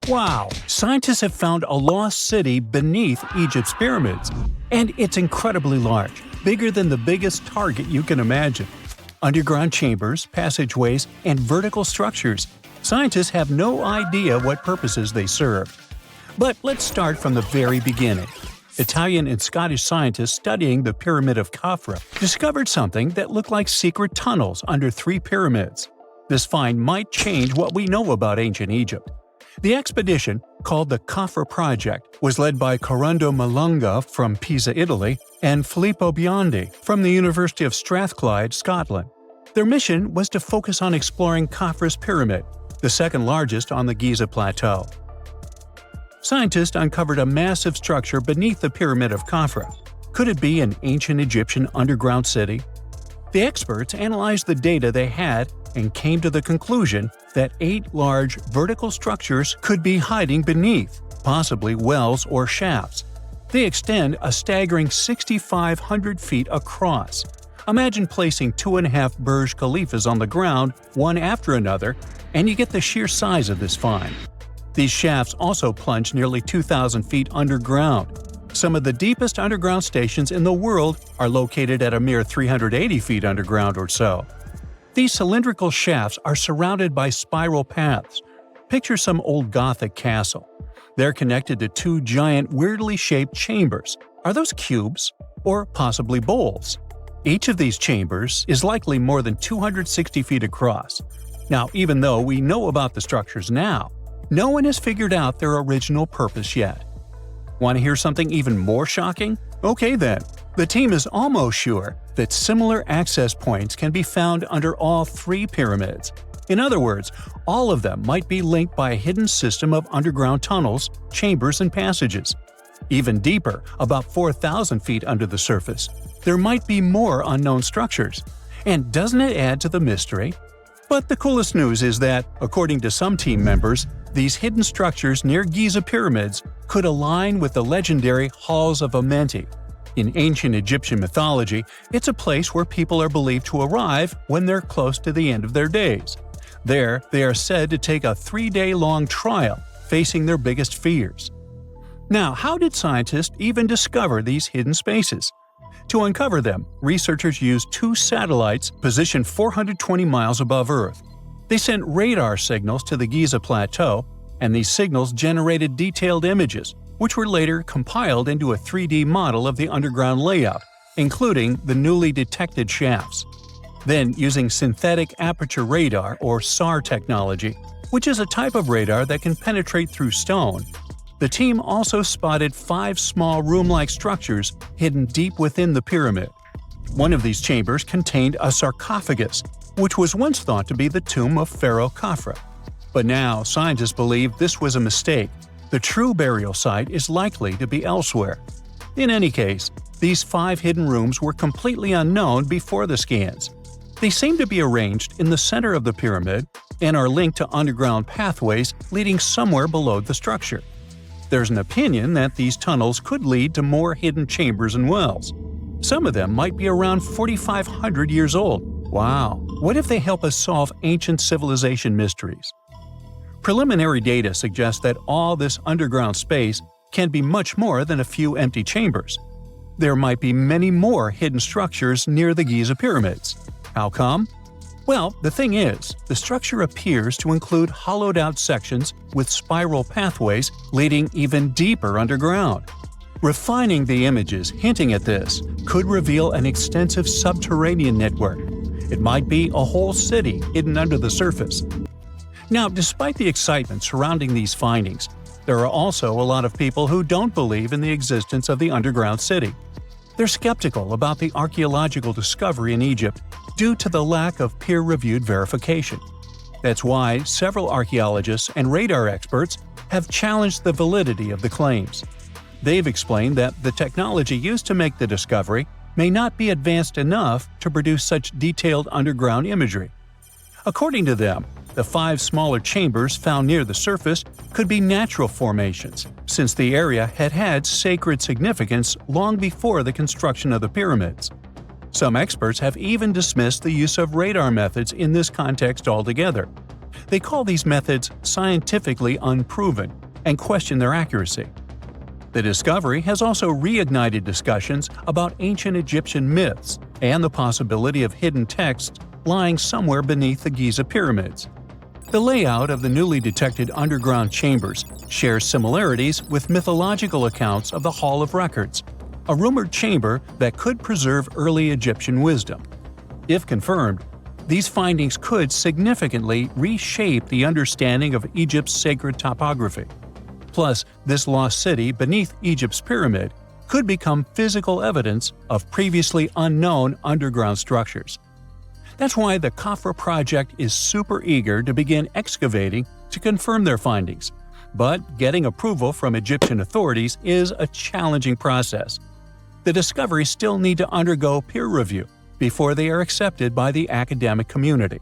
Wow! Scientists have found a lost city beneath Egypt's pyramids. And it's incredibly large, bigger than the biggest target you can imagine. Underground chambers, passageways, and vertical structures. Scientists have no idea what purposes they serve. But let's start from the very beginning. Italian and Scottish scientists studying the Pyramid of Khafra discovered something that looked like secret tunnels under 3 pyramids. This find might change what we know about ancient Egypt. The expedition, called the Khafra Project, was led by Corrado Malunga from Pisa, Italy, and Filippo Biondi from the University of Strathclyde, Scotland. Their mission was to focus on exploring Khafra's pyramid, the second largest on the Giza Plateau. Scientists uncovered a massive structure beneath the Pyramid of Khafra. Could it be an ancient Egyptian underground city? The experts analyzed the data they had and came to the conclusion that 8 large vertical structures could be hiding beneath, possibly wells or shafts. They extend a staggering 6,500 feet across. Imagine placing 2.5 Burj Khalifas on the ground, one after another, and you get the sheer size of this find. These shafts also plunge nearly 2,000 feet underground. Some of the deepest underground stations in the world are located at a mere 380 feet underground or so. These cylindrical shafts are surrounded by spiral paths. Picture some old Gothic castle. They're connected to 2 giant, weirdly shaped chambers. Are those cubes? Or possibly bowls? Each of these chambers is likely more than 260 feet across. Now, even though we know about the structures now, no one has figured out their original purpose yet. Want to hear something even more shocking? Okay then. The team is almost sure that similar access points can be found under all 3 pyramids. In other words, all of them might be linked by a hidden system of underground tunnels, chambers, and passages. Even deeper, about 4,000 feet under the surface, there might be more unknown structures. And doesn't it add to the mystery? But the coolest news is that, according to some team members, these hidden structures near Giza pyramids could align with the legendary Halls of Amenti. In ancient Egyptian mythology, it's a place where people are believed to arrive when they're close to the end of their days. There, they are said to take a 3-day-long trial, facing their biggest fears. Now, how did scientists even discover these hidden spaces? To uncover them, researchers used 2 satellites positioned 420 miles above Earth. They sent radar signals to the Giza Plateau, and these signals generated detailed images, which were later compiled into a 3D model of the underground layout, including the newly detected shafts. Then, using synthetic aperture radar or SAR technology, which is a type of radar that can penetrate through stone, the team also spotted 5 small room-like structures hidden deep within the pyramid. One of these chambers contained a sarcophagus, which was once thought to be the tomb of Pharaoh Khafra. But now, scientists believe this was a mistake. The true burial site is likely to be elsewhere. In any case, these 5 hidden rooms were completely unknown before the scans. They seem to be arranged in the center of the pyramid and are linked to underground pathways leading somewhere below the structure. There's an opinion that these tunnels could lead to more hidden chambers and wells. Some of them might be around 4,500 years old. Wow! What if they help us solve ancient civilization mysteries? Preliminary data suggests that all this underground space can be much more than a few empty chambers. There might be many more hidden structures near the Giza pyramids. How come? Well, the thing is, the structure appears to include hollowed-out sections with spiral pathways leading even deeper underground. Refining the images hinting at this could reveal an extensive subterranean network. It might be a whole city hidden under the surface. Now, despite the excitement surrounding these findings, there are also a lot of people who don't believe in the existence of the underground city. They're skeptical about the archaeological discovery in Egypt due to the lack of peer-reviewed verification. That's why several archaeologists and radar experts have challenged the validity of the claims. They've explained that the technology used to make the discovery may not be advanced enough to produce such detailed underground imagery. According to them, the 5 smaller chambers found near the surface could be natural formations, since the area had had sacred significance long before the construction of the pyramids. Some experts have even dismissed the use of radar methods in this context altogether. They call these methods scientifically unproven and question their accuracy. The discovery has also reignited discussions about ancient Egyptian myths and the possibility of hidden texts lying somewhere beneath the Giza pyramids. The layout of the newly detected underground chambers shares similarities with mythological accounts of the Hall of Records, a rumored chamber that could preserve early Egyptian wisdom. If confirmed, these findings could significantly reshape the understanding of Egypt's sacred topography. Plus, this lost city beneath Egypt's pyramid could become physical evidence of previously unknown underground structures. That's why the Khafra project is super eager to begin excavating to confirm their findings. But getting approval from Egyptian authorities is a challenging process. The discoveries still need to undergo peer review before they are accepted by the academic community.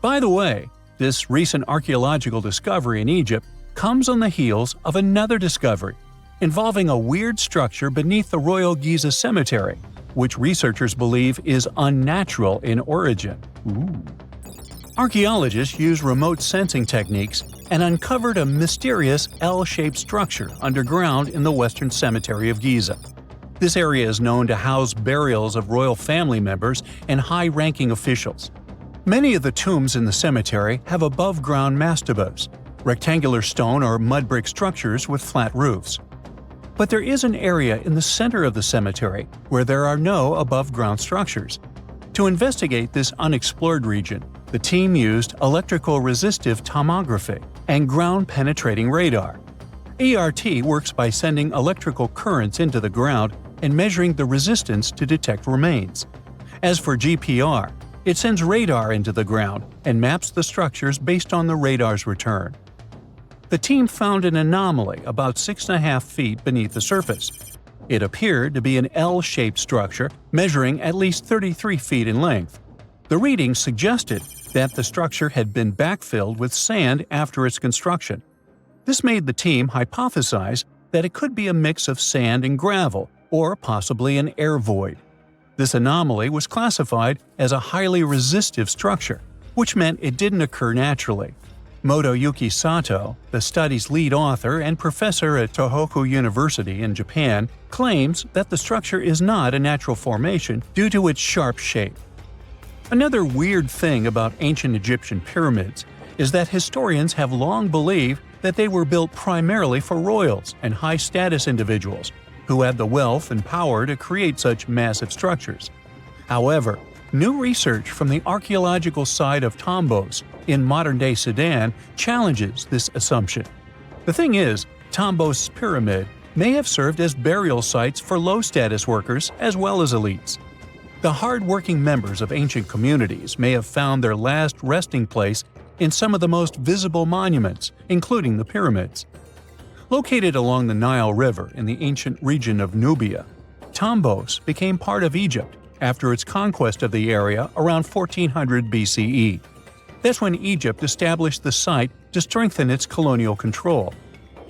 By the way, this recent archaeological discovery in Egypt comes on the heels of another discovery involving a weird structure beneath the Royal Giza Cemetery, which researchers believe is unnatural in origin. Archaeologists used remote sensing techniques and uncovered a mysterious L-shaped structure underground in the Western Cemetery of Giza. This area is known to house burials of royal family members and high-ranking officials. Many of the tombs in the cemetery have above-ground mastabas, rectangular stone or mud brick structures with flat roofs. But there is an area in the center of the cemetery where there are no above-ground structures. To investigate this unexplored region, the team used electrical resistive tomography and ground-penetrating radar. ERT works by sending electrical currents into the ground and measuring the resistance to detect remains. As for GPR, it sends radar into the ground and maps the structures based on the radar's return. The team found an anomaly about 6.5 feet beneath the surface. It appeared to be an L-shaped structure measuring at least 33 feet in length. The readings suggested that the structure had been backfilled with sand after its construction. This made the team hypothesize that it could be a mix of sand and gravel, or possibly an air void. This anomaly was classified as a highly resistive structure, which meant it didn't occur naturally. Motoyuki Sato, the study's lead author and professor at Tohoku University in Japan, claims that the structure is not a natural formation due to its sharp shape. Another weird thing about ancient Egyptian pyramids is that historians have long believed that they were built primarily for royals and high-status individuals who had the wealth and power to create such massive structures. However, new research from the archaeological site of Tombos in modern-day Sudan challenges this assumption. The thing is, Tombos' pyramid may have served as burial sites for low-status workers as well as elites. The hard-working members of ancient communities may have found their last resting place in some of the most visible monuments, including the pyramids. Located along the Nile River in the ancient region of Nubia, Tombos became part of Egypt after its conquest of the area around 1400 BCE. That's when Egypt established the site to strengthen its colonial control.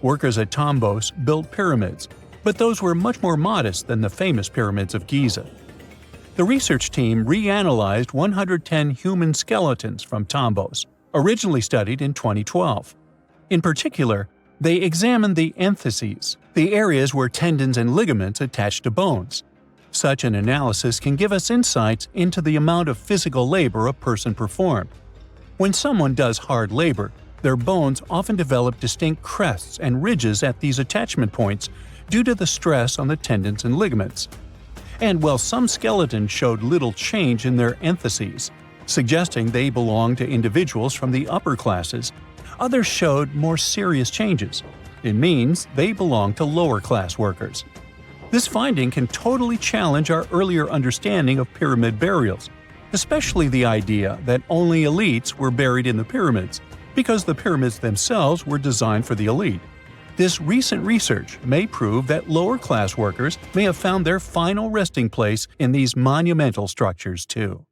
Workers at Tombos built pyramids, but those were much more modest than the famous pyramids of Giza. The research team reanalyzed 110 human skeletons from Tombos, originally studied in 2012. In particular, they examined the entheses, the areas where tendons and ligaments attach to bones. Such an analysis can give us insights into the amount of physical labor a person performed. When someone does hard labor, their bones often develop distinct crests and ridges at these attachment points due to the stress on the tendons and ligaments. And while some skeletons showed little change in their entheses, suggesting they belonged to individuals from the upper classes, others showed more serious changes. It means they belong to lower-class workers. This finding can totally challenge our earlier understanding of pyramid burials, especially the idea that only elites were buried in the pyramids, because the pyramids themselves were designed for the elite. This recent research may prove that lower-class workers may have found their final resting place in these monumental structures too.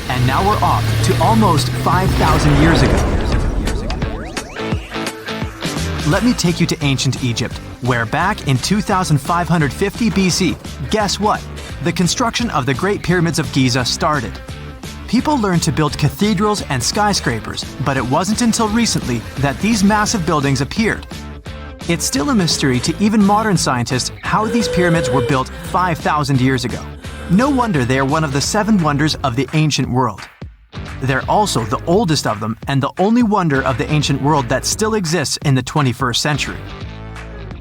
And now we're off to almost 5,000 years ago. Let me take you to ancient Egypt, where back in 2550 BC, guess what? The construction of the Great Pyramids of Giza started. People learned to build cathedrals and skyscrapers, but it wasn't until recently that these massive buildings appeared. It's still a mystery to even modern scientists how these pyramids were built 5,000 years ago. No wonder they are one of the 7 wonders of the ancient world. They're also the oldest of them and the only wonder of the ancient world that still exists in the 21st century.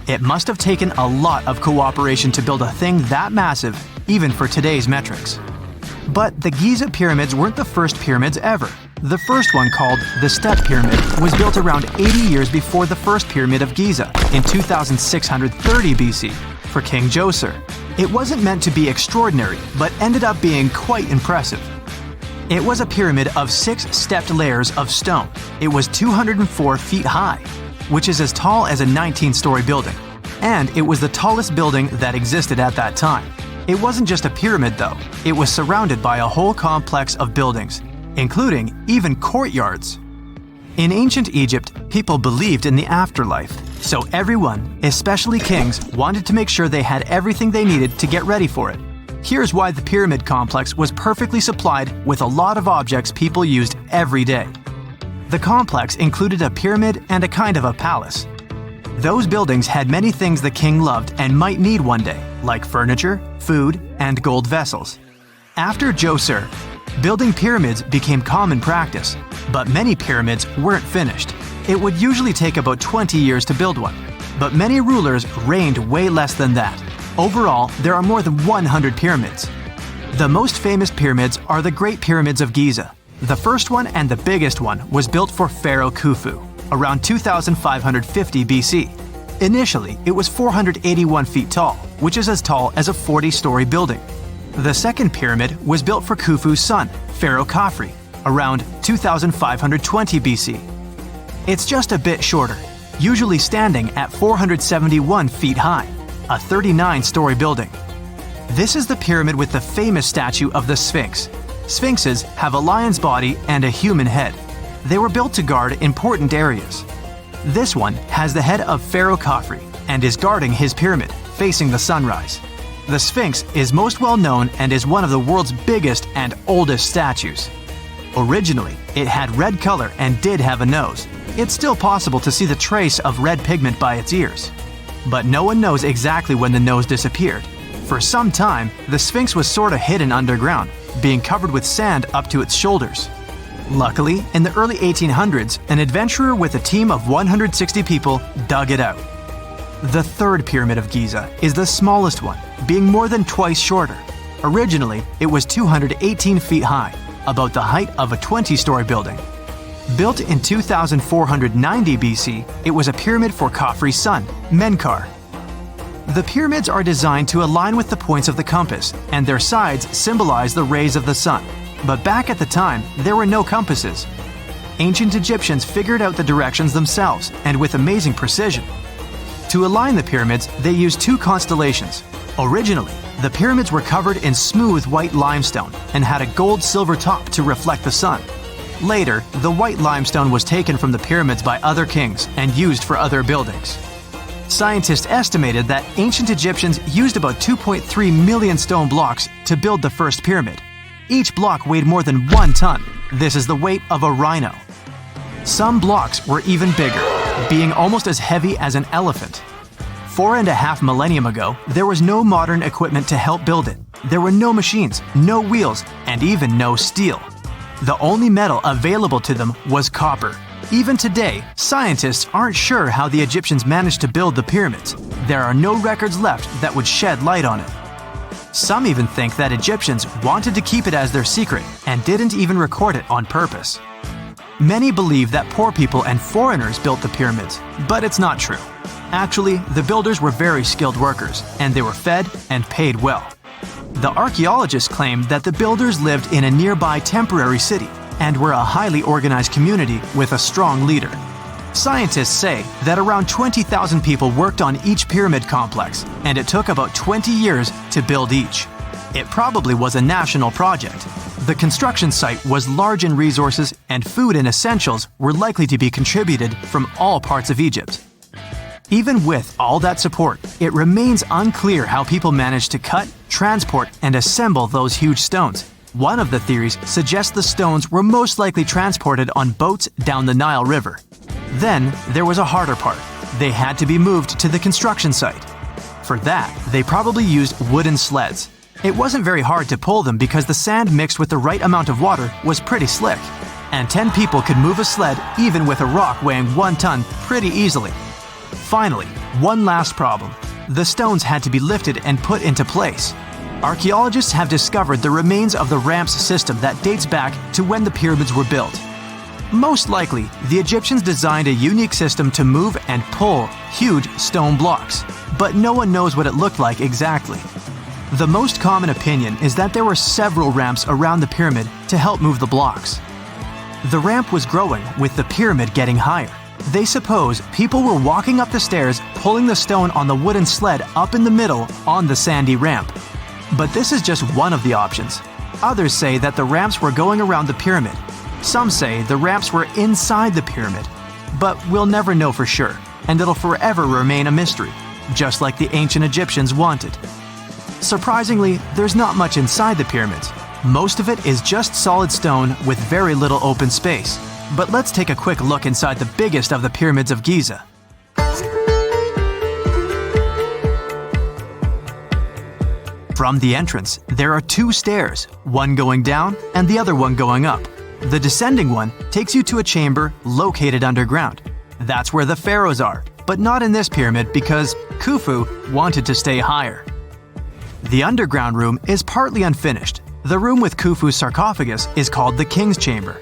It must have taken a lot of cooperation to build a thing that massive, even for today's metrics. But the Giza pyramids weren't the first pyramids ever. The first one, called the Step Pyramid, was built around 80 years before the first pyramid of Giza in 2630 BC for King Djoser. It wasn't meant to be extraordinary, but ended up being quite impressive. It was a pyramid of 6 stepped layers of stone. It was 204 feet high, which is as tall as a 19-story building. And it was the tallest building that existed at that time. It wasn't just a pyramid though, it was surrounded by a whole complex of buildings, including even courtyards. In ancient Egypt, people believed in the afterlife, so everyone, especially kings, wanted to make sure they had everything they needed to get ready for it. Here's why the pyramid complex was perfectly supplied with a lot of objects people used every day. The complex included a pyramid and a kind of a palace. Those buildings had many things the king loved and might need one day, like furniture, food, and gold vessels. After Djoser, building pyramids became common practice, but many pyramids weren't finished. It would usually take about 20 years to build one, but many rulers reigned way less than that. Overall, there are more than 100 pyramids. The most famous pyramids are the Great Pyramids of Giza. The first one and the biggest one was built for Pharaoh Khufu, around 2550 BC. Initially, it was 481 feet tall, which is as tall as a 40-story building. The second pyramid was built for Khufu's son, Pharaoh Khafre, around 2520 BC. It's just a bit shorter, usually standing at 471 feet high, a 39-story building. This is the pyramid with the famous statue of the Sphinx. Sphinxes have a lion's body and a human head. They were built to guard important areas. This one has the head of Pharaoh Khafre and is guarding his pyramid, facing the sunrise. The Sphinx is most well known and is one of the world's biggest and oldest statues. Originally, it had red color and did have a nose. It's still possible to see the trace of red pigment by its ears. But no one knows exactly when the nose disappeared. For some time, the Sphinx was sort of hidden underground, being covered with sand up to its shoulders. Luckily, in the early 1800s, an adventurer with a team of 160 people dug it out. The third pyramid of Giza is the smallest one, being more than twice shorter. Originally, it was 218 feet high, about the height of a 20-story building. Built in 2490 BC, it was a pyramid for Khafre's son, Menkaure. The pyramids are designed to align with the points of the compass, and their sides symbolize the rays of the sun. But back at the time, there were no compasses. Ancient Egyptians figured out the directions themselves, and with amazing precision. To align the pyramids, they used 2 constellations. Originally, the pyramids were covered in smooth white limestone and had a gold-silver top to reflect the sun. Later, the white limestone was taken from the pyramids by other kings and used for other buildings. Scientists estimated that ancient Egyptians used about 2.3 million stone blocks to build the first pyramid. Each block weighed more than 1 ton. This is the weight of a rhino. Some blocks were even bigger, being almost as heavy as an elephant. 4.5 millennium ago, there was no modern equipment to help build it. There were no machines, no wheels, and even no steel. The only metal available to them was copper. Even today, scientists aren't sure how the Egyptians managed to build the pyramids. There are no records left that would shed light on it. Some even think that Egyptians wanted to keep it as their secret and didn't even record it on purpose. Many believe that poor people and foreigners built the pyramids, but it's not true. Actually, the builders were very skilled workers, and they were fed and paid well. The archaeologists claim that the builders lived in a nearby temporary city and were a highly organized community with a strong leader. Scientists say that around 20,000 people worked on each pyramid complex, and it took about 20 years to build each. It probably was a national project. The construction site was large in resources, and food and essentials were likely to be contributed from all parts of Egypt. Even with all that support, it remains unclear how people managed to cut, transport, and assemble those huge stones. One of the theories suggests the stones were most likely transported on boats down the Nile River. Then there was a harder part. They had to be moved to the construction site. For that, they probably used wooden sleds. It wasn't very hard to pull them because the sand mixed with the right amount of water was pretty slick. And 10 people could move a sled even with a rock weighing 1 ton pretty easily. Finally, one last problem. The stones had to be lifted and put into place. Archaeologists have discovered the remains of the ramps system that dates back to when the pyramids were built. Most likely, the Egyptians designed a unique system to move and pull huge stone blocks, but no one knows what it looked like exactly. The most common opinion is that there were several ramps around the pyramid to help move the blocks. The ramp was growing with the pyramid getting higher. They suppose people were walking up the stairs, pulling the stone on the wooden sled up in the middle on the sandy ramp. But this is just one of the options. Others say that the ramps were going around the pyramid. Some say the ramps were inside the pyramid. But we'll never know for sure, and it'll forever remain a mystery, just like the ancient Egyptians wanted. Surprisingly, there's not much inside the pyramids. Most of it is just solid stone with very little open space. But let's take a quick look inside the biggest of the pyramids of Giza. From the entrance, there are 2 stairs, one going down and the other one going up. The descending one takes you to a chamber located underground. That's where the pharaohs are, but not in this pyramid because Khufu wanted to stay higher. The underground room is partly unfinished. The room with Khufu's sarcophagus is called the King's Chamber.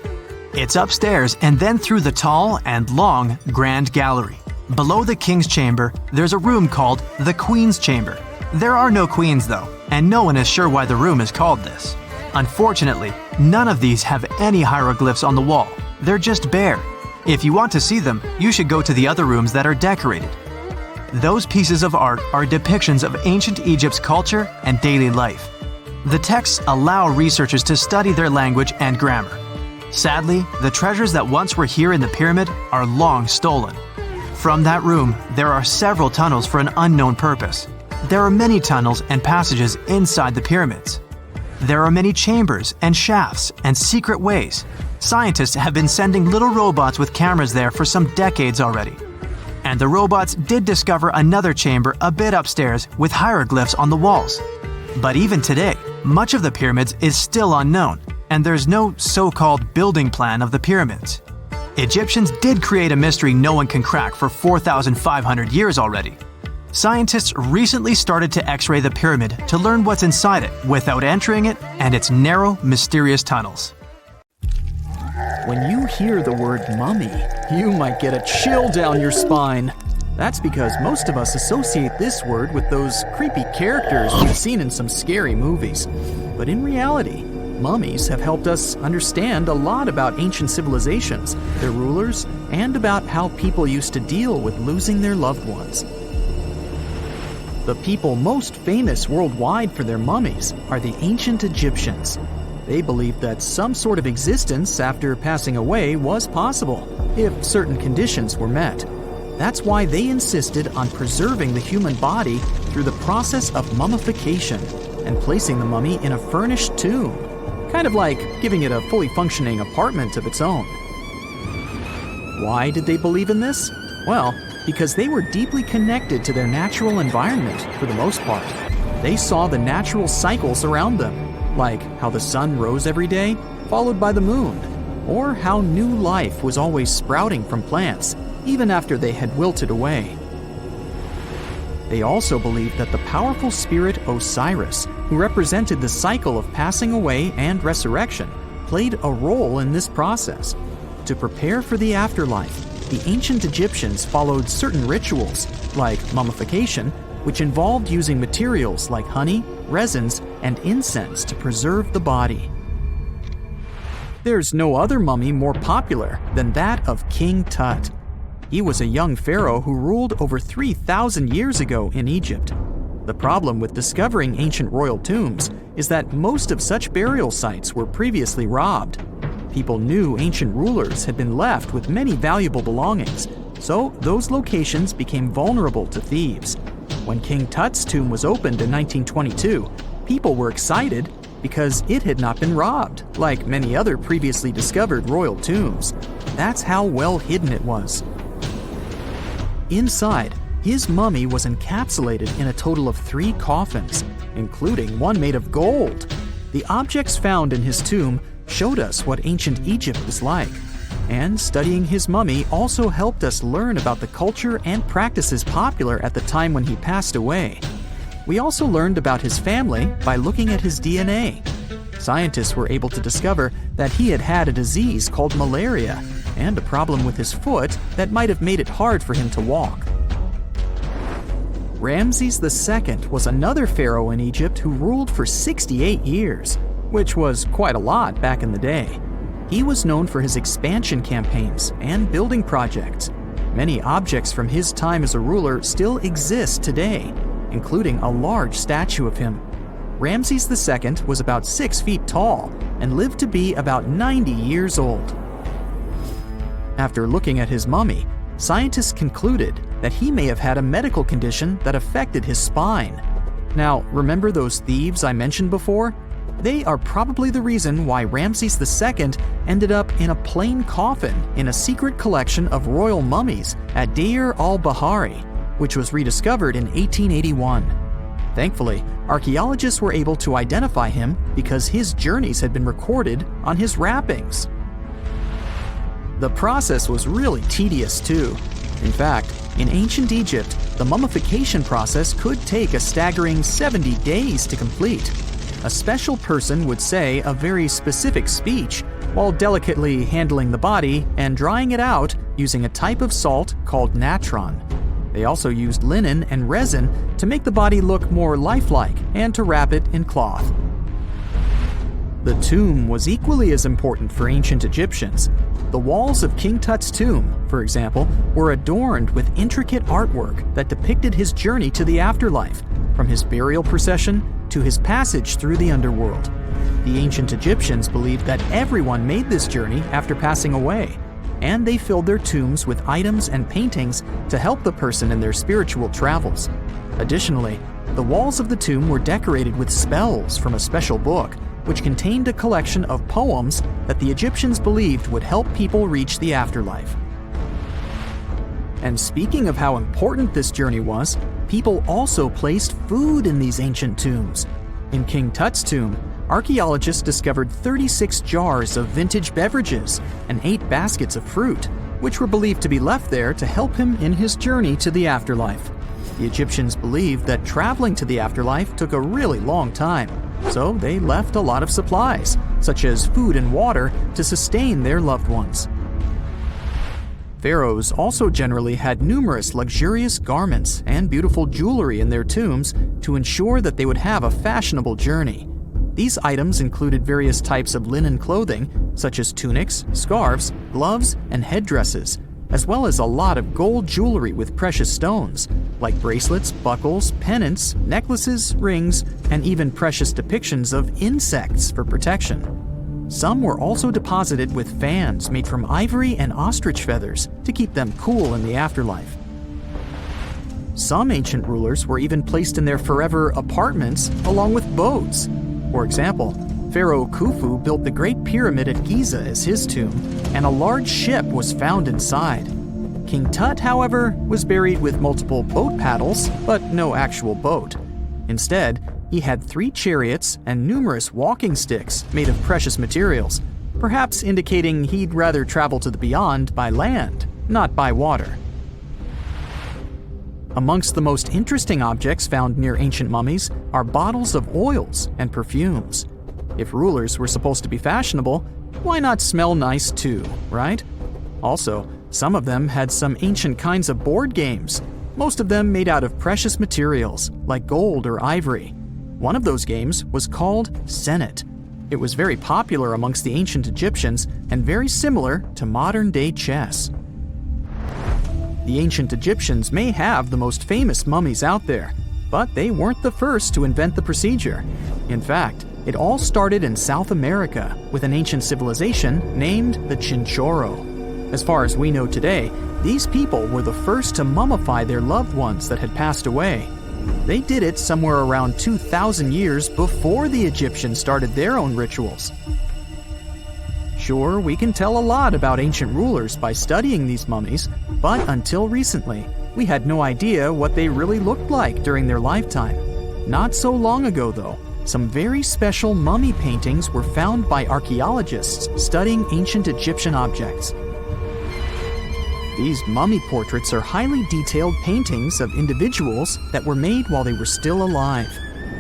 It's upstairs and then through the tall and long Grand Gallery. Below the King's Chamber, there's a room called the Queen's Chamber. There are no queens though, and no one is sure why the room is called this. Unfortunately, none of these have any hieroglyphs on the wall. They're just bare. If you want to see them, you should go to the other rooms that are decorated. Those pieces of art are depictions of ancient Egypt's culture and daily life. The texts allow researchers to study their language and grammar. Sadly, the treasures that once were here in the pyramid are long stolen. From that room, there are several tunnels for an unknown purpose. There are many tunnels and passages inside the pyramids. There are many chambers and shafts and secret ways. Scientists have been sending little robots with cameras there for some decades already. And the robots did discover another chamber a bit upstairs with hieroglyphs on the walls. But even today, much of the pyramids is still unknown, and there's no so-called building plan of the pyramids. Egyptians did create a mystery no one can crack for 4,500 years already. Scientists recently started to X-ray the pyramid to learn what's inside it without entering it and its narrow, mysterious tunnels. When you hear the word mummy, you might get a chill down your spine. That's because most of us associate this word with those creepy characters we've seen in some scary movies. But in reality, mummies have helped us understand a lot about ancient civilizations, their rulers, and about how people used to deal with losing their loved ones. The people most famous worldwide for their mummies are the ancient Egyptians. They believed that some sort of existence after passing away was possible, if certain conditions were met. That's why they insisted on preserving the human body through the process of mummification and placing the mummy in a furnished tomb, kind of like giving it a fully functioning apartment of its own. Why did they believe in this? Well, because they were deeply connected to their natural environment for the most part. They saw the natural cycles around them, like how the sun rose every day, followed by the moon, or how new life was always sprouting from plants, even after they had wilted away. They also believed that the powerful spirit Osiris, who represented the cycle of passing away and resurrection, played a role in this process. To prepare for the afterlife, the ancient Egyptians followed certain rituals, like mummification, which involved using materials like honey, resins, and incense to preserve the body. There's no other mummy more popular than that of King Tut. He was a young pharaoh who ruled over 3,000 years ago in Egypt. The problem with discovering ancient royal tombs is that most of such burial sites were previously robbed. People knew ancient rulers had been left with many valuable belongings, so those locations became vulnerable to thieves. When King Tut's tomb was opened in 1922, people were excited because it had not been robbed, like many other previously discovered royal tombs. That's how well hidden it was. Inside, his mummy was encapsulated in a total of 3 coffins, including one made of gold. The objects found in his tomb showed us what ancient Egypt was like, and studying his mummy also helped us learn about the culture and practices popular at the time when he passed away. We also learned about his family by looking at his DNA. Scientists were able to discover that he had had a disease called malaria and a problem with his foot that might have made it hard for him to walk. Ramses II was another pharaoh in Egypt who ruled for 68 years, which was quite a lot back in the day. He was known for his expansion campaigns and building projects. Many objects from his time as a ruler still exist today, including a large statue of him. Ramses II was about 6 feet tall and lived to be about 90 years old. After looking at his mummy, scientists concluded that he may have had a medical condition that affected his spine. Now, remember those thieves I mentioned before? They are probably the reason why Ramses II ended up in a plain coffin in a secret collection of royal mummies at Deir al-Bahari, which was rediscovered in 1881. Thankfully, archaeologists were able to identify him because his journeys had been recorded on his wrappings. The process was really tedious too. In fact, in ancient Egypt, the mummification process could take a staggering 70 days to complete. A special person would say a very specific speech while delicately handling the body and drying it out using a type of salt called natron. They also used linen and resin to make the body look more lifelike and to wrap it in cloth. The tomb was equally as important for ancient Egyptians. The walls of King Tut's tomb, for example, were adorned with intricate artwork that depicted his journey to the afterlife, from his burial procession to his passage through the underworld. The ancient Egyptians believed that everyone made this journey after passing away, and they filled their tombs with items and paintings to help the person in their spiritual travels. Additionally, the walls of the tomb were decorated with spells from a special book, which contained a collection of poems that the Egyptians believed would help people reach the afterlife. And speaking of how important this journey was, people also placed food in these ancient tombs. In King Tut's tomb, archaeologists discovered 36 jars of vintage beverages and 8 baskets of fruit, which were believed to be left there to help him in his journey to the afterlife. The Egyptians believed that traveling to the afterlife took a really long time, so they left a lot of supplies, such as food and water, to sustain their loved ones. Pharaohs also generally had numerous luxurious garments and beautiful jewelry in their tombs to ensure that they would have a fashionable journey. These items included various types of linen clothing, such as tunics, scarves, gloves, and headdresses, as well as a lot of gold jewelry with precious stones, like bracelets, buckles, pendants, necklaces, rings, and even precious depictions of insects for protection. Some were also deposited with fans made from ivory and ostrich feathers to keep them cool in the afterlife. Some ancient rulers were even placed in their forever apartments along with boats. For example, Pharaoh Khufu built the Great Pyramid at Giza as his tomb, and a large ship was found inside. King Tut, however, was buried with multiple boat paddles, but no actual boat. Instead, he had 3 chariots and numerous walking sticks made of precious materials, perhaps indicating he'd rather travel to the beyond by land, not by water. Amongst the most interesting objects found near ancient mummies are bottles of oils and perfumes. If rulers were supposed to be fashionable, why not smell nice too, right? Also, some of them had some ancient kinds of board games, most of them made out of precious materials like gold or ivory. One of those games was called Senet. It was very popular amongst the ancient Egyptians and very similar to modern-day chess. The ancient Egyptians may have the most famous mummies out there, but they weren't the first to invent the procedure. In fact, it all started in South America with an ancient civilization named the Chinchorro. As far as we know today, these people were the first to mummify their loved ones that had passed away. They did it somewhere around 2,000 years before the Egyptians started their own rituals. Sure, we can tell a lot about ancient rulers by studying these mummies, but until recently, we had no idea what they really looked like during their lifetime. Not so long ago, though, some very special mummy paintings were found by archaeologists studying ancient Egyptian objects. These mummy portraits are highly detailed paintings of individuals that were made while they were still alive.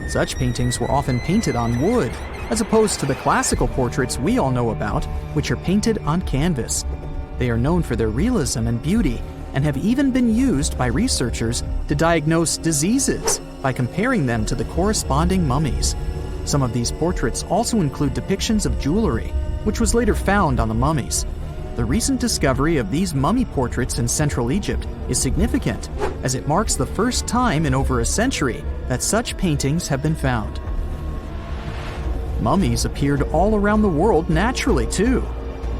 Such paintings were often painted on wood, as opposed to the classical portraits we all know about, which are painted on canvas. They are known for their realism and beauty, and have even been used by researchers to diagnose diseases by comparing them to the corresponding mummies. Some of these portraits also include depictions of jewelry, which was later found on the mummies. The recent discovery of these mummy portraits in Central Egypt is significant, as it marks the first time in over a century that such paintings have been found. Mummies appeared all around the world naturally, too.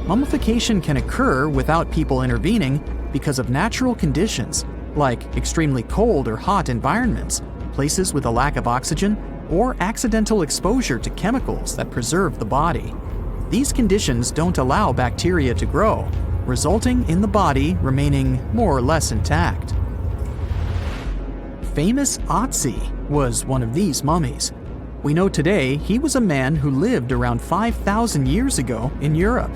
Mummification can occur without people intervening because of natural conditions, like extremely cold or hot environments, places with a lack of oxygen, or accidental exposure to chemicals that preserve the body. These conditions don't allow bacteria to grow, resulting in the body remaining more or less intact. Famous Otzi was one of these mummies. We know today he was a man who lived around 5,000 years ago in Europe.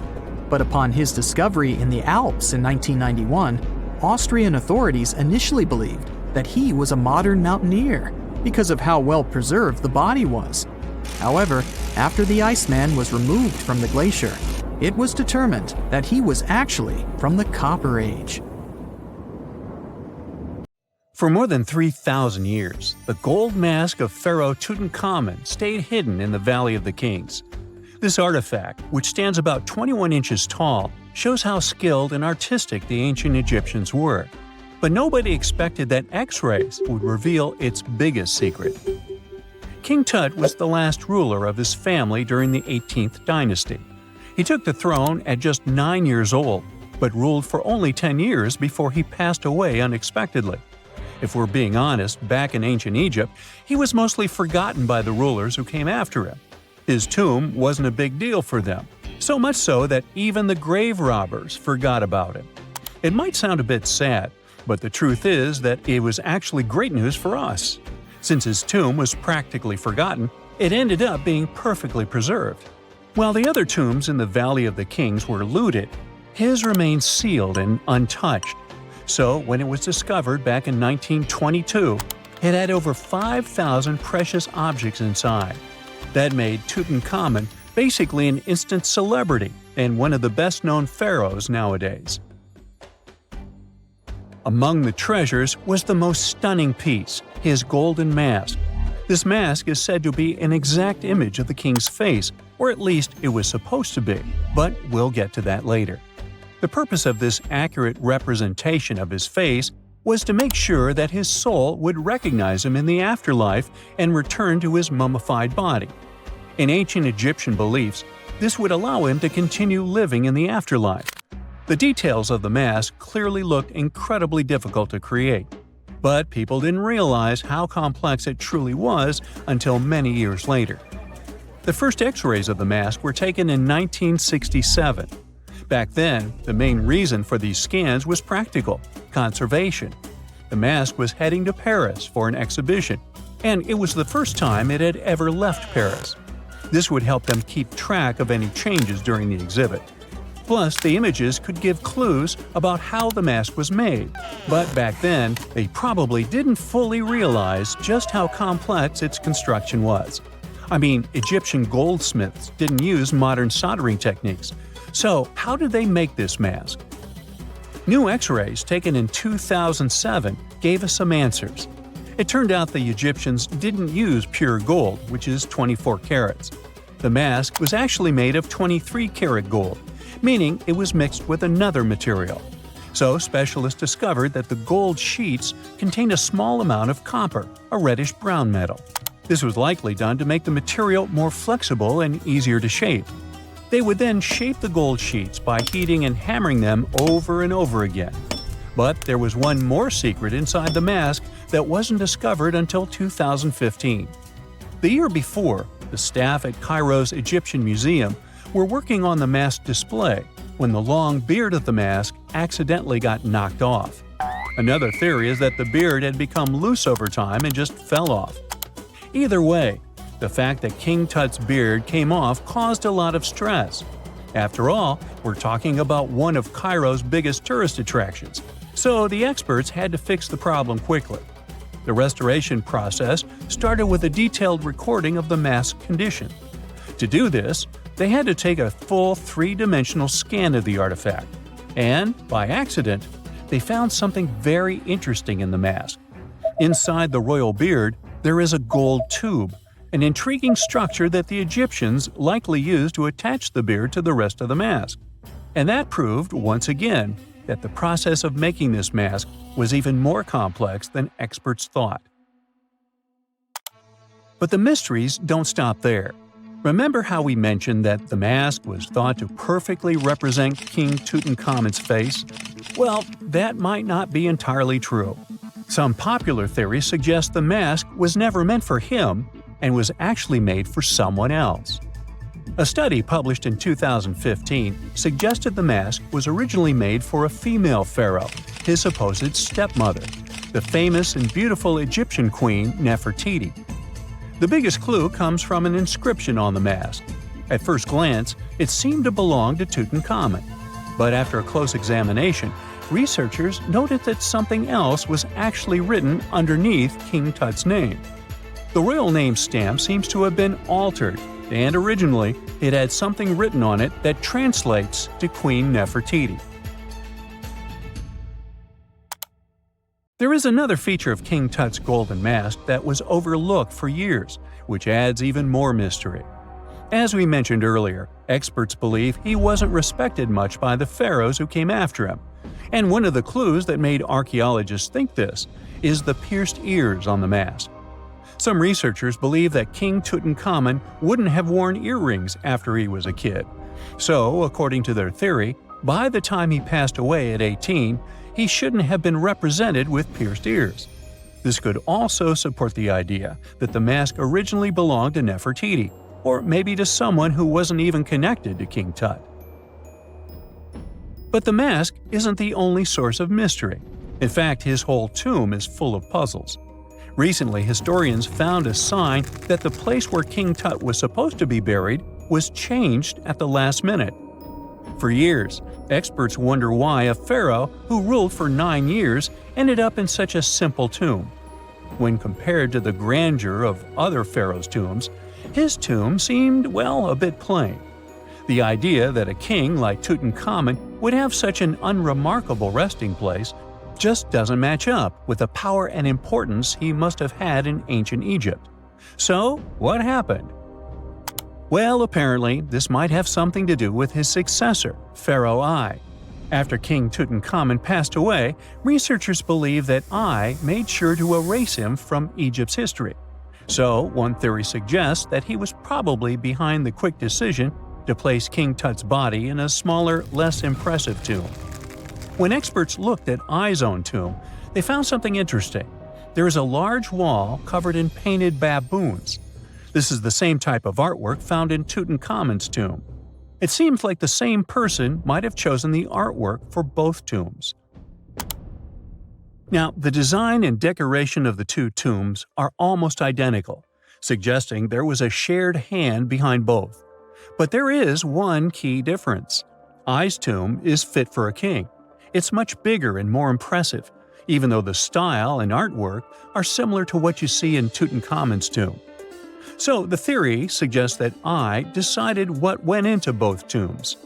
But upon his discovery in the Alps in 1991, Austrian authorities initially believed that he was a modern mountaineer because of how well preserved the body was. However, after the Iceman was removed from the glacier, it was determined that he was actually from the Copper Age. For more than 3,000 years, the gold mask of Pharaoh Tutankhamun stayed hidden in the Valley of the Kings. This artifact, which stands about 21 inches tall, shows how skilled and artistic the ancient Egyptians were. But nobody expected that X-rays would reveal its biggest secret. King Tut was the last ruler of his family during the 18th dynasty. He took the throne at just 9 years old, but ruled for only 10 years before he passed away unexpectedly. If we're being honest, back in ancient Egypt, he was mostly forgotten by the rulers who came after him. His tomb wasn't a big deal for them, so much so that even the grave robbers forgot about him. It might sound a bit sad, but the truth is that it was actually great news for us. Since his tomb was practically forgotten, it ended up being perfectly preserved. While the other tombs in the Valley of the Kings were looted, his remained sealed and untouched. So when it was discovered back in 1922, it had over 5,000 precious objects inside. That made Tutankhamun basically an instant celebrity and one of the best-known pharaohs nowadays. Among the treasures was the most stunning piece, his golden mask. This mask is said to be an exact image of the king's face, or at least it was supposed to be, but we'll get to that later. The purpose of this accurate representation of his face was to make sure that his soul would recognize him in the afterlife and return to his mummified body. In ancient Egyptian beliefs, this would allow him to continue living in the afterlife. The details of the mask clearly looked incredibly difficult to create, but people didn't realize how complex it truly was until many years later. The first X-rays of the mask were taken in 1967. Back then, the main reason for these scans was practical – conservation. The mask was heading to Paris for an exhibition, and it was the first time it had ever left Paris. This would help them keep track of any changes during the exhibit. Plus, the images could give clues about how the mask was made, but back then, they probably didn't fully realize just how complex its construction was. I mean, Egyptian goldsmiths didn't use modern soldering techniques. So, how did they make this mask? New X-rays taken in 2007 gave us some answers. It turned out the Egyptians didn't use pure gold, which is 24 carats. The mask was actually made of 23-karat gold, meaning it was mixed with another material. So, specialists discovered that the gold sheets contained a small amount of copper, a reddish-brown metal. This was likely done to make the material more flexible and easier to shape. They would then shape the gold sheets by heating and hammering them over and over again. But there was one more secret inside the mask that wasn't discovered until 2015. The year before, the staff at Cairo's Egyptian Museum were working on the mask display when the long beard of the mask accidentally got knocked off. Another theory is that the beard had become loose over time and just fell off. Either way, the fact that King Tut's beard came off caused a lot of stress. After all, we're talking about one of Cairo's biggest tourist attractions, so the experts had to fix the problem quickly. The restoration process started with a detailed recording of the mask's condition. To do this, they had to take a full three-dimensional scan of the artifact, and, by accident, they found something very interesting in the mask. Inside the royal beard, there is a gold tube, an intriguing structure that the Egyptians likely used to attach the beard to the rest of the mask. And that proved, once again, that the process of making this mask was even more complex than experts thought. But the mysteries don't stop there. Remember how we mentioned that the mask was thought to perfectly represent King Tutankhamun's face? Well, that might not be entirely true. Some popular theories suggest the mask was never meant for him and was actually made for someone else. A study published in 2015 suggested the mask was originally made for a female pharaoh, his supposed stepmother, the famous and beautiful Egyptian queen Nefertiti. The biggest clue comes from an inscription on the mask. At first glance, it seemed to belong to Tutankhamun, but after a close examination, researchers noted that something else was actually written underneath King Tut's name. The royal name stamp seems to have been altered, and originally it had something written on it that translates to Queen Nefertiti. There is another feature of King Tut's golden mask that was overlooked for years, which adds even more mystery. As we mentioned earlier, experts believe he wasn't respected much by the pharaohs who came after him, and one of the clues that made archaeologists think this is the pierced ears on the mask. Some researchers believe that King Tutankhamun wouldn't have worn earrings after he was a kid. So, according to their theory, by the time he passed away at 18, he shouldn't have been represented with pierced ears. This could also support the idea that the mask originally belonged to Nefertiti, or maybe to someone who wasn't even connected to King Tut. But the mask isn't the only source of mystery. In fact, his whole tomb is full of puzzles. Recently, historians found a sign that the place where King Tut was supposed to be buried was changed at the last minute. For years, experts wonder why a pharaoh who ruled for 9 years ended up in such a simple tomb. When compared to the grandeur of other pharaohs' tombs, his tomb seemed, well, a bit plain. The idea that a king like Tutankhamun would have such an unremarkable resting place just doesn't match up with the power and importance he must have had in ancient Egypt. So, what happened? Well, apparently, this might have something to do with his successor, Pharaoh I. After King Tutankhamun passed away, researchers believe that I made sure to erase him from Egypt's history. So, one theory suggests that he was probably behind the quick decision to place King Tut's body in a smaller, less impressive tomb. When experts looked at I's own tomb, they found something interesting. There is a large wall covered in painted baboons. This is the same type of artwork found in Tutankhamun's tomb. It seems like the same person might have chosen the artwork for both tombs. Now, the design and decoration of the two tombs are almost identical, suggesting there was a shared hand behind both. But there is one key difference. I's tomb is fit for a king. It's much bigger and more impressive, even though the style and artwork are similar to what you see in Tutankhamun's tomb. So the theory suggests that I decided what went into both tombs.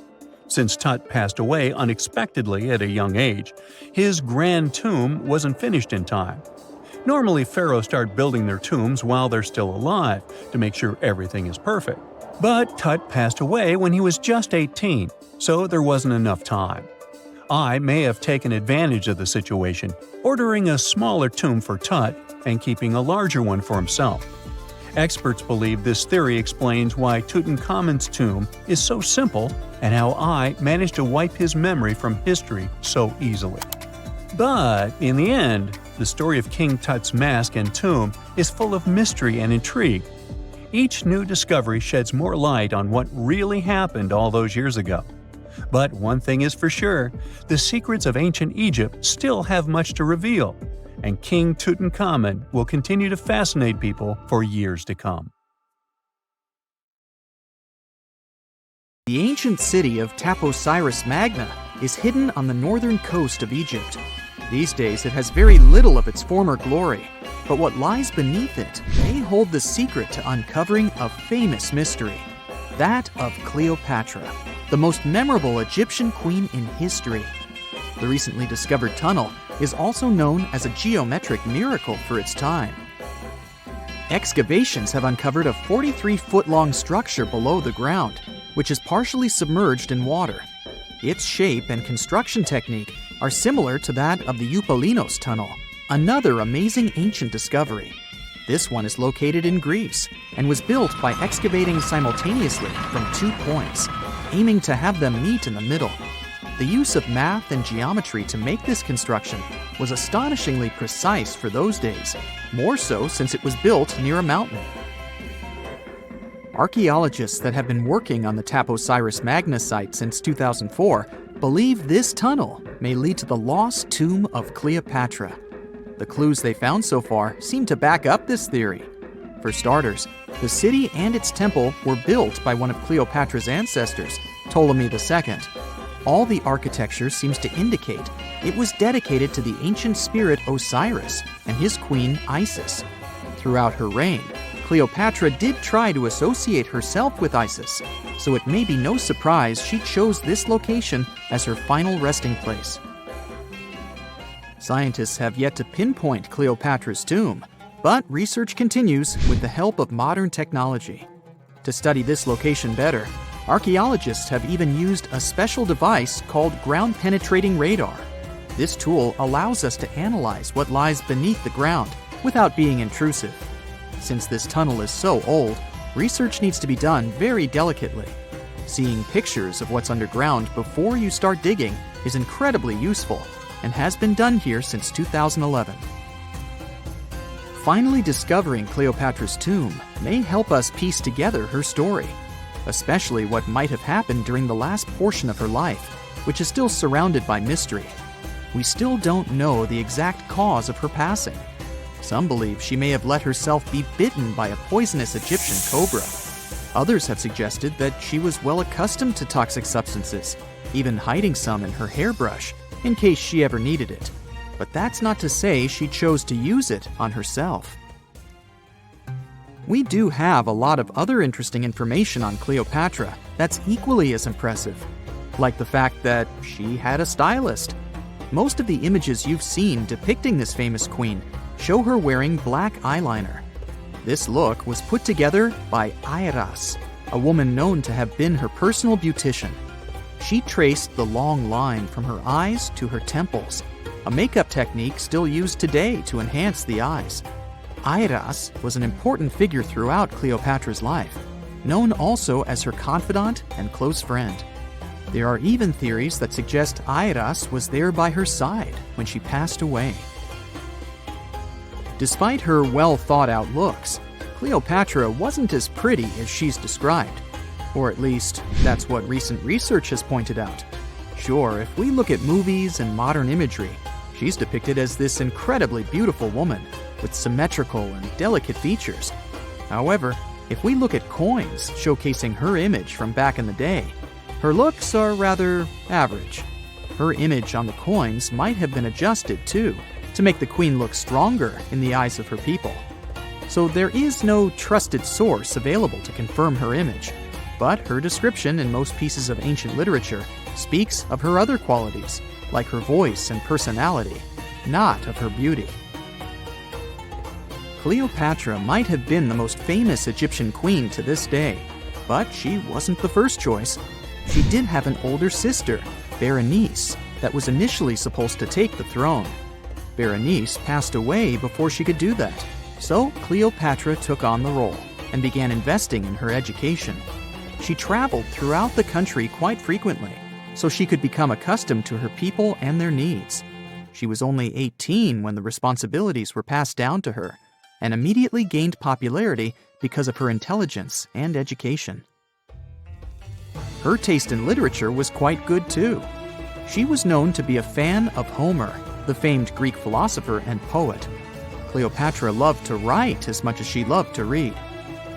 Since Tut passed away unexpectedly at a young age, his grand tomb wasn't finished in time. Normally, pharaohs start building their tombs while they're still alive to make sure everything is perfect. But Tut passed away when he was just 18, so there wasn't enough time. I may have taken advantage of the situation, ordering a smaller tomb for Tut and keeping a larger one for himself. Experts believe this theory explains why Tutankhamun's tomb is so simple and how I managed to wipe his memory from history so easily. But in the end, the story of King Tut's mask and tomb is full of mystery and intrigue. Each new discovery sheds more light on what really happened all those years ago. But one thing is for sure, the secrets of ancient Egypt still have much to reveal, and King Tutankhamun will continue to fascinate people for years to come. The ancient city of Taposiris Magna is hidden on the northern coast of Egypt. These days it has very little of its former glory, but what lies beneath it may hold the secret to uncovering a famous mystery, that of Cleopatra, the most memorable Egyptian queen in history. The recently discovered tunnel is also known as a geometric miracle for its time. Excavations have uncovered a 43-foot-long structure below the ground, which is partially submerged in water. Its shape and construction technique are similar to that of the Eupalinos tunnel, another amazing ancient discovery. This one is located in Greece and was built by excavating simultaneously from 2 points, aiming to have them meet in the middle. The use of math and geometry to make this construction was astonishingly precise for those days, more so since it was built near a mountain. Archaeologists that have been working on the Taposiris Magna site since 2004 believe this tunnel may lead to the lost tomb of Cleopatra. The clues they found so far seem to back up this theory. For starters, the city and its temple were built by one of Cleopatra's ancestors, Ptolemy II. All the architecture seems to indicate it was dedicated to the ancient spirit Osiris and his queen Isis. Throughout her reign, Cleopatra did try to associate herself with Isis, so it may be no surprise she chose this location as her final resting place. Scientists have yet to pinpoint Cleopatra's tomb, but research continues with the help of modern technology. To study this location better, archaeologists have even used a special device called ground-penetrating radar. This tool allows us to analyze what lies beneath the ground without being intrusive. Since this tunnel is so old, research needs to be done very delicately. Seeing pictures of what's underground before you start digging is incredibly useful and has been done here since 2011. Finally discovering Cleopatra's tomb may help us piece together her story, especially what might have happened during the last portion of her life, which is still surrounded by mystery. We still don't know the exact cause of her passing. Some believe she may have let herself be bitten by a poisonous Egyptian cobra. Others have suggested that she was well accustomed to toxic substances, even hiding some in her hairbrush in case she ever needed it. But that's not to say she chose to use it on herself. We do have a lot of other interesting information on Cleopatra that's equally as impressive, like the fact that she had a stylist. Most of the images you've seen depicting this famous queen show her wearing black eyeliner. This look was put together by Airas, a woman known to have been her personal beautician. She traced the long line from her eyes to her temples, a makeup technique still used today to enhance the eyes. Airas was an important figure throughout Cleopatra's life, known also as her confidant and close friend. There are even theories that suggest Airas was there by her side when she passed away. Despite her well-thought-out looks, Cleopatra wasn't as pretty as she's described. Or at least, that's what recent research has pointed out. Sure, if we look at movies and modern imagery, she's depicted as this incredibly beautiful woman with symmetrical and delicate features. However, if we look at coins showcasing her image from back in the day, her looks are rather average. Her image on the coins might have been adjusted, too, to make the queen look stronger in the eyes of her people. So there is no trusted source available to confirm her image, but her description in most pieces of ancient literature speaks of her other qualities, like her voice and personality, not of her beauty. Cleopatra might have been the most famous Egyptian queen to this day, but she wasn't the first choice. She did have an older sister, Berenice, that was initially supposed to take the throne. Berenice passed away before she could do that, so Cleopatra took on the role and began investing in her education. She traveled throughout the country quite frequently, so she could become accustomed to her people and their needs. She was only 18 when the responsibilities were passed down to her, and immediately gained popularity because of her intelligence and education. Her taste in literature was quite good too. She was known to be a fan of Homer, the famed Greek philosopher and poet. Cleopatra loved to write as much as she loved to read.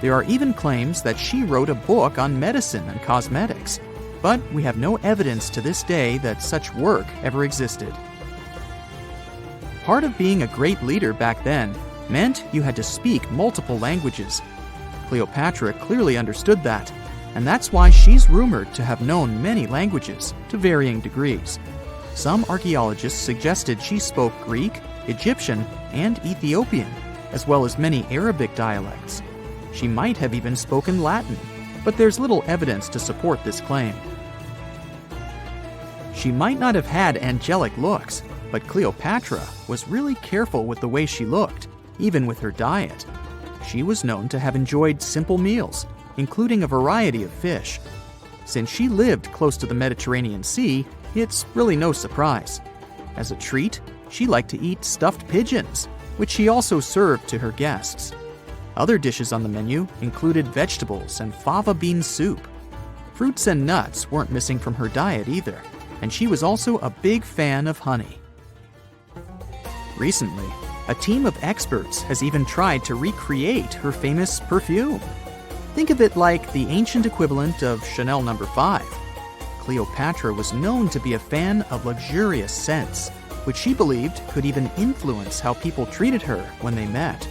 There are even claims that she wrote a book on medicine and cosmetics, but we have no evidence to this day that such work ever existed. Part of being a great leader back then meant you had to speak multiple languages. Cleopatra clearly understood that, and that's why she's rumored to have known many languages to varying degrees. Some archaeologists suggested she spoke Greek, Egyptian, and Ethiopian, as well as many Arabic dialects. She might have even spoken Latin, but there's little evidence to support this claim. She might not have had angelic looks, but Cleopatra was really careful with the way she looked, even with her diet. She was known to have enjoyed simple meals, including a variety of fish. Since she lived close to the Mediterranean Sea, it's really no surprise. As a treat, she liked to eat stuffed pigeons, which she also served to her guests. Other dishes on the menu included vegetables and fava bean soup. Fruits and nuts weren't missing from her diet either, and she was also a big fan of honey. Recently, a team of experts has even tried to recreate her famous perfume. Think of it like the ancient equivalent of Chanel No. 5. Cleopatra was known to be a fan of luxurious scents, which she believed could even influence how people treated her when they met.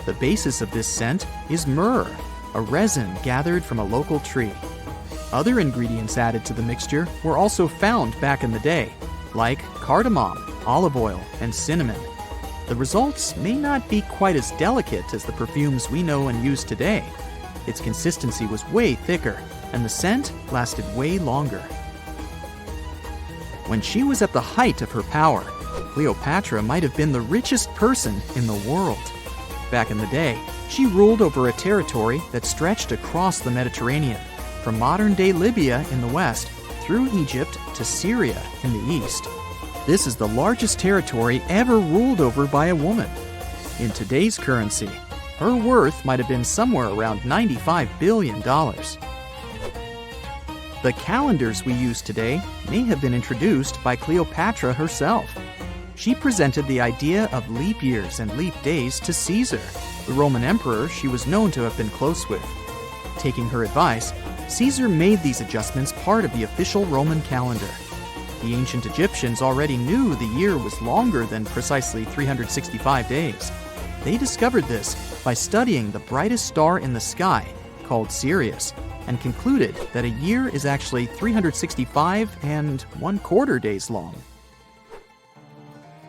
The basis of this scent is myrrh, a resin gathered from a local tree. Other ingredients added to the mixture were also found back in the day, like cardamom, olive oil, and cinnamon. The results may not be quite as delicate as the perfumes we know and use today. Its consistency was way thicker, and the scent lasted way longer. When she was at the height of her power, Cleopatra might have been the richest person in the world. Back in the day, she ruled over a territory that stretched across the Mediterranean, from modern-day Libya in the west through Egypt to Syria in the east. This is the largest territory ever ruled over by a woman. In today's currency, her worth might have been somewhere around $95 billion. The calendars we use today may have been introduced by Cleopatra herself. She presented the idea of leap years and leap days to Caesar, the Roman emperor she was known to have been close with. Taking her advice, Caesar made these adjustments part of the official Roman calendar. The ancient Egyptians already knew the year was longer than precisely 365 days. They discovered this by studying the brightest star in the sky, called Sirius, and concluded that a year is actually 365 and 1/4 days long.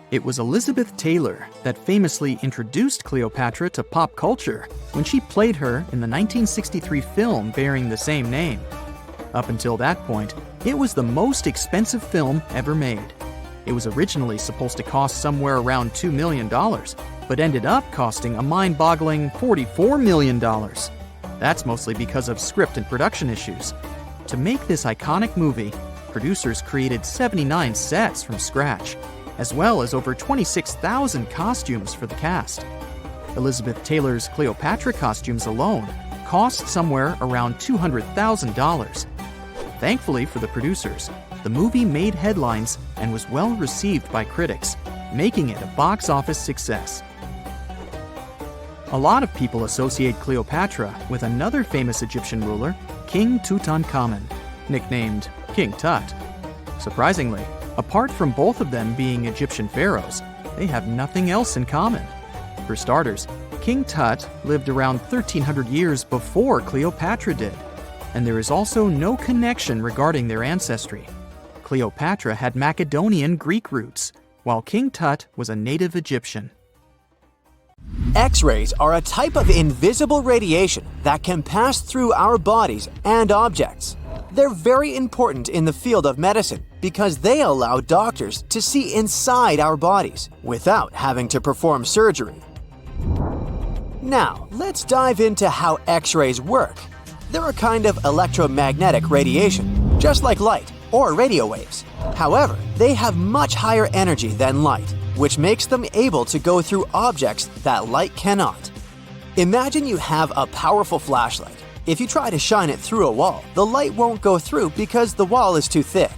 It was Elizabeth Taylor that famously introduced Cleopatra to pop culture when she played her in the 1963 film bearing the same name. Up until that point, it was the most expensive film ever made. It was originally supposed to cost somewhere around $2 million, but ended up costing a mind-boggling $44 million. That's mostly because of script and production issues. To make this iconic movie, producers created 79 sets from scratch, as well as over 26,000 costumes for the cast. Elizabeth Taylor's Cleopatra costumes alone cost somewhere around $200,000. Thankfully for the producers, the movie made headlines and was well received by critics, making it a box office success. A lot of people associate Cleopatra with another famous Egyptian ruler, King Tutankhamun, nicknamed King Tut. Surprisingly, apart from both of them being Egyptian pharaohs, they have nothing else in common. For starters, King Tut lived around 1,300 years before Cleopatra did, and there is also no connection regarding their ancestry. Cleopatra had Macedonian Greek roots, while King Tut was a native Egyptian. X-rays are a type of invisible radiation that can pass through our bodies and objects. They're very important in the field of medicine because they allow doctors to see inside our bodies without having to perform surgery. Now, let's dive into how X-rays work. They're a kind of electromagnetic radiation, just like light, or radio waves. However, they have much higher energy than light, which makes them able to go through objects that light cannot. Imagine you have a powerful flashlight. If you try to shine it through a wall, the light won't go through because the wall is too thick.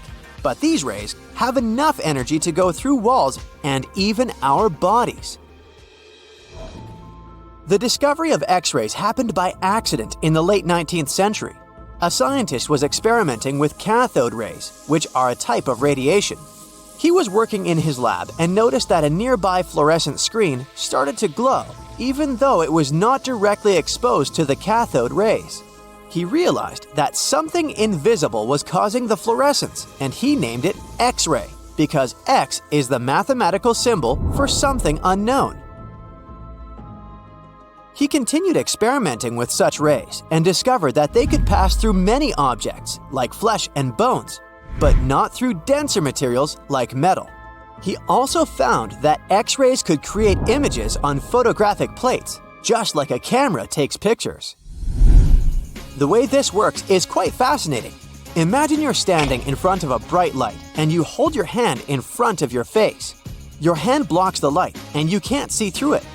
But these rays have enough energy to go through walls and even our bodies. The discovery of X-rays happened by accident in the late 19th century. A scientist was experimenting with cathode rays, which are a type of radiation. He was working in his lab and noticed that a nearby fluorescent screen started to glow, even though it was not directly exposed to the cathode rays. He realized that something invisible was causing the fluorescence, and he named it X-ray, because X is the mathematical symbol for something unknown. He continued experimenting with such rays and discovered that they could pass through many objects, like flesh and bones, but not through denser materials like metal. He also found that X-rays could create images on photographic plates, just like a camera takes pictures. The way this works is quite fascinating. Imagine you're standing in front of a bright light and you hold your hand in front of your face. Your hand blocks the light and you can't see through it.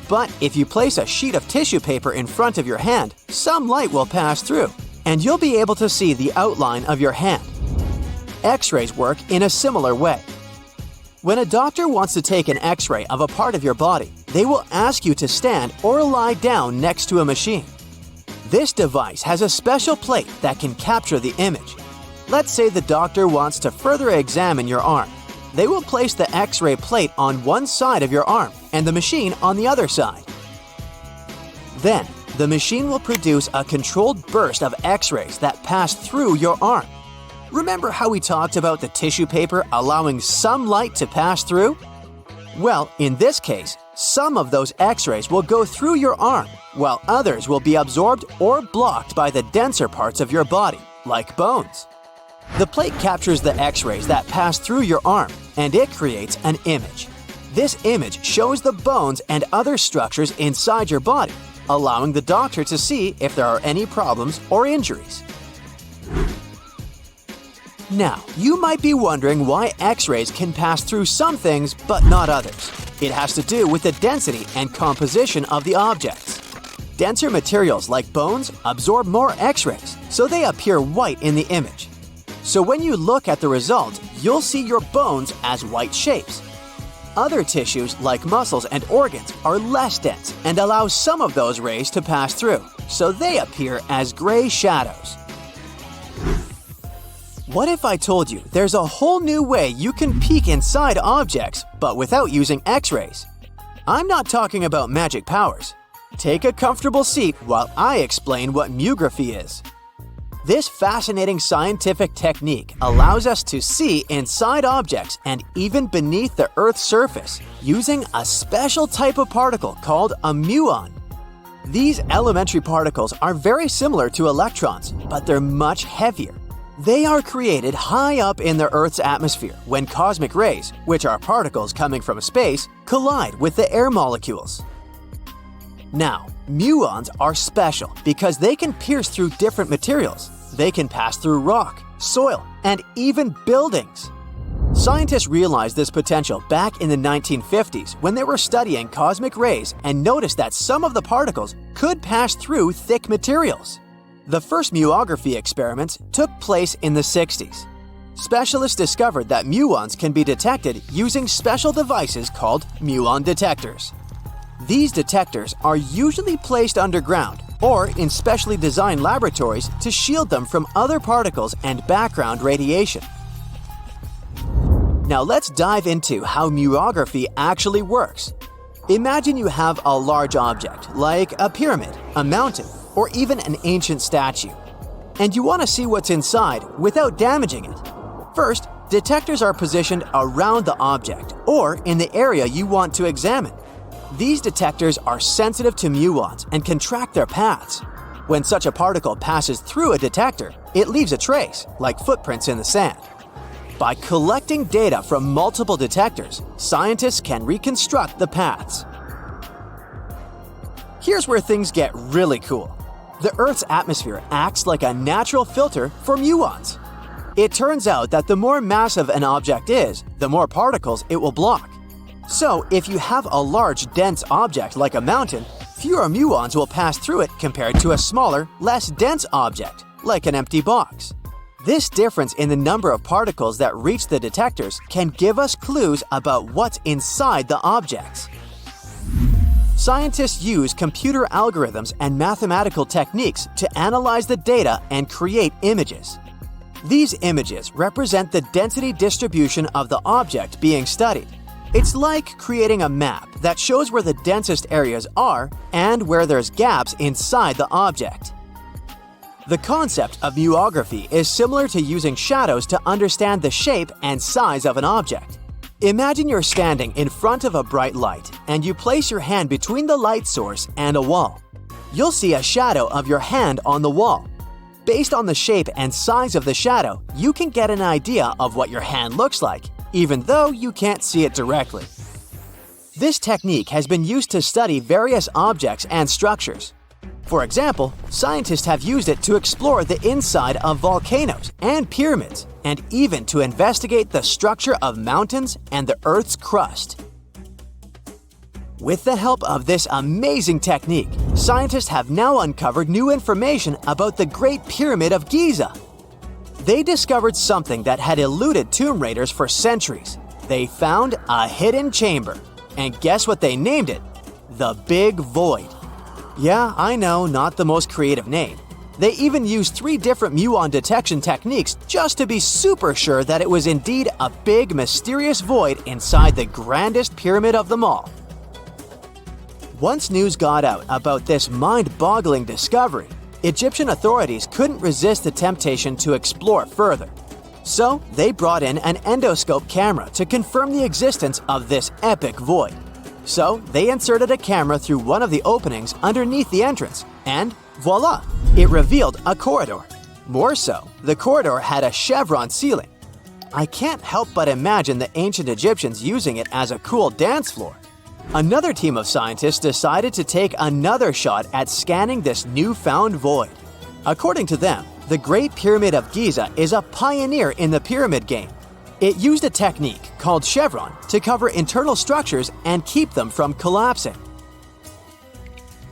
But if you place a sheet of tissue paper in front of your hand, some light will pass through, and you'll be able to see the outline of your hand. X-rays work in a similar way. When a doctor wants to take an X-ray of a part of your body, they will ask you to stand or lie down next to a machine. This device has a special plate that can capture the image. Let's say the doctor wants to further examine your arm. They will place the X-ray plate on one side of your arm and the machine on the other side. Then, the machine will produce a controlled burst of X-rays that pass through your arm. Remember how we talked about the tissue paper allowing some light to pass through? Well, in this case, some of those X-rays will go through your arm, while others will be absorbed or blocked by the denser parts of your body, like bones. The plate captures the X-rays that pass through your arm, and it creates an image. This image shows the bones and other structures inside your body, allowing the doctor to see if there are any problems or injuries. Now, you might be wondering why X-rays can pass through some things but not others. It has to do with the density and composition of the objects. Denser materials like bones absorb more X-rays, so they appear white in the image. So when you look at the result, you'll see your bones as white shapes. Other tissues like muscles and organs are less dense and allow some of those rays to pass through, so they appear as gray shadows. What if I told you there's a whole new way you can peek inside objects, but without using X-rays? I'm not talking about magic powers. Take a comfortable seat while I explain what mummification is. This fascinating scientific technique allows us to see inside objects and even beneath the Earth's surface using a special type of particle called a muon. These elementary particles are very similar to electrons, but they're much heavier. They are created high up in the Earth's atmosphere when cosmic rays, which are particles coming from space, collide with the air molecules. Now, muons are special because they can pierce through different materials. They can pass through rock, soil, and even buildings. Scientists realized this potential back in the 1950s when they were studying cosmic rays and noticed that some of the particles could pass through thick materials. The first muography experiments took place in the 60s. Specialists discovered that muons can be detected using special devices called muon detectors. These detectors are usually placed underground or in specially designed laboratories to shield them from other particles and background radiation. Now let's dive into how muography actually works. Imagine you have a large object, like a pyramid, a mountain, or even an ancient statue, and you want to see what's inside without damaging it. First, detectors are positioned around the object or in the area you want to examine. These detectors are sensitive to muons and can track their paths. When such a particle passes through a detector, it leaves a trace, like footprints in the sand. By collecting data from multiple detectors, scientists can reconstruct the paths. Here's where things get really cool. The Earth's atmosphere acts like a natural filter for muons. It turns out that the more massive an object is, the more particles it will block. So, if you have a large, dense object like a mountain, fewer muons will pass through it compared to a smaller, less dense object, like an empty box. This difference in the number of particles that reach the detectors can give us clues about what's inside the objects. Scientists use computer algorithms and mathematical techniques to analyze the data and create images. These images represent the density distribution of the object being studied. It's like creating a map that shows where the densest areas are and where there's gaps inside the object. The concept of muography is similar to using shadows to understand the shape and size of an object. Imagine you're standing in front of a bright light and you place your hand between the light source and a wall. You'll see a shadow of your hand on the wall. Based on the shape and size of the shadow, you can get an idea of what your hand looks like, even though you can't see it directly. This technique has been used to study various objects and structures. For example, scientists have used it to explore the inside of volcanoes and pyramids, and even to investigate the structure of mountains and the Earth's crust. With the help of this amazing technique, scientists have now uncovered new information about the Great Pyramid of Giza. They discovered something that had eluded tomb raiders for centuries. They found a hidden chamber. And guess what they named it? The Big Void. Yeah, I know, not the most creative name. They even used 3 different muon detection techniques just to be super sure that it was indeed a big, mysterious void inside the grandest pyramid of them all. Once news got out about this mind-boggling discovery, Egyptian authorities couldn't resist the temptation to explore further. So, they brought in an endoscope camera to confirm the existence of this epic void. So, they inserted a camera through one of the openings underneath the entrance, and voila! It revealed a corridor. More so, the corridor had a chevron ceiling. I can't help but imagine the ancient Egyptians using it as a cool dance floor. Another team of scientists decided to take another shot at scanning this newfound void. According to them, the Great Pyramid of Giza is a pioneer in the pyramid game. It used a technique called chevron to cover internal structures and keep them from collapsing.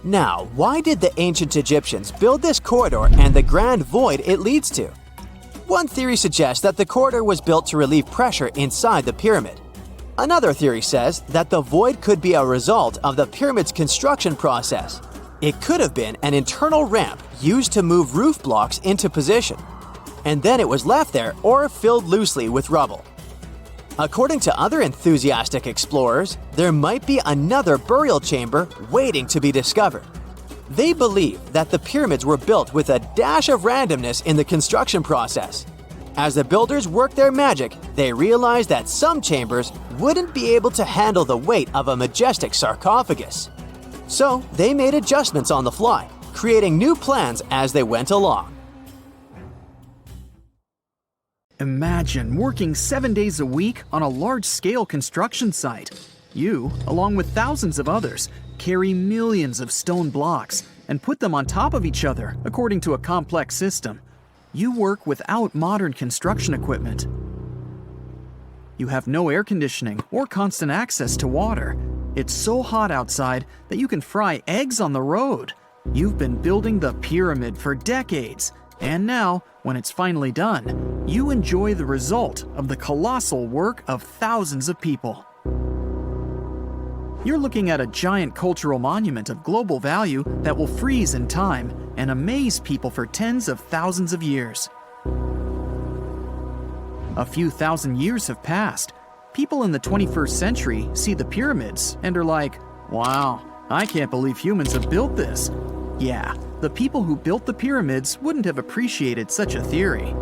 Now, why did the ancient Egyptians build this corridor and the grand void it leads to? One theory suggests that the corridor was built to relieve pressure inside the pyramid. Another theory says that the void could be a result of the pyramid's construction process. It could have been an internal ramp used to move roof blocks into position, and then it was left there or filled loosely with rubble. According to other enthusiastic explorers, there might be another burial chamber waiting to be discovered. They believe that the pyramids were built with a dash of randomness in the construction process. As the builders worked their magic, they realized that some chambers wouldn't be able to handle the weight of a majestic sarcophagus. So they made adjustments on the fly, creating new plans as they went along. Imagine working 7 days a week on a large-scale construction site. You, along with thousands of others, carry millions of stone blocks and put them on top of each other according to a complex system. You work without modern construction equipment. You have no air conditioning or constant access to water. It's so hot outside that you can fry eggs on the road. You've been building the pyramid for decades, and now, when it's finally done, you enjoy the result of the colossal work of thousands of people. You're looking at a giant cultural monument of global value that will freeze in time and amaze people for tens of thousands of years. A few thousand years have passed. People in the 21st century see the pyramids and are like, wow, I can't believe humans have built this. Yeah, the people who built the pyramids wouldn't have appreciated such a theory.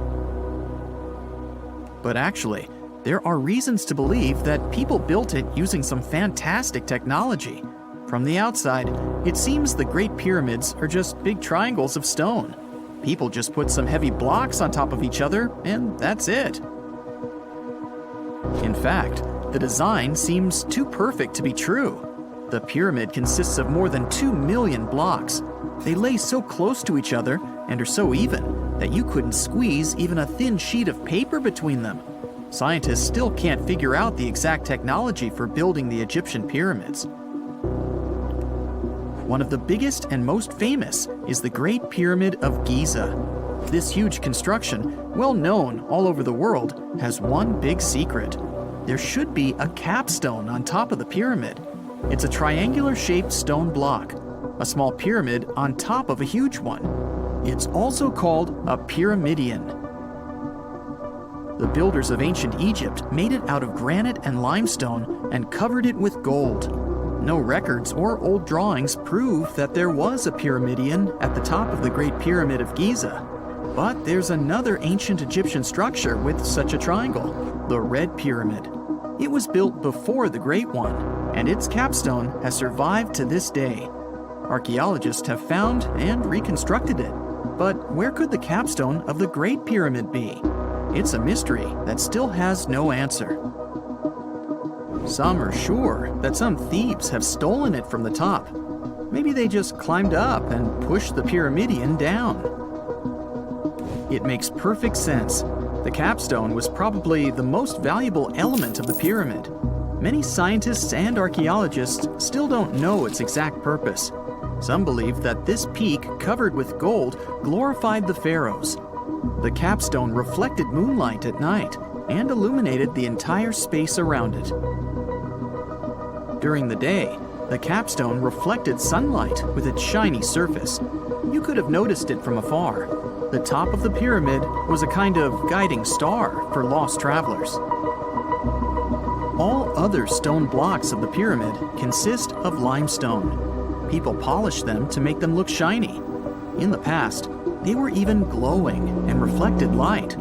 But actually, there are reasons to believe that people built it using some fantastic technology. From the outside, it seems the Great Pyramids are just big triangles of stone. People just put some heavy blocks on top of each other, and that's it. In fact, the design seems too perfect to be true. The pyramid consists of more than 2 million blocks. They lay so close to each other and are so even that you couldn't squeeze even a thin sheet of paper between them. Scientists still can't figure out the exact technology for building the Egyptian pyramids. One of the biggest and most famous is the Great Pyramid of Giza. This huge construction, well known all over the world, has one big secret. There should be a capstone on top of the pyramid. It's a triangular-shaped stone block, a small pyramid on top of a huge one. It's also called a pyramidion. The builders of ancient Egypt made it out of granite and limestone and covered it with gold. No records or old drawings prove that there was a pyramidion at the top of the Great Pyramid of Giza. But there's another ancient Egyptian structure with such a triangle, the Red Pyramid. It was built before the Great One, and its capstone has survived to this day. Archaeologists have found and reconstructed it. But where could the capstone of the Great Pyramid be? It's a mystery that still has no answer. Some are sure that some thieves have stolen it from the top. Maybe they just climbed up and pushed the pyramidion down. It makes perfect sense. The capstone was probably the most valuable element of the pyramid. Many scientists and archaeologists still don't know its exact purpose. Some believe that this peak covered with gold glorified the pharaohs. The capstone reflected moonlight at night and illuminated the entire space around it. During the day, the capstone reflected sunlight with its shiny surface. You could have noticed it from afar. The top of the pyramid was a kind of guiding star for lost travelers. All other stone blocks of the pyramid consist of limestone. People polished them to make them look shiny. In the past, they were even glowing and reflected light.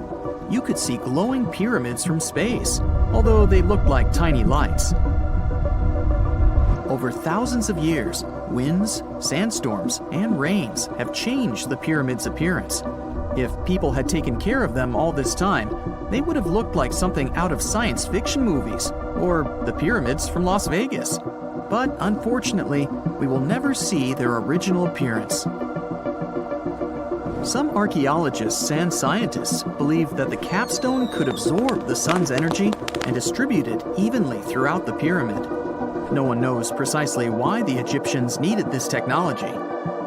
You could see glowing pyramids from space, although they looked like tiny lights. Over thousands of years, winds, sandstorms, and rains have changed the pyramid's appearance. If people had taken care of them all this time, they would have looked like something out of science fiction movies, or the pyramids from Las Vegas. But unfortunately, we will never see their original appearance. Some archaeologists and scientists believe that the capstone could absorb the sun's energy and distribute it evenly throughout the pyramid. No one knows precisely why the Egyptians needed this technology.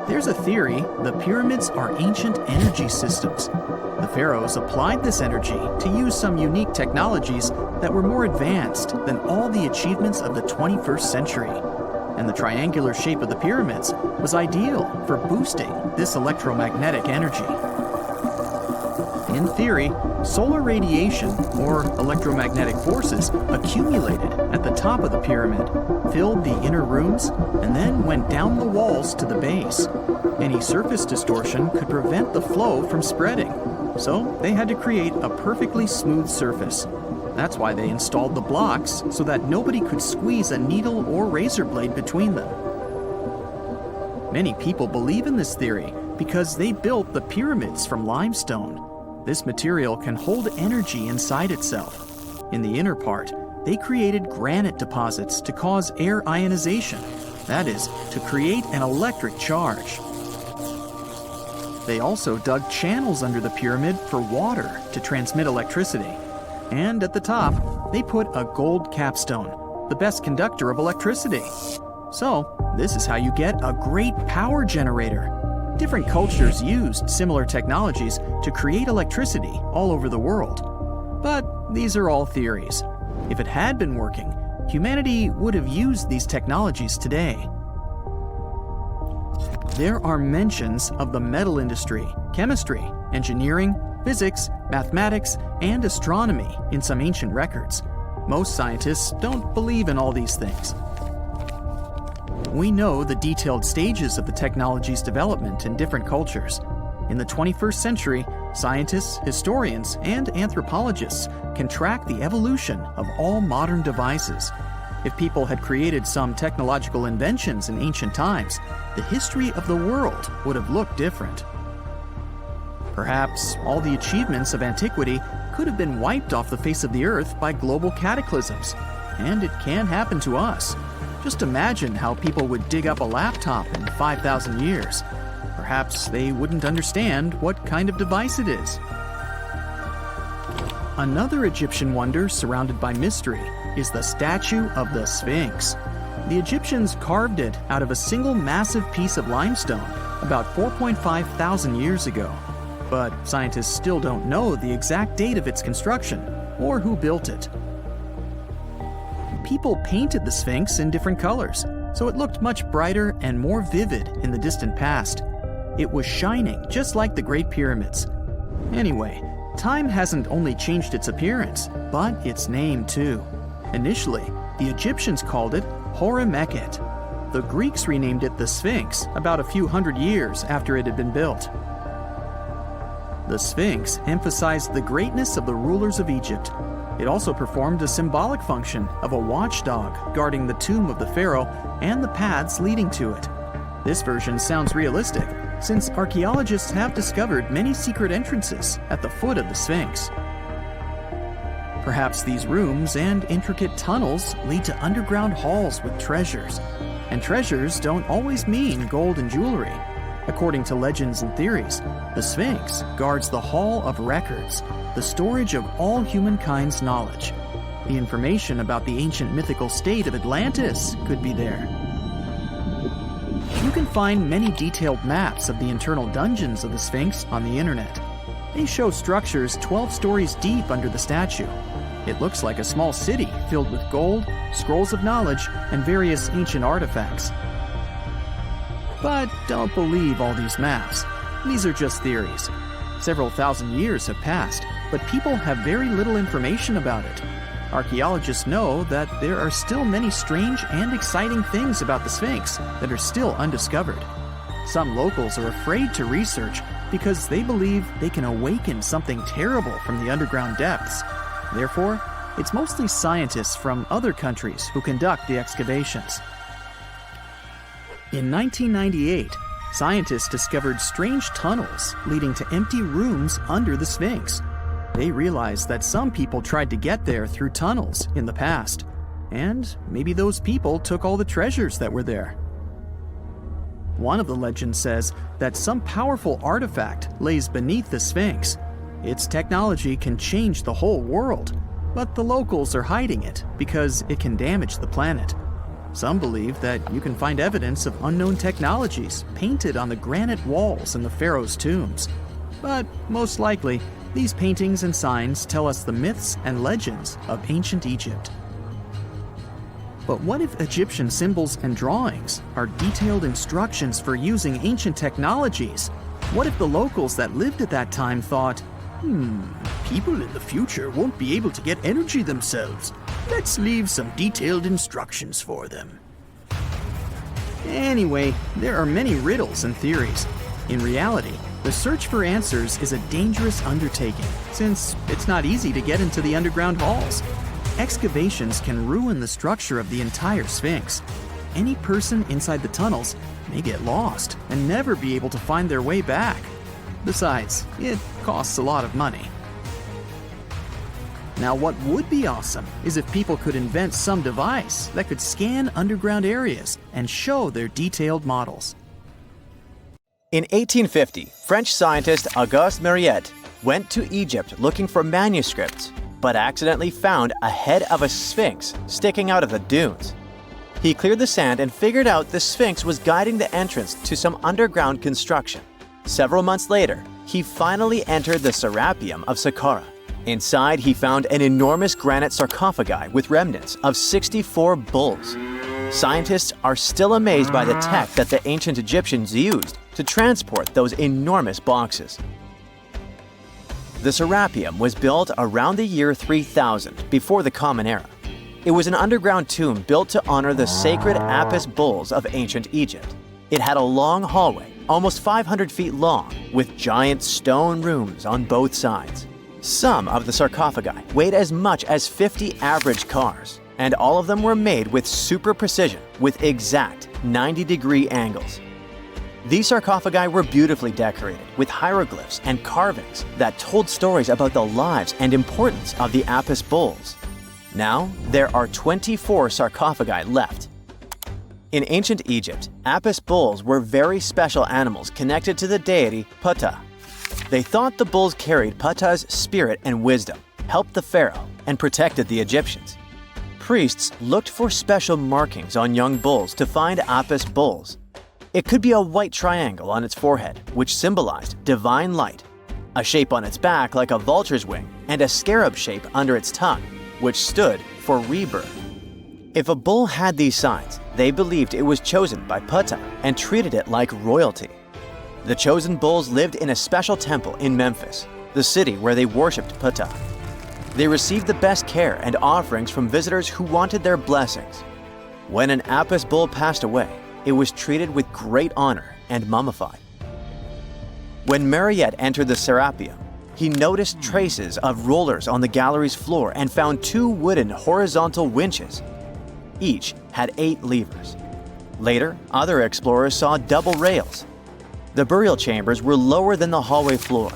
There's a theory the pyramids are ancient energy systems. The pharaohs applied this energy to use some unique technologies that were more advanced than all the achievements of the 21st century. And the triangular shape of the pyramids was ideal for boosting this electromagnetic energy. In theory, solar radiation, or electromagnetic forces, accumulated at the top of the pyramid, filled the inner rooms, and then went down the walls to the base. Any surface distortion could prevent the flow from spreading, so they had to create a perfectly smooth surface. That's why they installed the blocks so that nobody could squeeze a needle or razor blade between them. Many people believe in this theory because they built the pyramids from limestone. This material can hold energy inside itself. In the inner part, they created granite deposits to cause air ionization, that is, to create an electric charge. They also dug channels under the pyramid for water to transmit electricity. And at the top, they put a gold capstone, the best conductor of electricity. So, this is how you get a great power generator. Different cultures used similar technologies to create electricity all over the world. But these are all theories. If it had been working, humanity would have used these technologies today. There are mentions of the metal industry, chemistry, engineering, physics, mathematics, and astronomy in some ancient records. Most scientists don't believe in all these things. We know the detailed stages of the technology's development in different cultures. In the 21st century, scientists, historians, and anthropologists can track the evolution of all modern devices. If people had created some technological inventions in ancient times, the history of the world would have looked different. Perhaps all the achievements of antiquity could have been wiped off the face of the earth by global cataclysms, and it can happen to us. Just imagine how people would dig up a laptop in 5,000 years. perhaps they wouldn't understand what kind of device it is. Another Egyptian wonder surrounded by mystery is the statue of the Sphinx. The Egyptians carved it out of a single massive piece of limestone about 4.5 thousand years ago. But scientists still don't know the exact date of its construction or who built it. People painted the Sphinx in different colors, so it looked much brighter and more vivid in the distant past. It was shining just like the Great Pyramids. Anyway, time hasn't only changed its appearance, but its name too. Initially, the Egyptians called it Horemheb. The Greeks renamed it the Sphinx about a few hundred years after it had been built. The Sphinx emphasized the greatness of the rulers of Egypt. It also performed a symbolic function of a watchdog guarding the tomb of the pharaoh and the paths leading to it. This version sounds realistic, since archaeologists have discovered many secret entrances at the foot of the Sphinx. Perhaps these rooms and intricate tunnels lead to underground halls with treasures. And treasures don't always mean gold and jewelry. According to legends and theories, the Sphinx guards the Hall of Records, the storage of all humankind's knowledge. The information about the ancient mythical state of Atlantis could be there. You can find many detailed maps of the internal dungeons of the Sphinx on the internet. They show structures 12 stories deep under the statue. It looks like a small city filled with gold, scrolls of knowledge, and various ancient artifacts. But don't believe all these maps. These are just theories. Several thousand years have passed, but people have very little information about it. Archaeologists know that there are still many strange and exciting things about the Sphinx that are still undiscovered. Some locals are afraid to research because they believe they can awaken something terrible from the underground depths. Therefore, it's mostly scientists from other countries who conduct the excavations. In 1998, scientists discovered strange tunnels leading to empty rooms under the Sphinx. They realized that some people tried to get there through tunnels in the past, and maybe those people took all the treasures that were there. One of the legends says that some powerful artifact lays beneath the Sphinx. Its technology can change the whole world, but the locals are hiding it because it can damage the planet. Some believe that you can find evidence of unknown technologies painted on the granite walls in the pharaoh's tombs. But most likely, these paintings and signs tell us the myths and legends of ancient Egypt. But what if Egyptian symbols and drawings are detailed instructions for using ancient technologies? What if the locals that lived at that time thought, people in the future won't be able to get energy themselves. Let's leave some detailed instructions for them. Anyway, there are many riddles and theories. In reality, the search for answers is a dangerous undertaking, since it's not easy to get into the underground halls. Excavations can ruin the structure of the entire Sphinx. Any person inside the tunnels may get lost and never be able to find their way back. Besides, it costs a lot of money. Now, what would be awesome is if people could invent some device that could scan underground areas and show their detailed models. In 1850, French scientist Auguste Mariette went to Egypt looking for manuscripts, but accidentally found a head of a sphinx sticking out of the dunes. He cleared the sand and figured out the Sphinx was guiding the entrance to some underground construction. Several months later, he finally entered the Serapium of Saqqara. Inside, he found an enormous granite sarcophagi with remnants of 64 bulls. Scientists are still amazed by the tech that the ancient Egyptians used to transport those enormous boxes. The Serapium was built around the year 3000 before the Common Era. It was an underground tomb built to honor the sacred Apis bulls of ancient Egypt. It had a long hallway, almost 500 feet long, with giant stone rooms on both sides. Some of the sarcophagi weighed as much as 50 average cars, and all of them were made with super precision with exact 90-degree angles. These sarcophagi were beautifully decorated with hieroglyphs and carvings that told stories about the lives and importance of the Apis bulls. Now, there are 24 sarcophagi left. In ancient Egypt, Apis bulls were very special animals connected to the deity Ptah. They thought the bulls carried Ptah's spirit and wisdom, helped the pharaoh, and protected the Egyptians. Priests looked for special markings on young bulls to find Apis bulls. It could be a white triangle on its forehead, which symbolized divine light, a shape on its back like a vulture's wing, and a scarab shape under its tongue, which stood for rebirth. If a bull had these signs, they believed it was chosen by Ptah and treated it like royalty. The chosen bulls lived in a special temple in Memphis, the city where they worshipped Ptah. They received the best care and offerings from visitors who wanted their blessings. When an Apis bull passed away, it was treated with great honor and mummified. When Mariette entered the Serapium, he noticed traces of rollers on the gallery's floor and found 2 wooden horizontal winches. Each had 8 levers. Later, other explorers saw double rails. The burial chambers were lower than the hallway floor.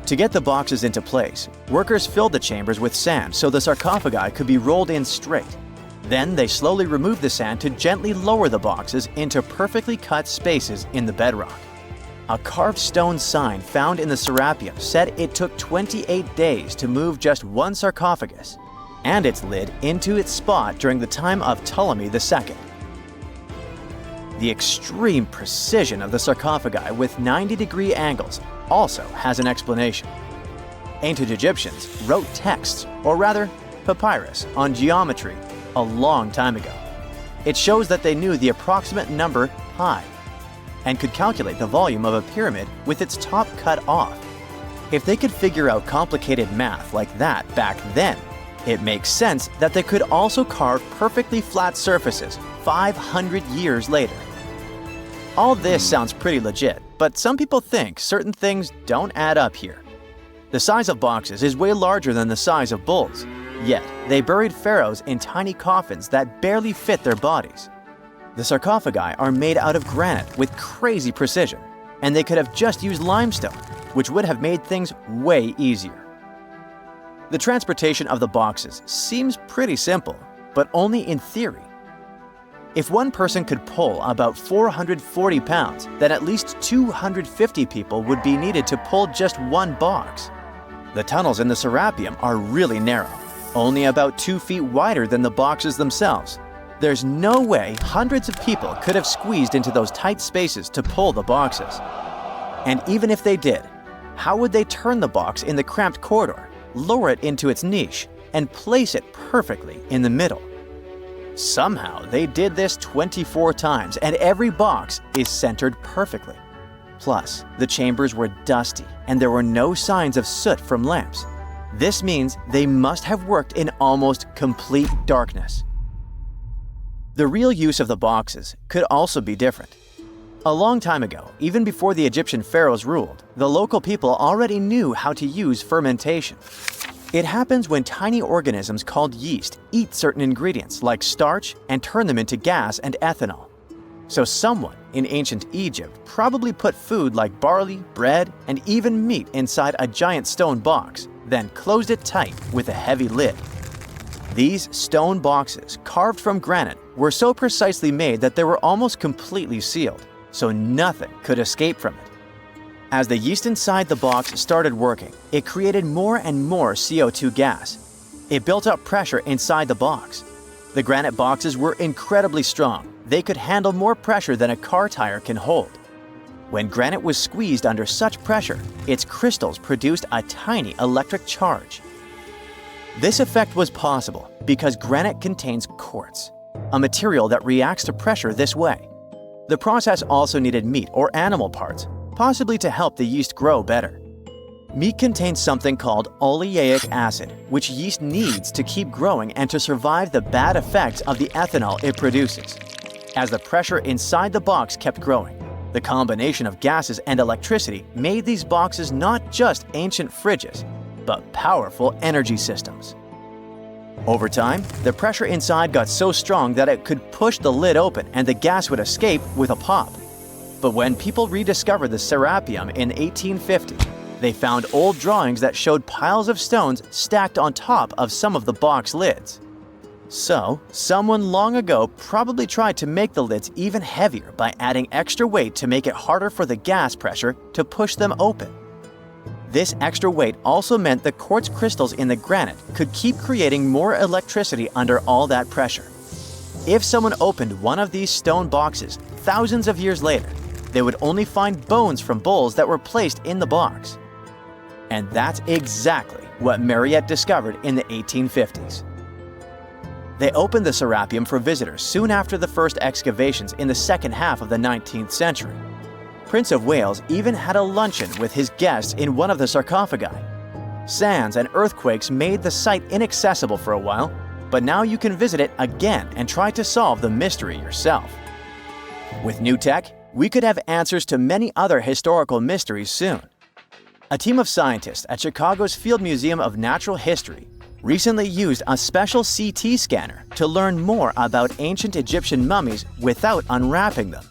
To get the boxes into place, workers filled the chambers with sand so the sarcophagi could be rolled in straight. Then they slowly removed the sand to gently lower the boxes into perfectly cut spaces in the bedrock. A carved stone sign found in the Serapeum said it took 28 days to move just one sarcophagus and its lid into its spot during the time of Ptolemy II. The extreme precision of the sarcophagi with 90-degree angles also has an explanation. Ancient Egyptians wrote texts, or rather, papyrus, on geometry a long time ago. It shows that they knew the approximate number pi and could calculate the volume of a pyramid with its top cut off. If they could figure out complicated math like that back then, it makes sense that they could also carve perfectly flat surfaces 500 years later. All this sounds pretty legit, but some people think certain things don't add up here. The size of boxes is way larger than the size of bulls, yet they buried pharaohs in tiny coffins that barely fit their bodies. The sarcophagi are made out of granite with crazy precision, and they could have just used limestone, which would have made things way easier. The transportation of the boxes seems pretty simple, but only in theory. If one person could pull about 440 pounds, then at least 250 people would be needed to pull just one box. The tunnels in the Serapeum are really narrow, only about 2 feet wider than the boxes themselves. There's no way hundreds of people could have squeezed into those tight spaces to pull the boxes. And even if they did, how would they turn the box in the cramped corridor, lower it into its niche, and place it perfectly in the middle? Somehow they did this 24 times, and every box is centered perfectly. Plus, the chambers were dusty, and there were no signs of soot from lamps. This means they must have worked in almost complete darkness. The real use of the boxes could also be different. A long time ago, even before the Egyptian pharaohs ruled, the local people already knew how to use fermentation. It happens when tiny organisms called yeast eat certain ingredients like starch and turn them into gas and ethanol. So someone in ancient Egypt probably put food like barley, bread, and even meat inside a giant stone box, then closed it tight with a heavy lid. These stone boxes, carved from granite, were so precisely made that they were almost completely sealed, so nothing could escape from it. As the yeast inside the box started working, it created more and more CO2 gas. It built up pressure inside the box. The granite boxes were incredibly strong. They could handle more pressure than a car tire can hold. When granite was squeezed under such pressure, its crystals produced a tiny electric charge. This effect was possible because granite contains quartz, a material that reacts to pressure this way. The process also needed meat or animal parts, possibly to help the yeast grow better. Meat contains something called oleic acid, which yeast needs to keep growing and to survive the bad effects of the ethanol it produces. As the pressure inside the box kept growing, the combination of gases and electricity made these boxes not just ancient fridges, but powerful energy systems. Over time, the pressure inside got so strong that it could push the lid open and the gas would escape with a pop. But when people rediscovered the Serapeum in 1850, they found old drawings that showed piles of stones stacked on top of some of the box lids. So, someone long ago probably tried to make the lids even heavier by adding extra weight to make it harder for the gas pressure to push them open. This extra weight also meant the quartz crystals in the granite could keep creating more electricity under all that pressure. If someone opened one of these stone boxes thousands of years later, they would only find bones from bulls that were placed in the box. And that's exactly what Mariette discovered in the 1850s. They opened the Serapium for visitors soon after the first excavations in the second half of the 19th century. Prince of Wales even had a luncheon with his guests in one of the sarcophagi. Sands and earthquakes made the site inaccessible for a while, but now you can visit it again and try to solve the mystery yourself. With new tech, we could have answers to many other historical mysteries soon. A team of scientists at Chicago's Field Museum of Natural History recently used a special CT scanner to learn more about ancient Egyptian mummies without unwrapping them.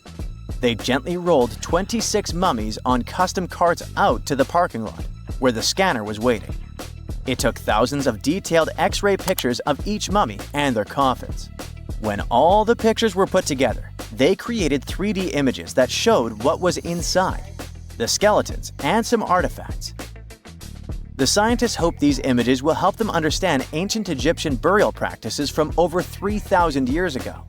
They gently rolled 26 mummies on custom carts out to the parking lot, where the scanner was waiting. It took thousands of detailed X-ray pictures of each mummy and their coffins. When all the pictures were put together, they created 3D images that showed what was inside, the skeletons, and some artifacts. The scientists hope these images will help them understand ancient Egyptian burial practices from over 3,000 years ago.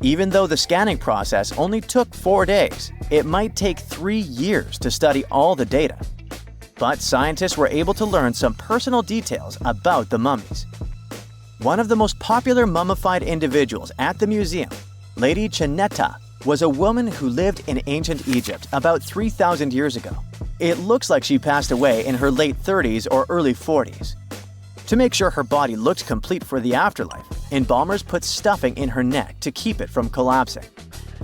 Even though the scanning process only took 4 days, it might take 3 years to study all the data. But scientists were able to learn some personal details about the mummies. One of the most popular mummified individuals at the museum, Lady Chineta, was a woman who lived in ancient Egypt about 3,000 years ago. It looks like she passed away in her late 30s or early 40s. To make sure her body looked complete for the afterlife, embalmers put stuffing in her neck to keep it from collapsing.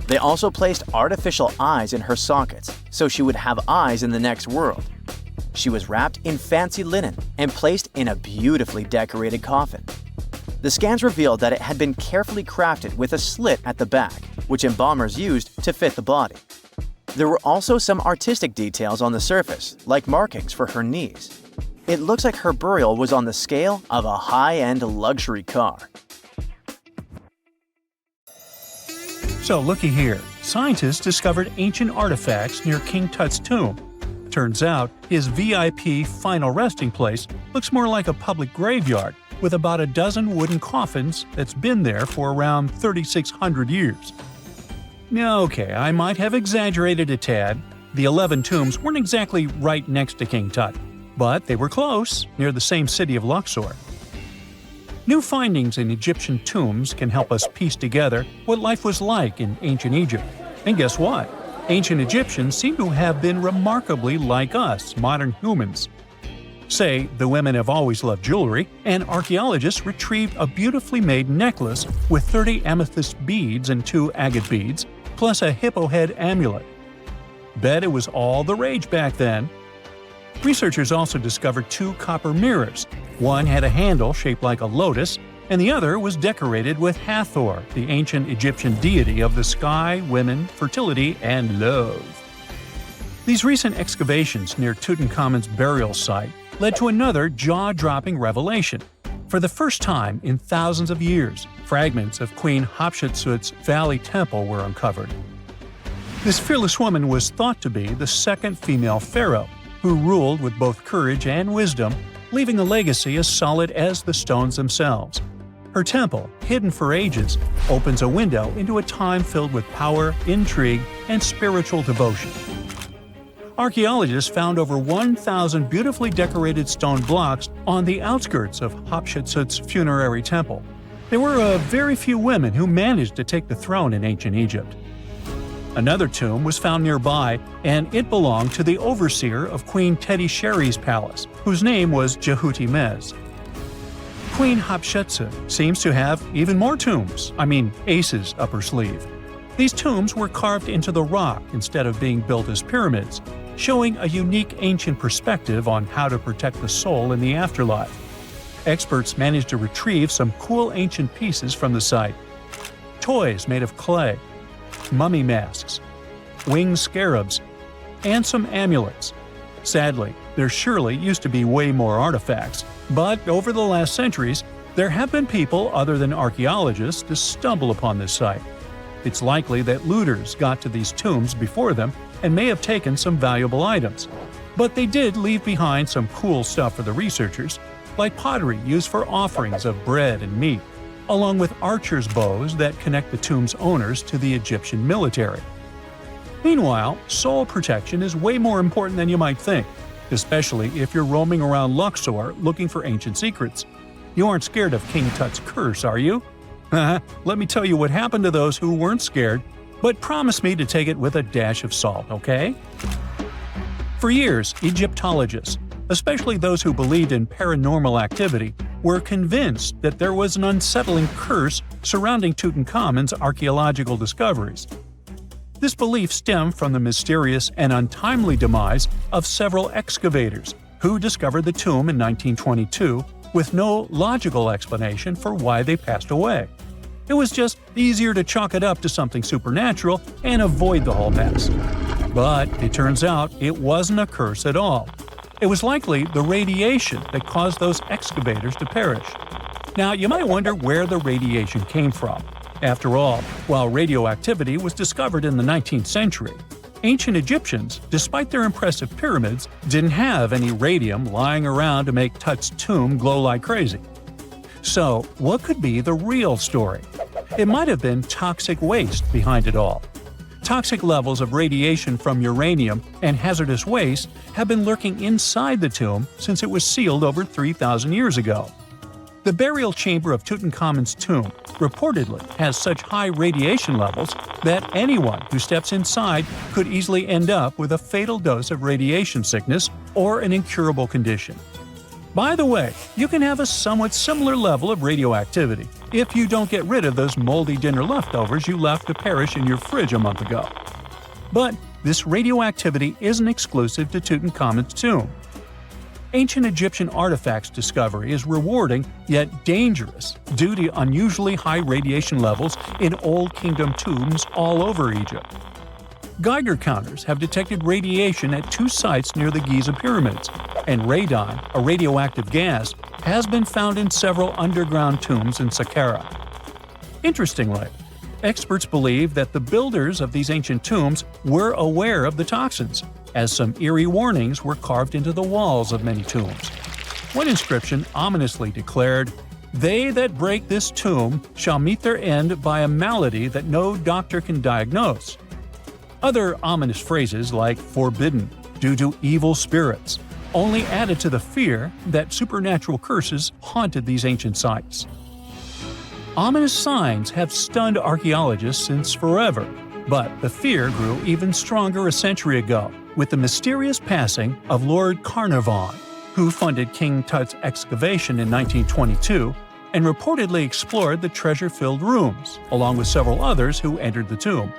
They also placed artificial eyes in her sockets, so she would have eyes in the next world. She was wrapped in fancy linen and placed in a beautifully decorated coffin. The scans revealed that it had been carefully crafted with a slit at the back, which embalmers used to fit the body. There were also some artistic details on the surface, like markings for her knees. It looks like her burial was on the scale of a high-end luxury car. So looky here, scientists discovered ancient artifacts near King Tut's tomb. Turns out, his VIP final resting place looks more like a public graveyard with about a dozen wooden coffins that's been there for around 3,600 years. Okay, I might have exaggerated a tad. The 11 tombs weren't exactly right next to King Tut, but they were close, near the same city of Luxor. New findings in Egyptian tombs can help us piece together what life was like in ancient Egypt. And guess what? Ancient Egyptians seem to have been remarkably like us, modern humans. Say, the women have always loved jewelry, and archaeologists retrieved a beautifully made necklace with 30 amethyst beads and 2 agate beads, plus a hippo head amulet. Bet it was all the rage back then. Researchers also discovered 2 copper mirrors. One had a handle shaped like a lotus, and the other was decorated with Hathor, the ancient Egyptian deity of the sky, women, fertility, and love. These recent excavations near Tutankhamun's burial site led to another jaw-dropping revelation. For the first time in thousands of years, fragments of Queen Hatshepsut's Valley Temple were uncovered. This fearless woman was thought to be the second female pharaoh, who ruled with both courage and wisdom, leaving a legacy as solid as the stones themselves. Her temple, hidden for ages, opens a window into a time filled with power, intrigue, and spiritual devotion. Archaeologists found over 1,000 beautifully decorated stone blocks on the outskirts of Hatshepsut's funerary temple. There were very few women who managed to take the throne in ancient Egypt. Another tomb was found nearby, and it belonged to the overseer of Queen Teti Sheri's palace, whose name was Jehuti-Mez. Queen Hatshepsut seems to have even more tombs, aces up her sleeve. These tombs were carved into the rock instead of being built as pyramids, showing a unique ancient perspective on how to protect the soul in the afterlife. Experts managed to retrieve some cool ancient pieces from the site. Toys made of clay, mummy masks, winged scarabs, and some amulets. Sadly, there surely used to be way more artifacts, but over the last centuries, There have been people other than archaeologists to stumble upon this site. It's likely that looters got to these tombs before them and may have taken some valuable items. But they did leave behind some cool stuff for the researchers, like pottery used for offerings of bread and meat, along with archers' bows that connect the tomb's owners to the Egyptian military. Meanwhile, soul protection is way more important than you might think, especially if you're roaming around Luxor looking for ancient secrets. You aren't scared of King Tut's curse, are you? Let me tell you what happened to those who weren't scared, but promise me to take it with a dash of salt, okay? For years, Egyptologists, especially those who believed in paranormal activity, were convinced that there was an unsettling curse surrounding Tutankhamun's archaeological discoveries. This belief stemmed from the mysterious and untimely demise of several excavators who discovered the tomb in 1922 with no logical explanation for why they passed away. It was just easier to chalk it up to something supernatural and avoid the whole mess. But it turns out it wasn't a curse at all. It was likely the radiation that caused those excavators to perish. Now, you might wonder where the radiation came from. After all, while radioactivity was discovered in the 19th century, ancient Egyptians, despite their impressive pyramids, didn't have any radium lying around to make Tut's tomb glow like crazy. So, what could be the real story? It might have been toxic waste behind it all. Toxic levels of radiation from uranium and hazardous waste have been lurking inside the tomb since it was sealed over 3,000 years ago. The burial chamber of Tutankhamun's tomb reportedly has such high radiation levels that anyone who steps inside could easily end up with a fatal dose of radiation sickness or an incurable condition. By the way, you can have a somewhat similar level of radioactivity if you don't get rid of those moldy dinner leftovers you left to perish in your fridge a month ago. But this radioactivity isn't exclusive to Tutankhamun's tomb. Ancient Egyptian artifacts discovery is rewarding yet dangerous due to unusually high radiation levels in Old Kingdom tombs all over Egypt. Geiger counters have detected radiation at 2 sites near the Giza pyramids, and radon, a radioactive gas, has been found in several underground tombs in Saqqara. Interestingly, experts believe that the builders of these ancient tombs were aware of the toxins, as some eerie warnings were carved into the walls of many tombs. One inscription ominously declared, "They that break this tomb shall meet their end by a malady that no doctor can diagnose." Other ominous phrases like "forbidden," "due to evil spirits," only added to the fear that supernatural curses haunted these ancient sites. Ominous signs have stunned archaeologists since forever, but the fear grew even stronger a century ago with the mysterious passing of Lord Carnarvon, who funded King Tut's excavation in 1922 and reportedly explored the treasure-filled rooms, along with several others who entered the tomb.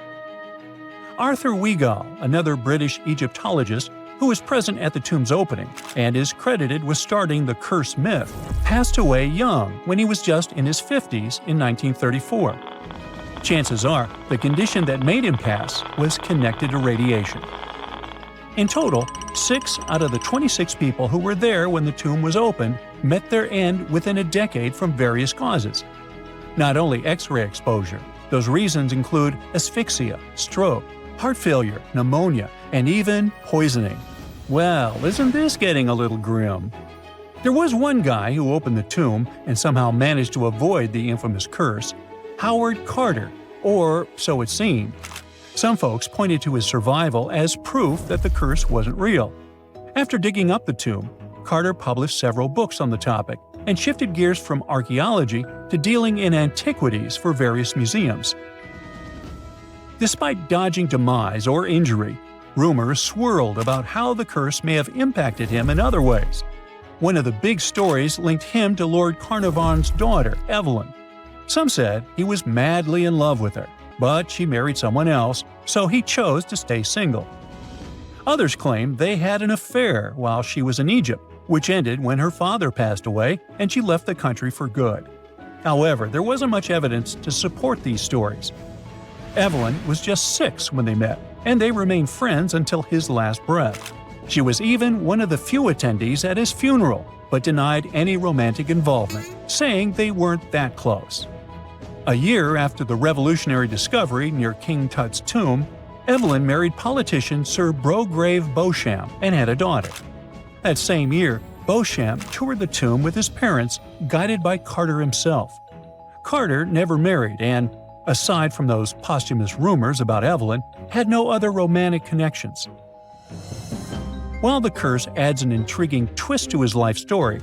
Arthur Weigall, another British Egyptologist who was present at the tomb's opening and is credited with starting the curse myth, passed away young when he was just in his 50s in 1934. Chances are the condition that made him pass was connected to radiation. In total, 6 out of the 26 people who were there when the tomb was opened met their end within a decade from various causes. Not only X-ray exposure, those reasons include asphyxia, stroke, heart failure, pneumonia, and even poisoning. Well, isn't this getting a little grim? There was one guy who opened the tomb and somehow managed to avoid the infamous curse, Howard Carter, or so it seemed. Some folks pointed to his survival as proof that the curse wasn't real. After digging up the tomb, Carter published several books on the topic and shifted gears from archaeology to dealing in antiquities for various museums. Despite dodging demise or injury, rumors swirled about how the curse may have impacted him in other ways. One of the big stories linked him to Lord Carnarvon's daughter, Evelyn. Some said he was madly in love with her, but she married someone else, so he chose to stay single. Others claimed they had an affair while she was in Egypt, which ended when her father passed away and she left the country for good. However, there wasn't much evidence to support these stories. Evelyn was just 6 when they met, and they remained friends until his last breath. She was even one of the few attendees at his funeral, but denied any romantic involvement, saying they weren't that close. A year after the revolutionary discovery near King Tut's tomb, Evelyn married politician Sir Brograve Beauchamp and had a daughter. That same year, Beauchamp toured the tomb with his parents, guided by Carter himself. Carter never married and, aside from those posthumous rumors about Evelyn, had no other romantic connections. While the curse adds an intriguing twist to his life story,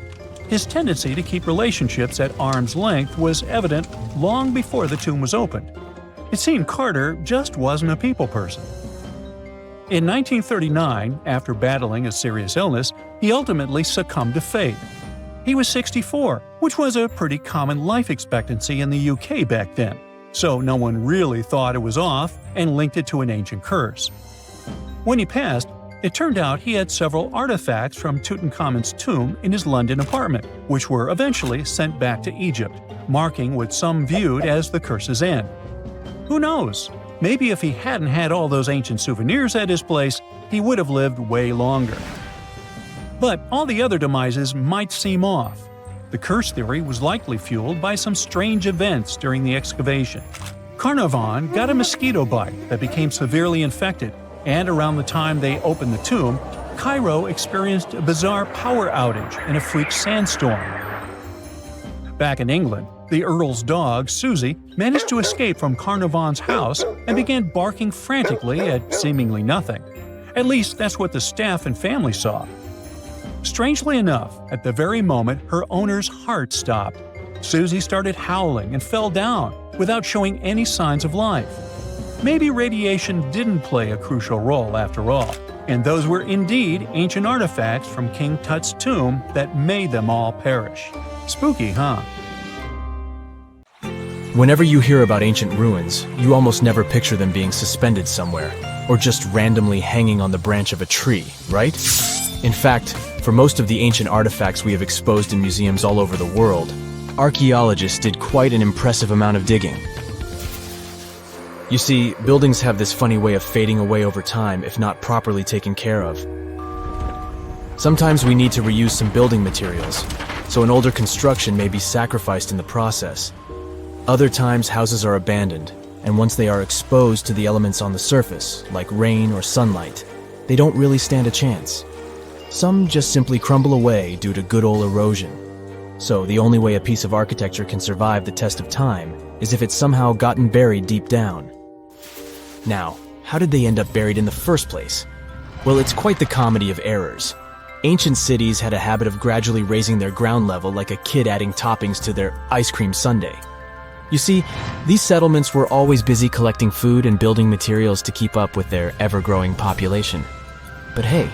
his tendency to keep relationships at arm's length was evident long before the tomb was opened. It seemed Carter just wasn't a people person. In 1939, after battling a serious illness, he ultimately succumbed to fate. He was 64, which was a pretty common life expectancy in the UK back then, so no one really thought it was off and linked it to an ancient curse. When he passed, it turned out he had several artifacts from Tutankhamun's tomb in his London apartment, which were eventually sent back to Egypt, marking what some viewed as the curse's end. Who knows? Maybe if he hadn't had all those ancient souvenirs at his place, he would have lived way longer. But all the other demises might seem off. The curse theory was likely fueled by some strange events during the excavation. Carnarvon got a mosquito bite that became severely infected, and around the time they opened the tomb, Cairo experienced a bizarre power outage and a freak sandstorm. Back in England, the Earl's dog, Susie, managed to escape from Carnarvon's house and began barking frantically at seemingly nothing. At least that's what the staff and family saw. Strangely enough, at the very moment her owner's heart stopped, Susie started howling and fell down without showing any signs of life. Maybe radiation didn't play a crucial role after all, and those were indeed ancient artifacts from King Tut's tomb that made them all perish. Spooky, huh? Whenever you hear about ancient ruins, you almost never picture them being suspended somewhere, or just randomly hanging on the branch of a tree, right? In fact, for most of the ancient artifacts we have exposed in museums all over the world, archaeologists did quite an impressive amount of digging. You see, buildings have this funny way of fading away over time if not properly taken care of. Sometimes we need to reuse some building materials, so an older construction may be sacrificed in the process. Other times houses are abandoned, and once they are exposed to the elements on the surface, like rain or sunlight, they don't really stand a chance. Some just simply crumble away due to good old erosion. So the only way a piece of architecture can survive the test of time is if it's somehow gotten buried deep down. Now, how did they end up buried in the first place? Well, it's quite the comedy of errors. Ancient cities had a habit of gradually raising their ground level like a kid adding toppings to their ice cream sundae. You see, these settlements were always busy collecting food and building materials to keep up with their ever-growing population. But hey,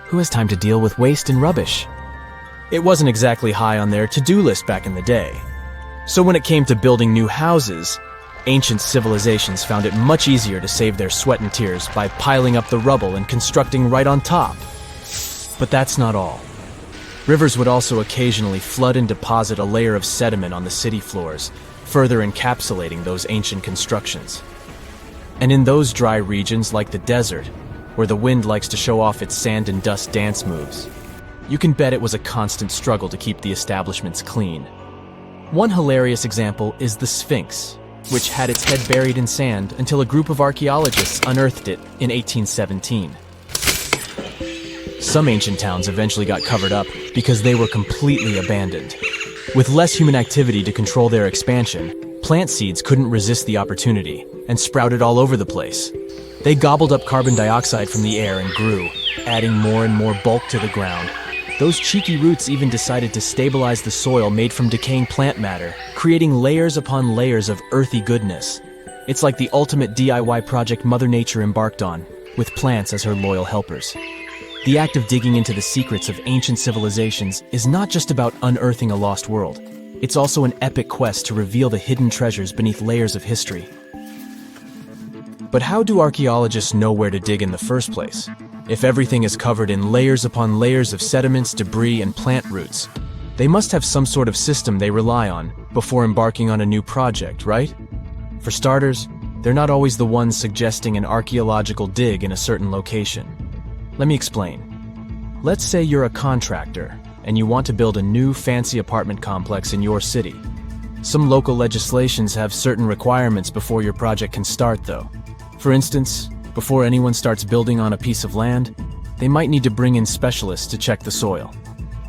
who has time to deal with waste and rubbish? It wasn't exactly high on their to-do list back in the day. So when it came to building new houses, ancient civilizations found it much easier to save their sweat and tears by piling up the rubble and constructing right on top. But that's not all. Rivers would also occasionally flood and deposit a layer of sediment on the city floors, further encapsulating those ancient constructions. And in those dry regions like the desert, where the wind likes to show off its sand and dust dance moves, you can bet it was a constant struggle to keep the establishments clean. One hilarious example is the Sphinx, which had its head buried in sand until a group of archaeologists unearthed it in 1817. Some ancient towns eventually got covered up because they were completely abandoned. With less human activity to control their expansion, plant seeds couldn't resist the opportunity and sprouted all over the place. They gobbled up carbon dioxide from the air and grew, adding more and more bulk to the ground. Those cheeky roots even decided to stabilize the soil made from decaying plant matter, creating layers upon layers of earthy goodness. It's like the ultimate DIY project Mother Nature embarked on, with plants as her loyal helpers. The act of digging into the secrets of ancient civilizations is not just about unearthing a lost world. It's also an epic quest to reveal the hidden treasures beneath layers of history. But how do archaeologists know where to dig in the first place? If everything is covered in layers upon layers of sediments, debris, and plant roots, they must have some sort of system they rely on before embarking on a new project, right? For starters, they're not always the ones suggesting an archaeological dig in a certain location. Let me explain. Let's say you're a contractor, and you want to build a new fancy apartment complex in your city. Some local legislations have certain requirements before your project can start, though. For instance, before anyone starts building on a piece of land, they might need to bring in specialists to check the soil.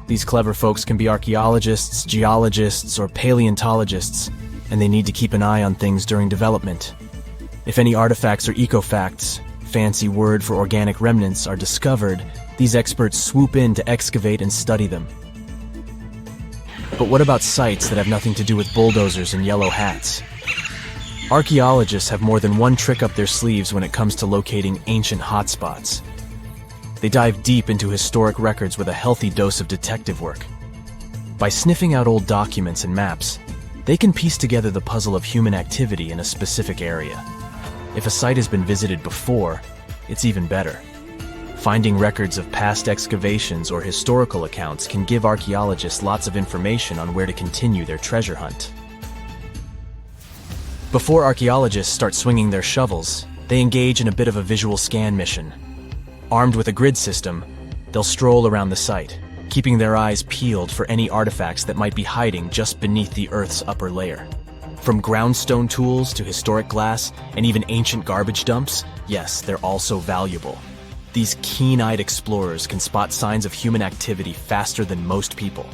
These clever folks can be archaeologists, geologists, or paleontologists, and they need to keep an eye on things during development. If any artifacts or ecofacts, fancy word for organic remnants, are discovered, these experts swoop in to excavate and study them. But what about sites that have nothing to do with bulldozers and yellow hats? Archaeologists have more than one trick up their sleeves when it comes to locating ancient hotspots. They dive deep into historic records with a healthy dose of detective work. By sniffing out old documents and maps, they can piece together the puzzle of human activity in a specific area. If a site has been visited before, it's even better. Finding records of past excavations or historical accounts can give archaeologists lots of information on where to continue their treasure hunt. Before archaeologists start swinging their shovels, they engage in a bit of a visual scan mission. Armed with a grid system, they'll stroll around the site, keeping their eyes peeled for any artifacts that might be hiding just beneath the Earth's upper layer. From groundstone tools to historic glass and even ancient garbage dumps, yes, they're all so valuable. These keen-eyed explorers can spot signs of human activity faster than most people.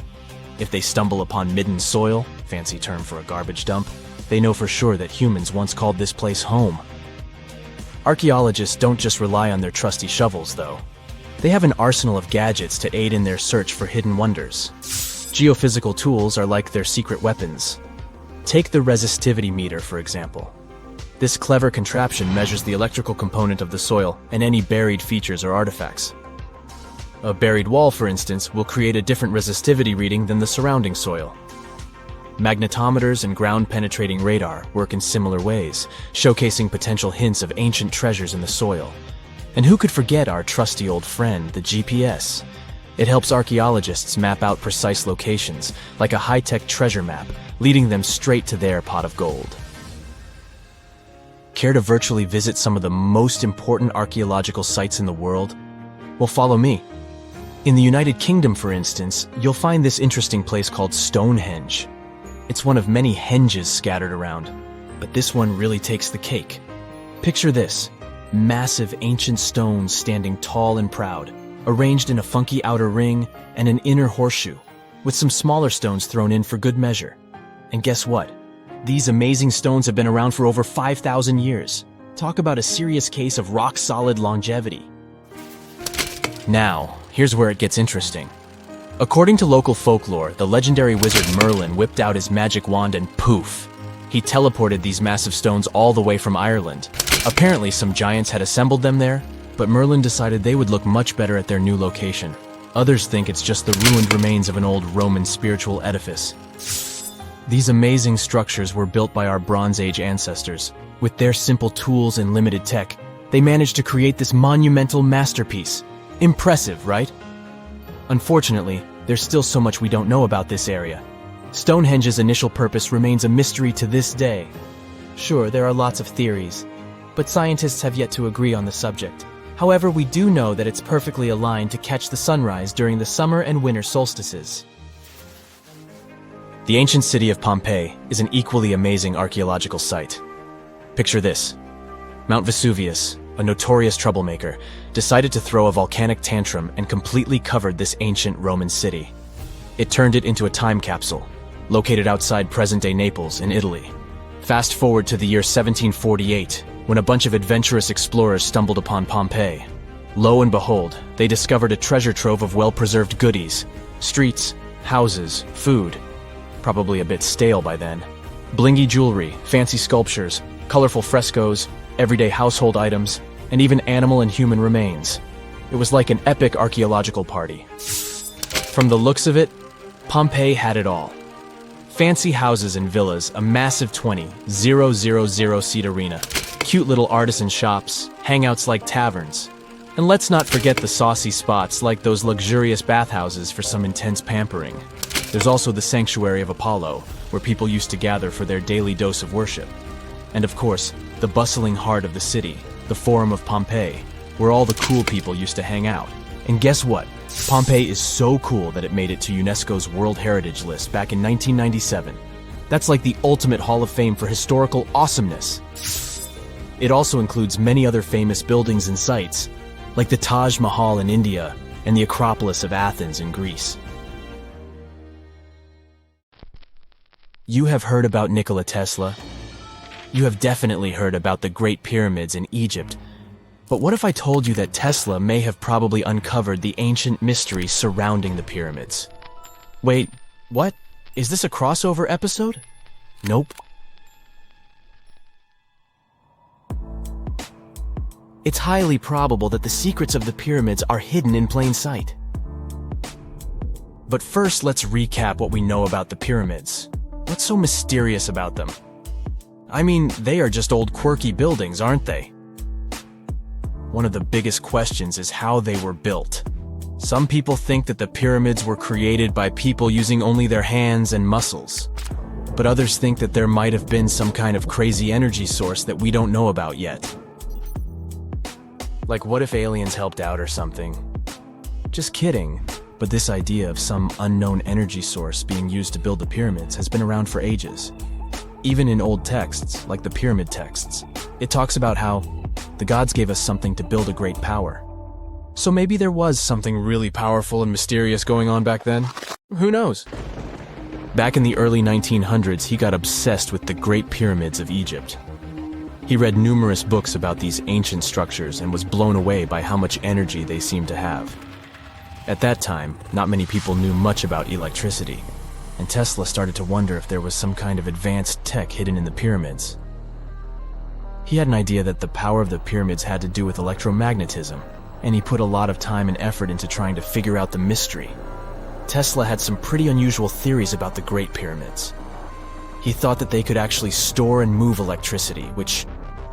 If they stumble upon midden soil, fancy term for a garbage dump, they know for sure that humans once called this place home. Archaeologists don't just rely on their trusty shovels, though. They have an arsenal of gadgets to aid in their search for hidden wonders. Geophysical tools are like their secret weapons. Take the resistivity meter, for example. This clever contraption measures the electrical component of the soil and any buried features or artifacts. A buried wall, for instance, will create a different resistivity reading than the surrounding soil. Magnetometers and ground-penetrating radar work in similar ways, showcasing potential hints of ancient treasures in the soil. And who could forget our trusty old friend, the GPS? It helps archaeologists map out precise locations, like a high-tech treasure map, leading them straight to their pot of gold. Care to virtually visit some of the most important archaeological sites in the world? Well, follow me. In the United Kingdom, for instance, you'll find this interesting place called Stonehenge. It's one of many henges scattered around, but this one really takes the cake. Picture this: massive ancient stones standing tall and proud, arranged in a funky outer ring and an inner horseshoe, with some smaller stones thrown in for good measure. And guess what? These amazing stones have been around for over 5,000 years. Talk about a serious case of rock-solid longevity. Now, here's where it gets interesting. According to local folklore, the legendary wizard Merlin whipped out his magic wand and poof! He teleported these massive stones all the way from Ireland. Apparently, some giants had assembled them there, but Merlin decided they would look much better at their new location. Others think it's just the ruined remains of an old Roman spiritual edifice. These amazing structures were built by our Bronze Age ancestors. With their simple tools and limited tech, they managed to create this monumental masterpiece. Impressive, right? Unfortunately, there's still so much we don't know about this area. Stonehenge's initial purpose remains a mystery to this day. Sure, there are lots of theories, but scientists have yet to agree on the subject. However, we do know that it's perfectly aligned to catch the sunrise during the summer and winter solstices. The ancient city of Pompeii is an equally amazing archaeological site. Picture this: Mount Vesuvius, a notorious troublemaker, decided to throw a volcanic tantrum and completely covered this ancient Roman city. It turned it into a time capsule, located outside present-day Naples in Italy. Fast forward to the year 1748, when a bunch of adventurous explorers stumbled upon Pompeii. Lo and behold, they discovered a treasure trove of well-preserved goodies: streets, houses, food. Probably a bit stale by then. Blingy jewelry, fancy sculptures, colorful frescoes, everyday household items, and even animal and human remains. It was like an epic archaeological party. From the looks of it, Pompeii had it all. Fancy houses and villas, a massive 20,000-seat arena, cute little artisan shops, hangouts like taverns. And let's not forget the saucy spots like those luxurious bathhouses for some intense pampering. There's also the Sanctuary of Apollo, where people used to gather for their daily dose of worship. And of course, the bustling heart of the city, the Forum of Pompeii, where all the cool people used to hang out. And guess what? Pompeii is so cool that it made it to UNESCO's World Heritage List back in 1997. That's like the ultimate Hall of Fame for historical awesomeness. It also includes many other famous buildings and sites, like the Taj Mahal in India and the Acropolis of Athens in Greece. You have heard about Nikola Tesla. You have definitely heard about the Great Pyramids in Egypt. But what if I told you that Tesla may have probably uncovered the ancient mysteries surrounding the pyramids? Wait, what? Is this a crossover episode? Nope. It's highly probable that the secrets of the pyramids are hidden in plain sight. But first, let's recap what we know about the pyramids. What's so mysterious about them? I mean, they are just old quirky buildings, aren't they? One of the biggest questions is how they were built. Some people think that the pyramids were created by people using only their hands and muscles. But others think that there might have been some kind of crazy energy source that we don't know about yet. Like, what if aliens helped out or something? Just kidding. But this idea of some unknown energy source being used to build the pyramids has been around for ages. Even in old texts, like the pyramid texts, it talks about how the gods gave us something to build a great power. So maybe there was something really powerful and mysterious going on back then? Who knows? Back in the early 1900s, he got obsessed with the Great Pyramids of Egypt. He read numerous books about these ancient structures and was blown away by how much energy they seemed to have. At that time, not many people knew much about electricity, and Tesla started to wonder if there was some kind of advanced tech hidden in the pyramids. He had an idea that the power of the pyramids had to do with electromagnetism, and he put a lot of time and effort into trying to figure out the mystery. Tesla had some pretty unusual theories about the Great Pyramids. He thought that they could actually store and move electricity, which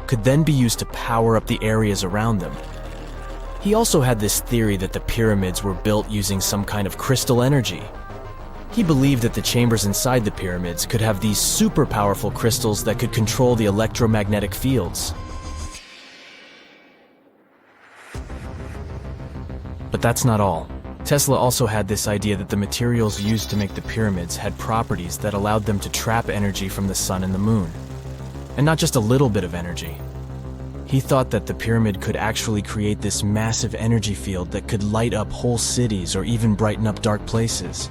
could then be used to power up the areas around them. He also had this theory that the pyramids were built using some kind of crystal energy. He believed that the chambers inside the pyramids could have these super powerful crystals that could control the electromagnetic fields. But that's not all. Tesla also had this idea that the materials used to make the pyramids had properties that allowed them to trap energy from the sun and the moon. And not just a little bit of energy. He thought that the pyramid could actually create this massive energy field that could light up whole cities or even brighten up dark places.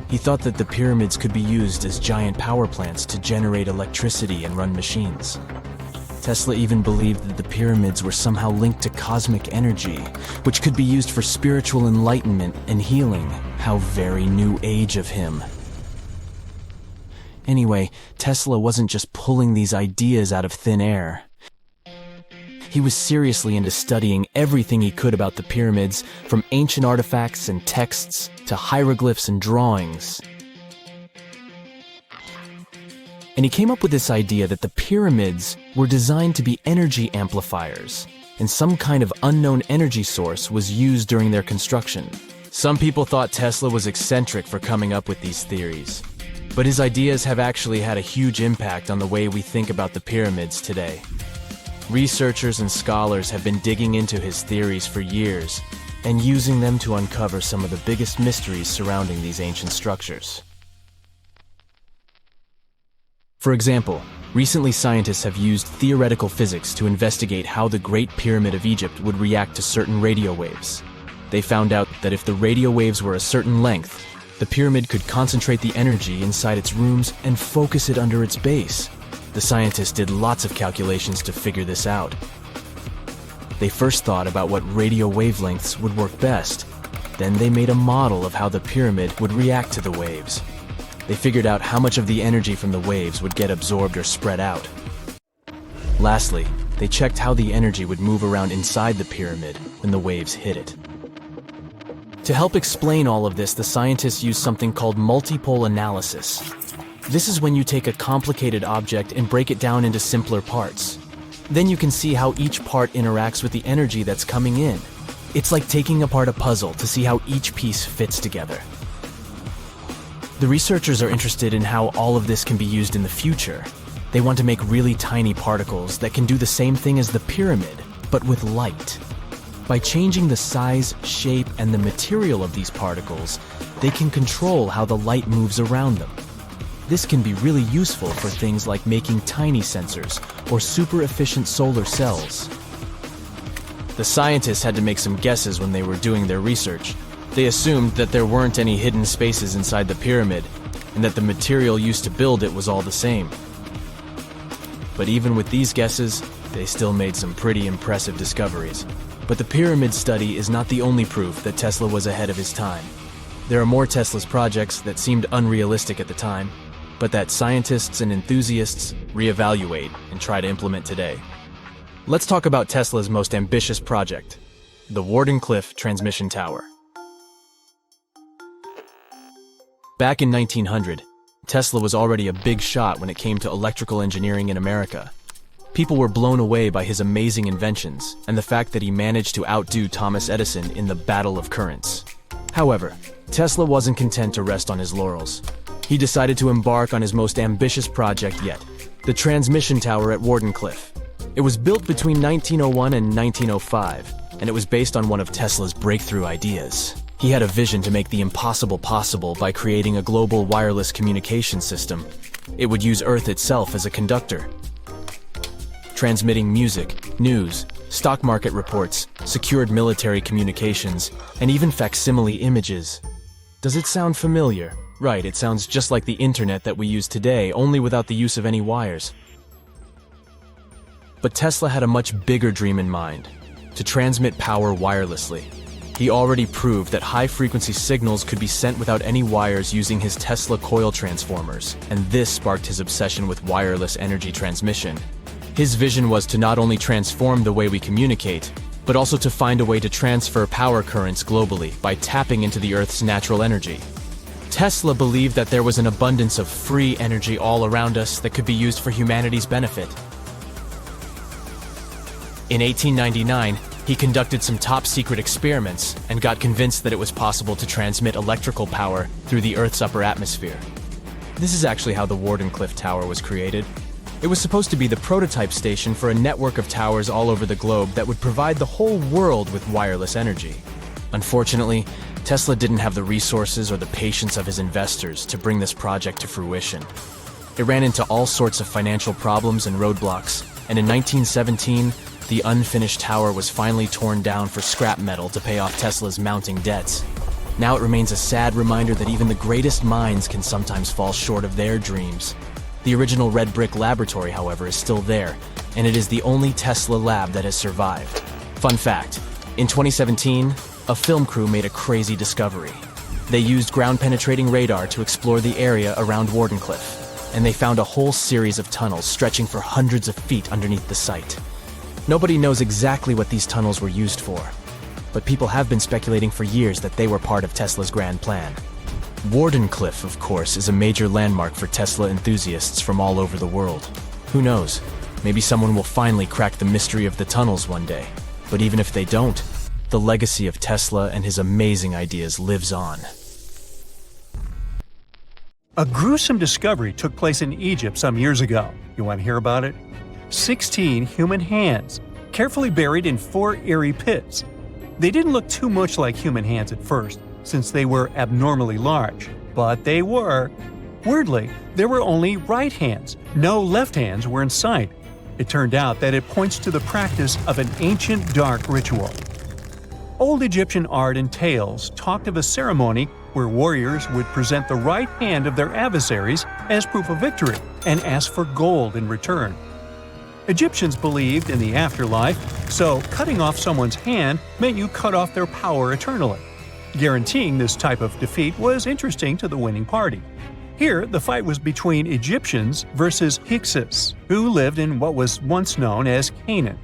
He thought that the pyramids could be used as giant power plants to generate electricity and run machines. Tesla even believed that the pyramids were somehow linked to cosmic energy, which could be used for spiritual enlightenment and healing. How very new age of him. Anyway, Tesla wasn't just pulling these ideas out of thin air. He was seriously into studying everything he could about the pyramids, from ancient artifacts and texts to hieroglyphs and drawings. And he came up with this idea that the pyramids were designed to be energy amplifiers, and some kind of unknown energy source was used during their construction. Some people thought Tesla was eccentric for coming up with these theories, but his ideas have actually had a huge impact on the way we think about the pyramids today. Researchers and scholars have been digging into his theories for years and using them to uncover some of the biggest mysteries surrounding these ancient structures. For example, recently scientists have used theoretical physics to investigate how the Great Pyramid of Egypt would react to certain radio waves. They found out that if the radio waves were a certain length, the pyramid could concentrate the energy inside its rooms and focus it under its base. The scientists did lots of calculations to figure this out. They first thought about what radio wavelengths would work best. Then they made a model of how the pyramid would react to the waves. They figured out how much of the energy from the waves would get absorbed or spread out. Lastly, they checked how the energy would move around inside the pyramid when the waves hit it. To help explain all of this, the scientists used something called multipole analysis. This is when you take a complicated object and break it down into simpler parts. Then you can see how each part interacts with the energy that's coming in. It's like taking apart a puzzle to see how each piece fits together. The researchers are interested in how all of this can be used in the future. They want to make really tiny particles that can do the same thing as the pyramid, but with light. By changing the size, shape, and the material of these particles, they can control how the light moves around them. This can be really useful for things like making tiny sensors or super efficient solar cells. The scientists had to make some guesses when they were doing their research. They assumed that there weren't any hidden spaces inside the pyramid, and that the material used to build it was all the same. But even with these guesses, they still made some pretty impressive discoveries. But the pyramid study is not the only proof that Tesla was ahead of his time. There are more Tesla's projects that seemed unrealistic at the time, but that scientists and enthusiasts reevaluate and try to implement today. Let's talk about Tesla's most ambitious project, the Wardenclyffe Transmission Tower. Back in 1900, Tesla was already a big shot when it came to electrical engineering in America. People were blown away by his amazing inventions and the fact that he managed to outdo Thomas Edison in the battle of currents. However, Tesla wasn't content to rest on his laurels. He decided to embark on his most ambitious project yet, the transmission tower at Wardenclyffe. It was built between 1901 and 1905, and it was based on one of Tesla's breakthrough ideas. He had a vision to make the impossible possible by creating a global wireless communication system. It would use Earth itself as a conductor, transmitting music, news, stock market reports, secured military communications, and even facsimile images. Does it sound familiar? Right, it sounds just like the internet that we use today, only without the use of any wires. But Tesla had a much bigger dream in mind, to transmit power wirelessly. He already proved that high-frequency signals could be sent without any wires using his Tesla coil transformers, and this sparked his obsession with wireless energy transmission. His vision was to not only transform the way we communicate, but also to find a way to transfer power currents globally by tapping into the Earth's natural energy. Tesla believed that there was an abundance of free energy all around us that could be used for humanity's benefit. In 1899, he conducted some top-secret experiments and got convinced that it was possible to transmit electrical power through the Earth's upper atmosphere. This is actually how the Wardenclyffe Tower was created. It was supposed to be the prototype station for a network of towers all over the globe that would provide the whole world with wireless energy. Unfortunately, Tesla didn't have the resources or the patience of his investors to bring this project to fruition. It ran into all sorts of financial problems and roadblocks, and in 1917, the unfinished tower was finally torn down for scrap metal to pay off Tesla's mounting debts. Now it remains a sad reminder that even the greatest minds can sometimes fall short of their dreams. The original red brick laboratory, however, is still there, and it is the only Tesla lab that has survived. Fun fact, in 2017, a film crew made a crazy discovery. They used ground-penetrating radar to explore the area around Wardenclyffe, and they found a whole series of tunnels stretching for hundreds of feet underneath the site. Nobody knows exactly what these tunnels were used for, but people have been speculating for years that they were part of Tesla's grand plan. Wardenclyffe, of course, is a major landmark for Tesla enthusiasts from all over the world. Who knows? Maybe someone will finally crack the mystery of the tunnels one day. But even if they don't, the legacy of Tesla and his amazing ideas lives on. A gruesome discovery took place in Egypt some years ago. You want to hear about it? 16 human hands, carefully buried in 4 eerie pits. They didn't look too much like human hands at first, since they were abnormally large, but they were. Weirdly, there were only right hands, no left hands were in sight. It turned out that it points to the practice of an ancient dark ritual. Old Egyptian art and tales talked of a ceremony where warriors would present the right hand of their adversaries as proof of victory and ask for gold in return. Egyptians believed in the afterlife, so cutting off someone's hand meant you cut off their power eternally. Guaranteeing this type of defeat was interesting to the winning party. Here, the fight was between Egyptians versus Hyksos, who lived in what was once known as Canaan.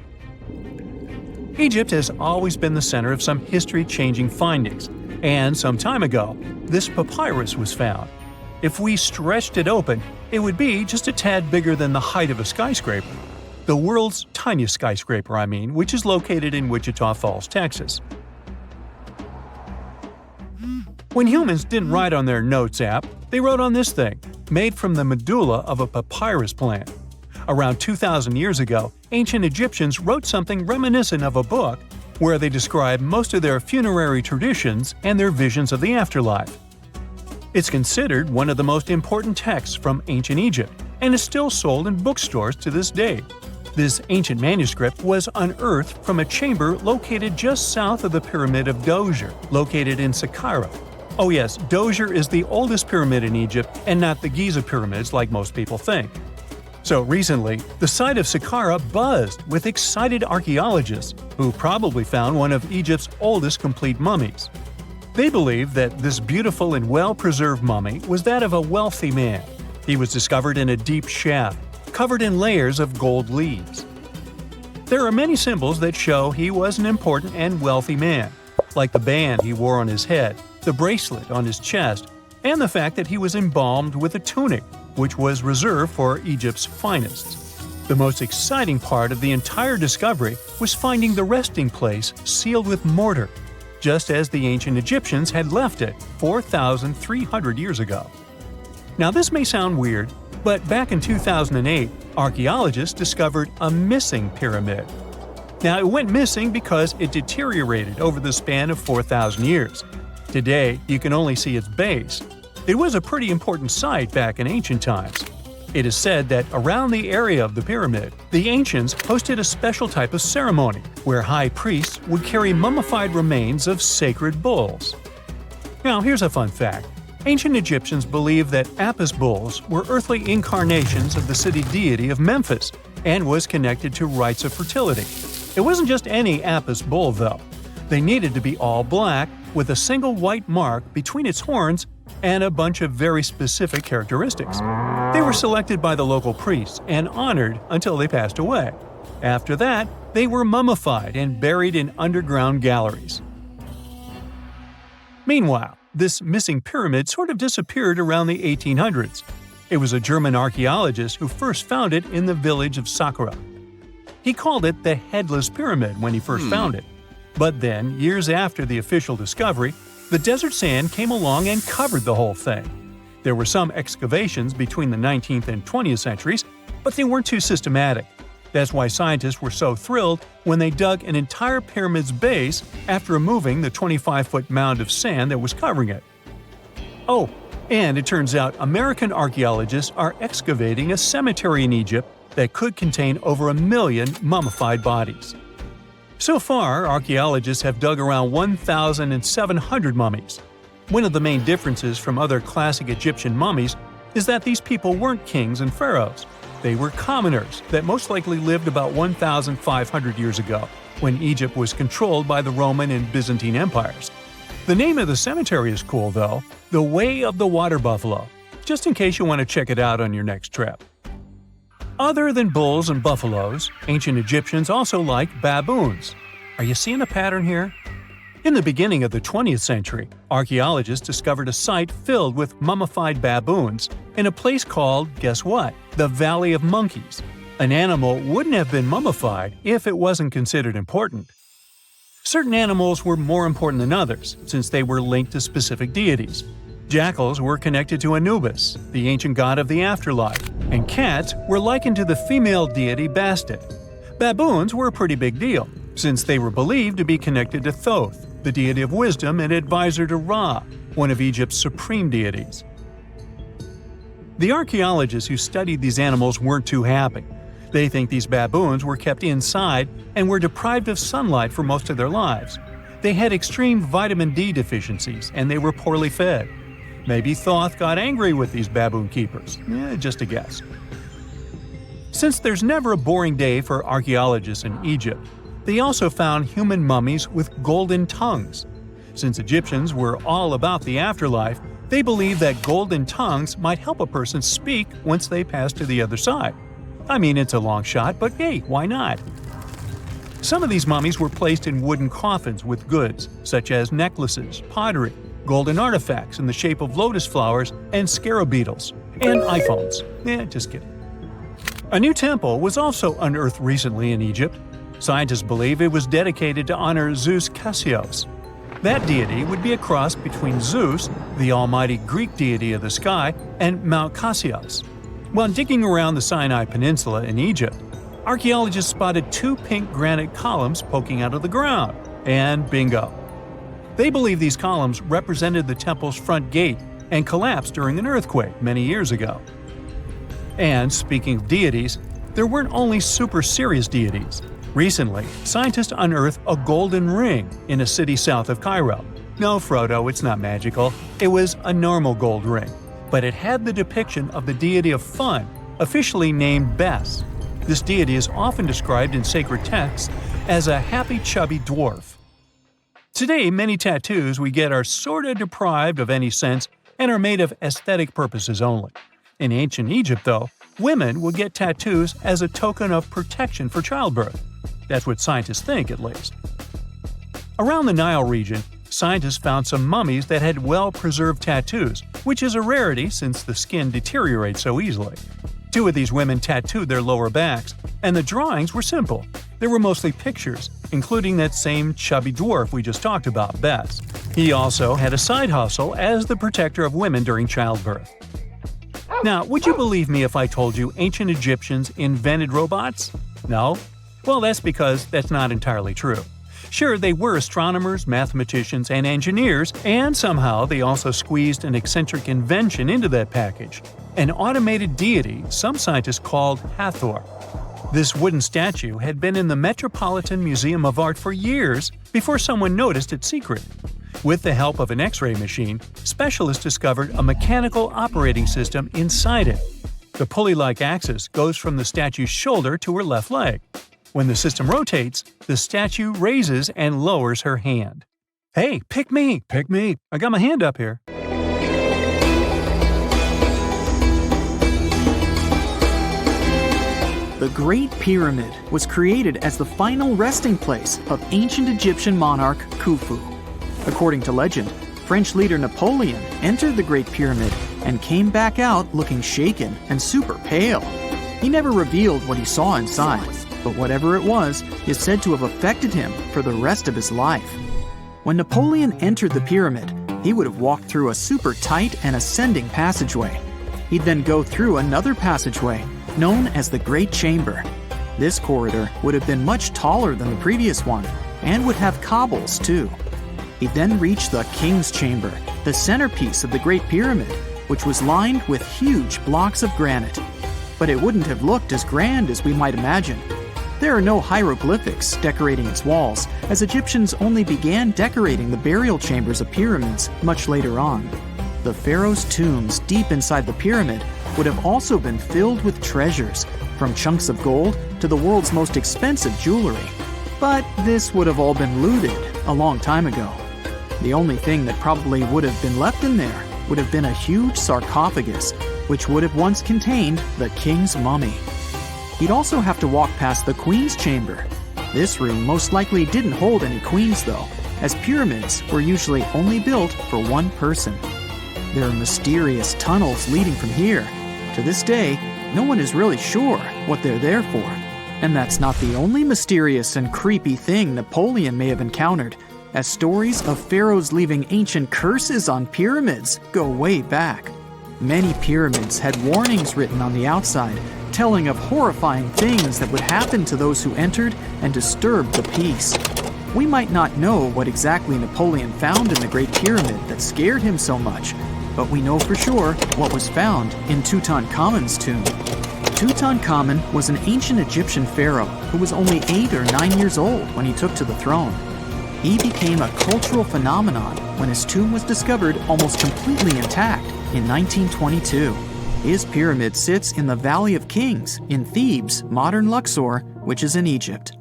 Egypt has always been the center of some history-changing findings, and some time ago, this papyrus was found. If we stretched it open, it would be just a tad bigger than the height of a skyscraper. The world's tiniest skyscraper, which is located in Wichita Falls, Texas. When humans didn't write on their notes app, they wrote on this thing, made from the medulla of a papyrus plant. Around 2,000 years ago, ancient Egyptians wrote something reminiscent of a book, where they describe most of their funerary traditions and their visions of the afterlife. It's considered one of the most important texts from ancient Egypt and is still sold in bookstores to this day. This ancient manuscript was unearthed from a chamber located just south of the Pyramid of Djoser, located in Saqqara. Oh yes, Djoser is the oldest pyramid in Egypt and not the Giza pyramids like most people think. So recently, the site of Saqqara buzzed with excited archaeologists who probably found one of Egypt's oldest complete mummies. They believe that this beautiful and well-preserved mummy was that of a wealthy man. He was discovered in a deep shaft, covered in layers of gold leaves. There are many symbols that show he was an important and wealthy man, like the band he wore on his head, the bracelet on his chest, and the fact that he was embalmed with a tunic, which was reserved for Egypt's finest. The most exciting part of the entire discovery was finding the resting place sealed with mortar, just as the ancient Egyptians had left it 4,300 years ago. Now this may sound weird, but back in 2008, archaeologists discovered a missing pyramid. Now it went missing because it deteriorated over the span of 4,000 years. Today, you can only see its base. It was a pretty important site back in ancient times. It is said that around the area of the pyramid, the ancients hosted a special type of ceremony where high priests would carry mummified remains of sacred bulls. Now here's a fun fact. Ancient Egyptians believed that Apis bulls were earthly incarnations of the city deity of Memphis and was connected to rites of fertility. It wasn't just any Apis bull, though. They needed to be all black, with a single white mark between its horns and a bunch of very specific characteristics. They were selected by the local priests and honored until they passed away. After that, they were mummified and buried in underground galleries. Meanwhile, this missing pyramid sort of disappeared around the 1800s. It was a German archaeologist who first found it in the village of Saqqara. He called it the Headless Pyramid when he first found it. But then, years after the official discovery, the desert sand came along and covered the whole thing. There were some excavations between the 19th and 20th centuries, but they weren't too systematic. That's why scientists were so thrilled when they dug an entire pyramid's base after removing the 25-foot mound of sand that was covering it. Oh, and it turns out American archaeologists are excavating a cemetery in Egypt that could contain over 1 million mummified bodies. So far, archaeologists have dug around 1,700 mummies. One of the main differences from other classic Egyptian mummies is that these people weren't kings and pharaohs. They were commoners that most likely lived about 1,500 years ago, when Egypt was controlled by the Roman and Byzantine empires. The name of the cemetery is cool, though, the Way of the Water Buffalo, just in case you want to check it out on your next trip. Other than bulls and buffaloes, ancient Egyptians also liked baboons. Are you seeing a pattern here? In the beginning of the 20th century, archaeologists discovered a site filled with mummified baboons in a place called, guess what? The Valley of Monkeys. An animal wouldn't have been mummified if it wasn't considered important. Certain animals were more important than others, since they were linked to specific deities. Jackals were connected to Anubis, the ancient god of the afterlife, and cats were likened to the female deity Bastet. Baboons were a pretty big deal, since they were believed to be connected to Thoth, the deity of wisdom and advisor to Ra, one of Egypt's supreme deities. The archaeologists who studied these animals weren't too happy. They think these baboons were kept inside and were deprived of sunlight for most of their lives. They had extreme vitamin D deficiencies and they were poorly fed. Maybe Thoth got angry with these baboon keepers. Just a guess. Since there's never a boring day for archaeologists in Egypt, they also found human mummies with golden tongues. Since Egyptians were all about the afterlife, they believed that golden tongues might help a person speak once they pass to the other side. I mean, it's a long shot, but hey, why not? Some of these mummies were placed in wooden coffins with goods, such as necklaces, pottery, golden artifacts in the shape of lotus flowers and scarab beetles, and iPhones. Just kidding. A new temple was also unearthed recently in Egypt. Scientists believe it was dedicated to honor Zeus Cassios. That deity would be a cross between Zeus, the almighty Greek deity of the sky, and Mount Cassios. While digging around the Sinai Peninsula in Egypt, Archaeologists spotted 2 pink granite columns poking out of the ground, and bingo. They believe these columns represented the temple's front gate and collapsed during an earthquake many years ago. And speaking of deities, there weren't only super serious deities. Recently, scientists unearthed a golden ring in a city south of Cairo. No, Frodo, it's not magical. It was a normal gold ring, but it had the depiction of the deity of fun, officially named Bes. This deity is often described in sacred texts as a happy chubby dwarf. Today, many tattoos we get are sorta deprived of any sense and are made of aesthetic purposes only. In ancient Egypt, though, women would get tattoos as a token of protection for childbirth. That's what scientists think, at least. Around the Nile region, scientists found some mummies that had well-preserved tattoos, which is a rarity since the skin deteriorates so easily. 2 of these women tattooed their lower backs, and the drawings were simple. They were mostly pictures, including that same chubby dwarf we just talked about, Bes. He also had a side hustle as the protector of women during childbirth. Now, would you believe me if I told you ancient Egyptians invented robots? No? Well, that's because that's not entirely true. Sure, they were astronomers, mathematicians, and engineers, and somehow they also squeezed an eccentric invention into that package – an automated deity some scientists called Hathor. This wooden statue had been in the Metropolitan Museum of Art for years before someone noticed its secret. With the help of an X-ray machine, specialists discovered a mechanical operating system inside it. The pulley-like axis goes from the statue's shoulder to her left leg. When the system rotates, the statue raises and lowers her hand. Hey, pick me! Pick me! I got my hand up here. The Great Pyramid was created as the final resting place of ancient Egyptian monarch Khufu. According to legend, French leader Napoleon entered the Great Pyramid and came back out looking shaken and super pale. He never revealed what he saw inside, but whatever it was is said to have affected him for the rest of his life. When Napoleon entered the pyramid, he would have walked through a super tight and ascending passageway. He'd then go through another passageway, known as the Great Chamber. This corridor would have been much taller than the previous one, and would have cobbles too. He'd then reach the King's Chamber, the centerpiece of the Great Pyramid, which was lined with huge blocks of granite. But it wouldn't have looked as grand as we might imagine. There are no hieroglyphics decorating its walls, as Egyptians only began decorating the burial chambers of pyramids much later on. The pharaoh's tombs deep inside the pyramid would have also been filled with treasures, from chunks of gold to the world's most expensive jewelry. But this would have all been looted a long time ago. The only thing that probably would have been left in there would have been a huge sarcophagus, which would have once contained the king's mummy. He'd also have to walk past the queen's chamber. This room most likely didn't hold any queens though, as pyramids were usually only built for one person. There are mysterious tunnels leading from here. To this day, no one is really sure what they're there for. And that's not the only mysterious and creepy thing Napoleon may have encountered, as stories of pharaohs leaving ancient curses on pyramids go way back. Many pyramids had warnings written on the outside, telling of horrifying things that would happen to those who entered and disturbed the peace. We might not know what exactly Napoleon found in the Great Pyramid that scared him so much, but we know for sure what was found in Tutankhamun's tomb. Tutankhamun was an ancient Egyptian pharaoh who was only 8 or 9 years old when he took to the throne. He became a cultural phenomenon when his tomb was discovered almost completely intact in 1922. His pyramid sits in the Valley of Kings in Thebes, modern Luxor, which is in Egypt.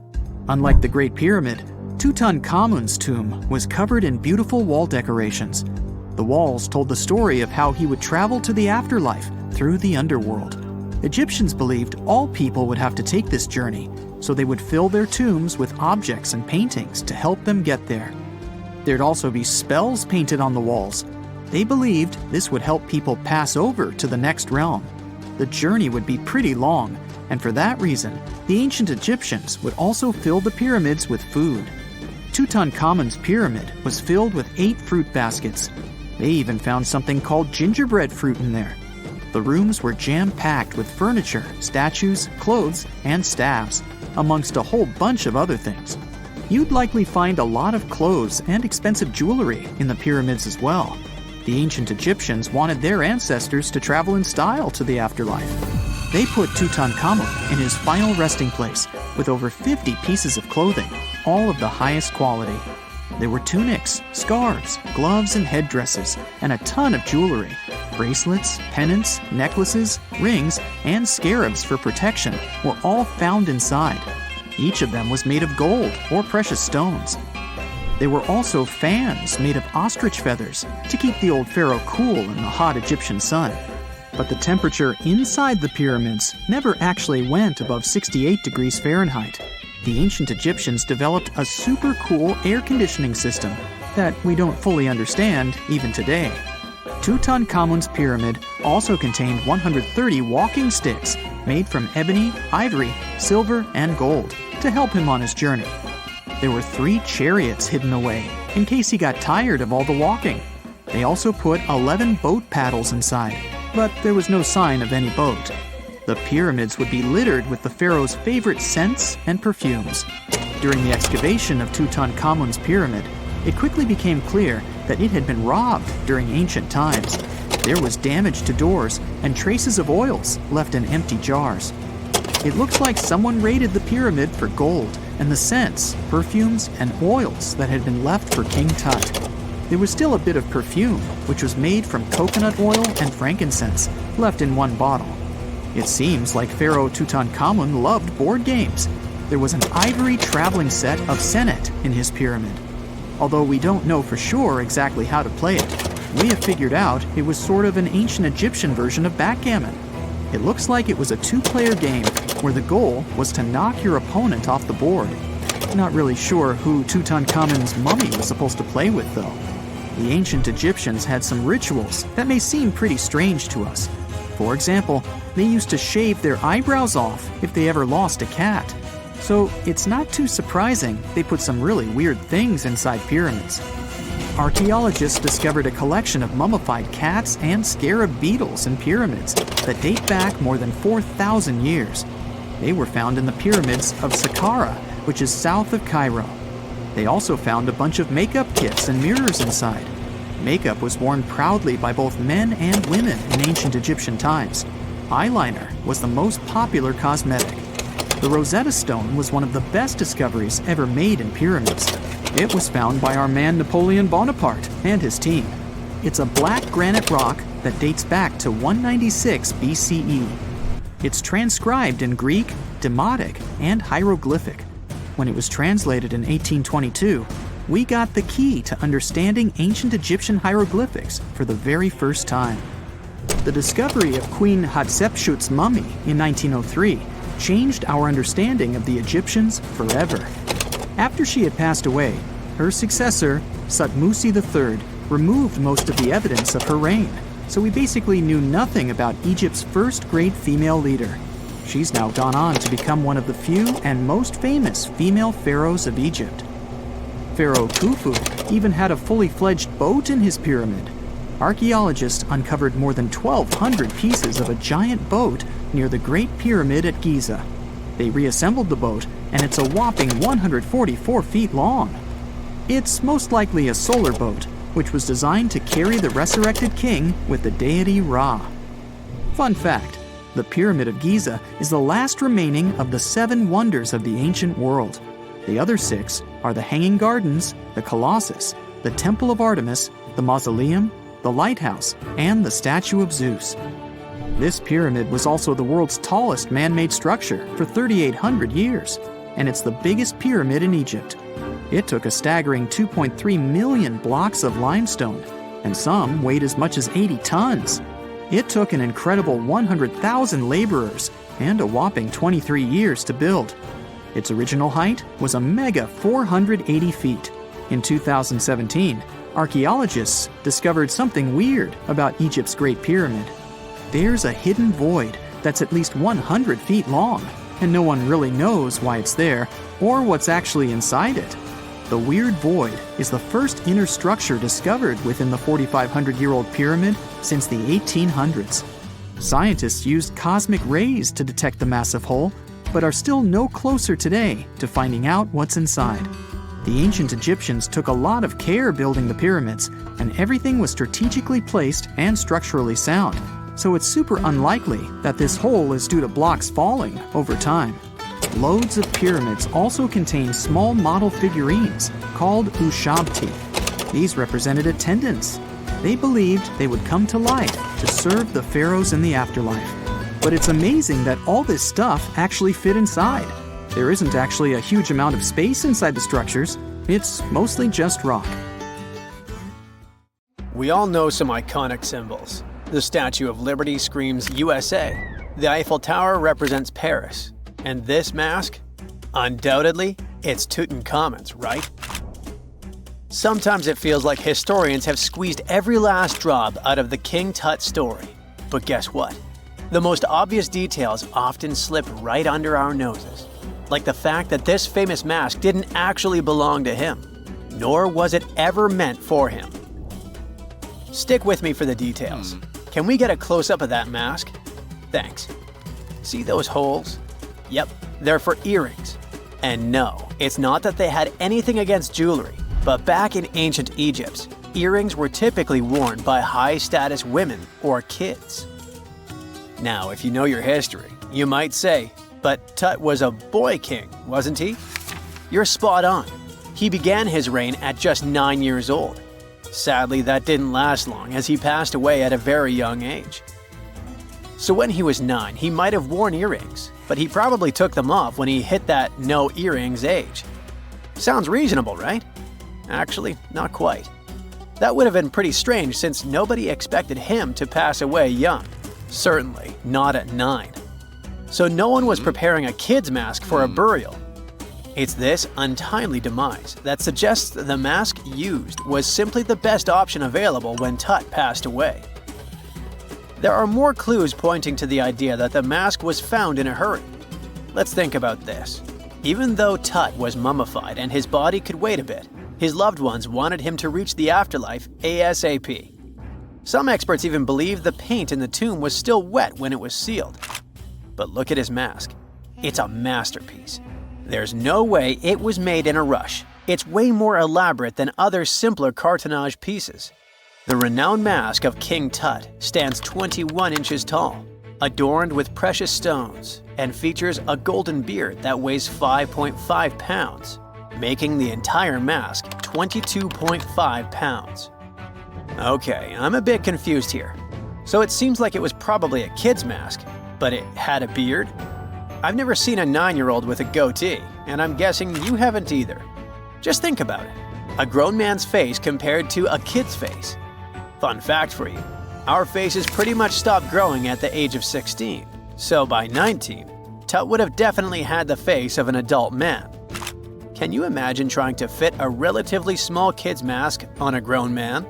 Unlike the Great Pyramid, Tutankhamun's tomb was covered in beautiful wall decorations. The walls told the story of how he would travel to the afterlife through the underworld. Egyptians believed all people would have to take this journey, so they would fill their tombs with objects and paintings to help them get there. There'd also be spells painted on the walls. They believed this would help people pass over to the next realm. The journey would be pretty long, and for that reason, the ancient Egyptians would also fill the pyramids with food. Tutankhamun's pyramid was filled with 8 fruit baskets. They even found something called gingerbread fruit in there. The rooms were jam-packed with furniture, statues, clothes, and staves, amongst a whole bunch of other things. You'd likely find a lot of clothes and expensive jewelry in the pyramids as well. The ancient Egyptians wanted their ancestors to travel in style to the afterlife. They put Tutankhamun in his final resting place with over 50 pieces of clothing, all of the highest quality. There were tunics, scarves, gloves, and headdresses, and a ton of jewelry. Bracelets, pendants, necklaces, rings, and scarabs for protection were all found inside. Each of them was made of gold or precious stones. There were also fans made of ostrich feathers to keep the old pharaoh cool in the hot Egyptian sun. But the temperature inside the pyramids never actually went above 68 degrees Fahrenheit. The ancient Egyptians developed a super cool air conditioning system that we don't fully understand even today. Tutankhamun's pyramid also contained 130 walking sticks made from ebony, ivory, silver, and gold to help him on his journey. There were 3 chariots hidden away in case he got tired of all the walking. They also put 11 boat paddles inside, but there was no sign of any boat. The pyramids would be littered with the pharaoh's favorite scents and perfumes. During the excavation of Tutankhamun's pyramid, it quickly became clear that it had been robbed during ancient times. There was damage to doors and traces of oils left in empty jars. It looks like someone raided the pyramid for gold and the scents, perfumes, and oils that had been left for King Tut. There was still a bit of perfume, which was made from coconut oil and frankincense, left in one bottle. It seems like Pharaoh Tutankhamun loved board games. There was an ivory traveling set of senet in his pyramid. Although we don't know for sure exactly how to play it, we have figured out it was sort of an ancient Egyptian version of backgammon. It looks like it was a 2-player game where the goal was to knock your opponent off the board. Not really sure who Tutankhamun's mummy was supposed to play with, though. The ancient Egyptians had some rituals that may seem pretty strange to us. For example, they used to shave their eyebrows off if they ever lost a cat. So it's not too surprising they put some really weird things inside pyramids. Archaeologists discovered a collection of mummified cats and scarab beetles in pyramids that date back more than 4,000 years. They were found in the pyramids of Saqqara, which is south of Cairo. They also found a bunch of makeup kits and mirrors inside. Makeup was worn proudly by both men and women in ancient Egyptian times. Eyeliner was the most popular cosmetic. The Rosetta Stone was one of the best discoveries ever made in pyramids. It was found by our man Napoleon Bonaparte and his team. It's a black granite rock that dates back to 196 BCE. It's transcribed in Greek, Demotic, and hieroglyphic. When it was translated in 1822, we got the key to understanding ancient Egyptian hieroglyphics for the very first time. The discovery of Queen Hatshepsut's mummy in 1903 changed our understanding of the Egyptians forever. After she had passed away, her successor, Thutmose III, removed most of the evidence of her reign, so we basically knew nothing about Egypt's first great female leader. She's now gone on to become one of the few and most famous female pharaohs of Egypt. Pharaoh Khufu even had a fully fledged boat in his pyramid. Archaeologists uncovered more than 1,200 pieces of a giant boat near the Great Pyramid at Giza. They reassembled the boat, and it's a whopping 144 feet long. It's most likely a solar boat, which was designed to carry the resurrected king with the deity Ra. Fun fact, the Pyramid of Giza is the last remaining of the 7 wonders of the ancient world. The other 6 are the Hanging Gardens, the Colossus, the Temple of Artemis, the Mausoleum, the Lighthouse, and the Statue of Zeus. This pyramid was also the world's tallest man-made structure for 3,800 years, and it's the biggest pyramid in Egypt. It took a staggering 2.3 million blocks of limestone, and some weighed as much as 80 tons. It took an incredible 100,000 laborers and a whopping 23 years to build. Its original height was a mega 480 feet. In 2017, archaeologists discovered something weird about Egypt's Great Pyramid. There's a hidden void that's at least 100 feet long, and no one really knows why it's there or what's actually inside it. The weird void is the first inner structure discovered within the 4,500-year-old pyramid since the 1800s. Scientists used cosmic rays to detect the massive hole, but are still no closer today to finding out what's inside. The ancient Egyptians took a lot of care building the pyramids, and everything was strategically placed and structurally sound, so it's super unlikely that this hole is due to blocks falling over time. Loads of pyramids also contain small model figurines called ushabti. These represented attendants. They believed they would come to life to serve the pharaohs in the afterlife. But it's amazing that all this stuff actually fit inside. There isn't actually a huge amount of space inside the structures. It's mostly just rock. We all know some iconic symbols. The Statue of Liberty screams USA. The Eiffel Tower represents Paris. And this mask? Undoubtedly, it's Tutankhamun's, right? Sometimes it feels like historians have squeezed every last drop out of the King Tut story. But guess what? The most obvious details often slip right under our noses. Like the fact that this famous mask didn't actually belong to him, nor was it ever meant for him. Stick with me for the details. Can we get a close-up of that mask? Thanks. See those holes? Yep, they're for earrings. And no, it's not that they had anything against jewelry, but back in ancient Egypt, earrings were typically worn by high-status women or kids. Now, if you know your history, you might say, but Tut was a boy king, wasn't he? You're spot on. He began his reign at just 9 years old. Sadly, that didn't last long as he passed away at a very young age. So when he was 9, he might have worn earrings, but he probably took them off when he hit that no earrings age. Sounds reasonable, right? Actually, not quite. That would have been pretty strange since nobody expected him to pass away young. Certainly not at 9. So no one was preparing a kid's mask for a burial. It's this untimely demise that suggests that the mask used was simply the best option available when Tut passed away. There are more clues pointing to the idea that the mask was found in a hurry. Let's think about this. Even though Tut was mummified and his body could wait a bit, his loved ones wanted him to reach the afterlife ASAP. Some experts even believe the paint in the tomb was still wet when it was sealed. But look at his mask. It's a masterpiece. There's no way it was made in a rush. It's way more elaborate than other simpler cartonnage pieces. The renowned mask of King Tut stands 21 inches tall, adorned with precious stones, and features a golden beard that weighs 5.5 pounds, making the entire mask 22.5 pounds. Okay, I'm a bit confused here. So it seems like it was probably a kid's mask, but it had a beard? I've never seen a 9-year-old with a goatee, and I'm guessing you haven't either. Just think about it. A grown man's face compared to a kid's face. Fun fact for you, our faces pretty much stopped growing at the age of 16, so by 19, Tut would have definitely had the face of an adult man. Can you imagine trying to fit a relatively small kid's mask on a grown man?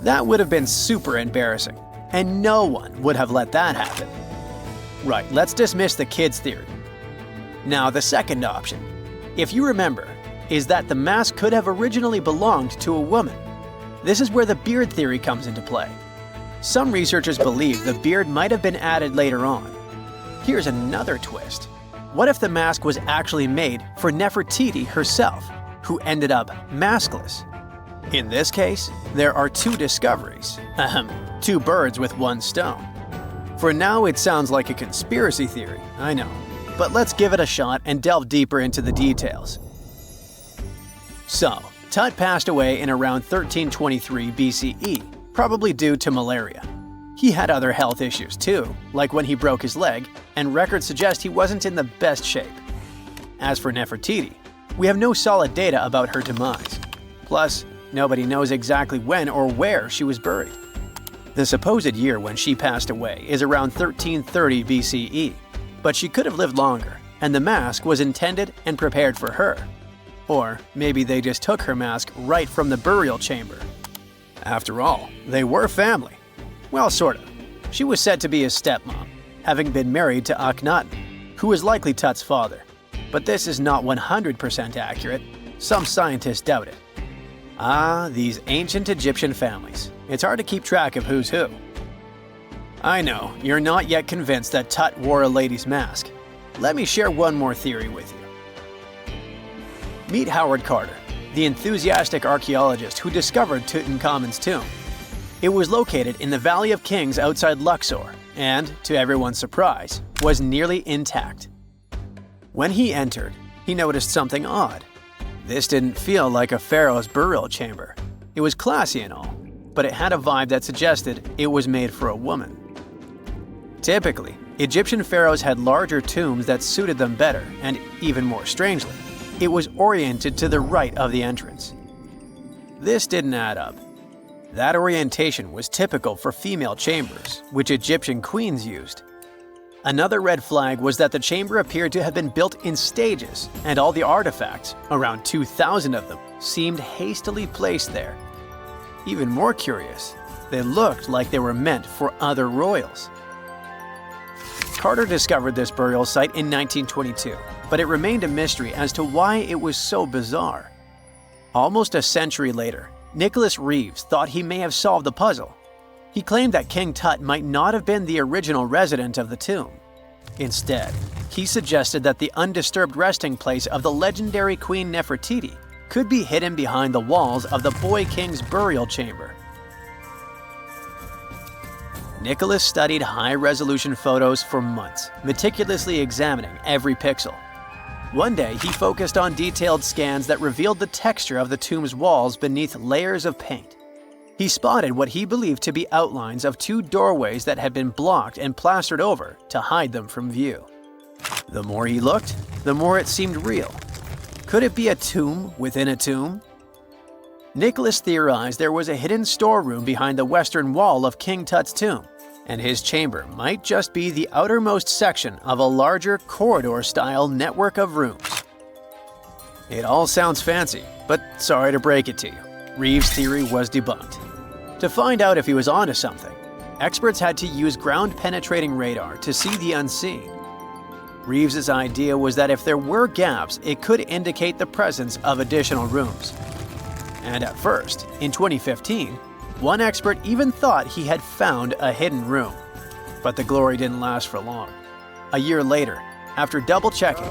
That would have been super embarrassing, and no one would have let that happen. Right, let's dismiss the kids' theory. Now, the second option, if you remember, is that the mask could have originally belonged to a woman. This is where the beard theory comes into play. Some researchers believe the beard might have been added later on. Here's another twist. What if the mask was actually made for Nefertiti herself, who ended up maskless? In this case, there are two discoveries. Two birds with one stone. For now, it sounds like a conspiracy theory, I know. But let's give it a shot and delve deeper into the details. So, Tut passed away in around 1323 BCE, probably due to malaria. He had other health issues too, like when he broke his leg, and records suggest he wasn't in the best shape. As for Nefertiti, we have no solid data about her demise. Plus, nobody knows exactly when or where she was buried. The supposed year when she passed away is around 1330 BCE, but she could have lived longer, and the mask was intended and prepared for her. Or maybe they just took her mask right from the burial chamber. After all, they were family. Well, sort of. She was said to be his stepmom, having been married to Akhenaten, who was likely Tut's father. But this is not 100% accurate. Some scientists doubt it. Ah, these ancient Egyptian families. It's hard to keep track of who's who. I know, you're not yet convinced that Tut wore a lady's mask. Let me share one more theory with you. Meet Howard Carter, the enthusiastic archaeologist who discovered Tutankhamun's tomb. It was located in the Valley of Kings outside Luxor and, to everyone's surprise, was nearly intact. When he entered, he noticed something odd. This didn't feel like a pharaoh's burial chamber. It was classy and all, but it had a vibe that suggested it was made for a woman. Typically, Egyptian pharaohs had larger tombs that suited them better, and even more strangely, it was oriented to the right of the entrance. This didn't add up. That orientation was typical for female chambers, which Egyptian queens used. Another red flag was that the chamber appeared to have been built in stages, and all the artifacts, around 2,000 of them, seemed hastily placed there. Even more curious, they looked like they were meant for other royals. Carter discovered this burial site in 1922, but it remained a mystery as to why it was so bizarre. Almost a century later, Nicholas Reeves thought he may have solved the puzzle. He claimed that King Tut might not have been the original resident of the tomb. Instead, he suggested that the undisturbed resting place of the legendary Queen Nefertiti could be hidden behind the walls of the boy king's burial chamber. Nicholas studied high-resolution photos for months, meticulously examining every pixel. One day, he focused on detailed scans that revealed the texture of the tomb's walls beneath layers of paint. He spotted what he believed to be outlines of two doorways that had been blocked and plastered over to hide them from view. The more he looked, the more it seemed real. Could it be a tomb within a tomb? Nicholas theorized there was a hidden storeroom behind the western wall of King Tut's tomb, and his chamber might just be the outermost section of a larger corridor-style network of rooms. It all sounds fancy, but sorry to break it to you, Reeves' theory was debunked. To find out if he was onto something, experts had to use ground-penetrating radar to see the unseen. Reeves' idea was that if there were gaps, it could indicate the presence of additional rooms. And at first, in 2015, one expert even thought he had found a hidden room. But the glory didn't last for long. A year later, after double-checking,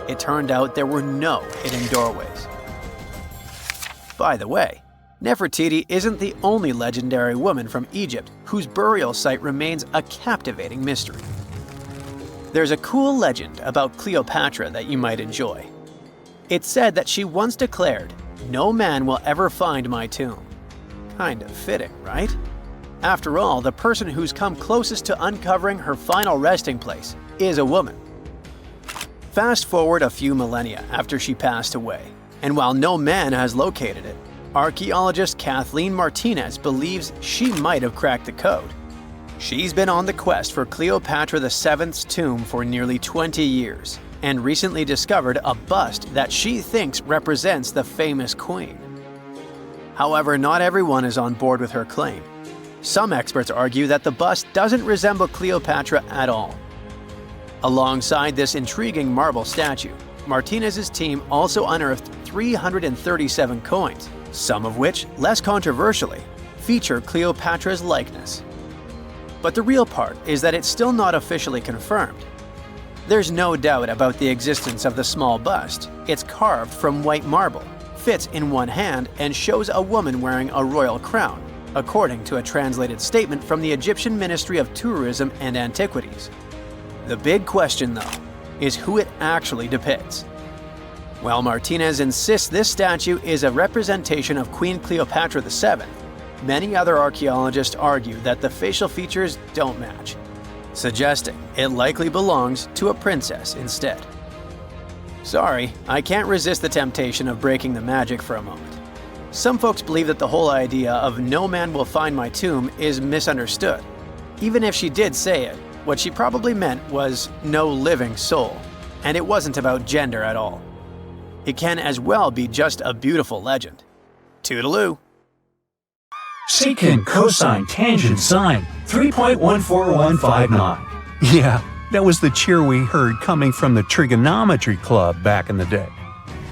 it turned out there were no hidden doorways. By the way, Nefertiti isn't the only legendary woman from Egypt whose burial site remains a captivating mystery. There's a cool legend about Cleopatra that you might enjoy. It's said that she once declared, "No man will ever find my tomb." Kind of fitting, right? After all, the person who's come closest to uncovering her final resting place is a woman. Fast forward a few millennia after she passed away, and while no man has located it, archaeologist Kathleen Martinez believes she might have cracked the code. She's been on the quest for Cleopatra VII's tomb for nearly 20 years, and recently discovered a bust that she thinks represents the famous queen. However, not everyone is on board with her claim. Some experts argue that the bust doesn't resemble Cleopatra at all. Alongside this intriguing marble statue, Martinez's team also unearthed 337 coins, some of which, less controversially, feature Cleopatra's likeness. But the real part is that it's still not officially confirmed. There's no doubt about the existence of the small bust. It's carved from white marble, fits in one hand, and shows a woman wearing a royal crown, according to a translated statement from the Egyptian Ministry of Tourism and Antiquities. The big question, though, is who it actually depicts. While Martinez insists this statue is a representation of Queen Cleopatra VII, many other archaeologists argue that the facial features don't match, suggesting it likely belongs to a princess instead. Sorry, I can't resist the temptation of breaking the magic for a moment. Some folks believe that the whole idea of "no man will find my tomb" is misunderstood. Even if she did say it, what she probably meant was "no living soul," and it wasn't about gender at all. It can as well be just a beautiful legend. Toodaloo! Secant, cosine, tangent, sine, 3.14159. Yeah, that was the cheer we heard coming from the trigonometry club back in the day.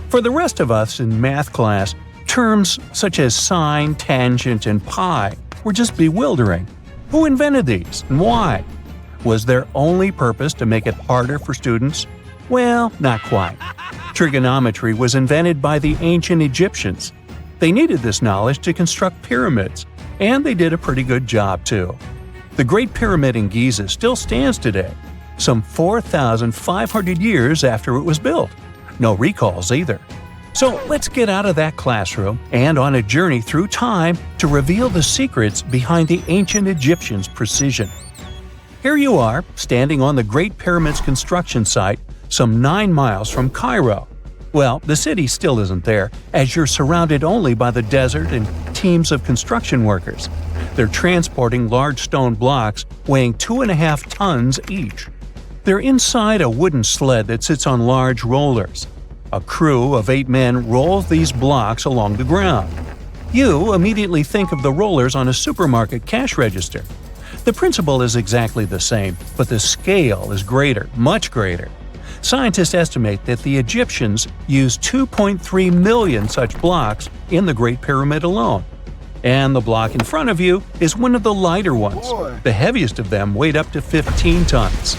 For the rest of us in math class, terms such as sine, tangent, and pi were just bewildering. Who invented these and why? Was their only purpose to make it harder for students? Well, not quite. Trigonometry was invented by the ancient Egyptians. They needed this knowledge to construct pyramids, and they did a pretty good job too. The Great Pyramid in Giza still stands today, some 4,500 years after it was built. No recalls either. So let's get out of that classroom and on a journey through time to reveal the secrets behind the ancient Egyptians' precision. Here you are, standing on the Great Pyramid's construction site, some 9 miles from Cairo. Well, the city still isn't there, as you're surrounded only by the desert and teams of construction workers. They're transporting large stone blocks weighing 2.5 tons each. They're inside a wooden sled that sits on large rollers. A crew of 8 men rolls these blocks along the ground. You immediately think of the rollers on a supermarket cash register. The principle is exactly the same, but the scale is greater, much greater. Scientists estimate that the Egyptians used 2.3 million such blocks in the Great Pyramid alone. And the block in front of you is one of the lighter ones. The heaviest of them weighed up to 15 tons.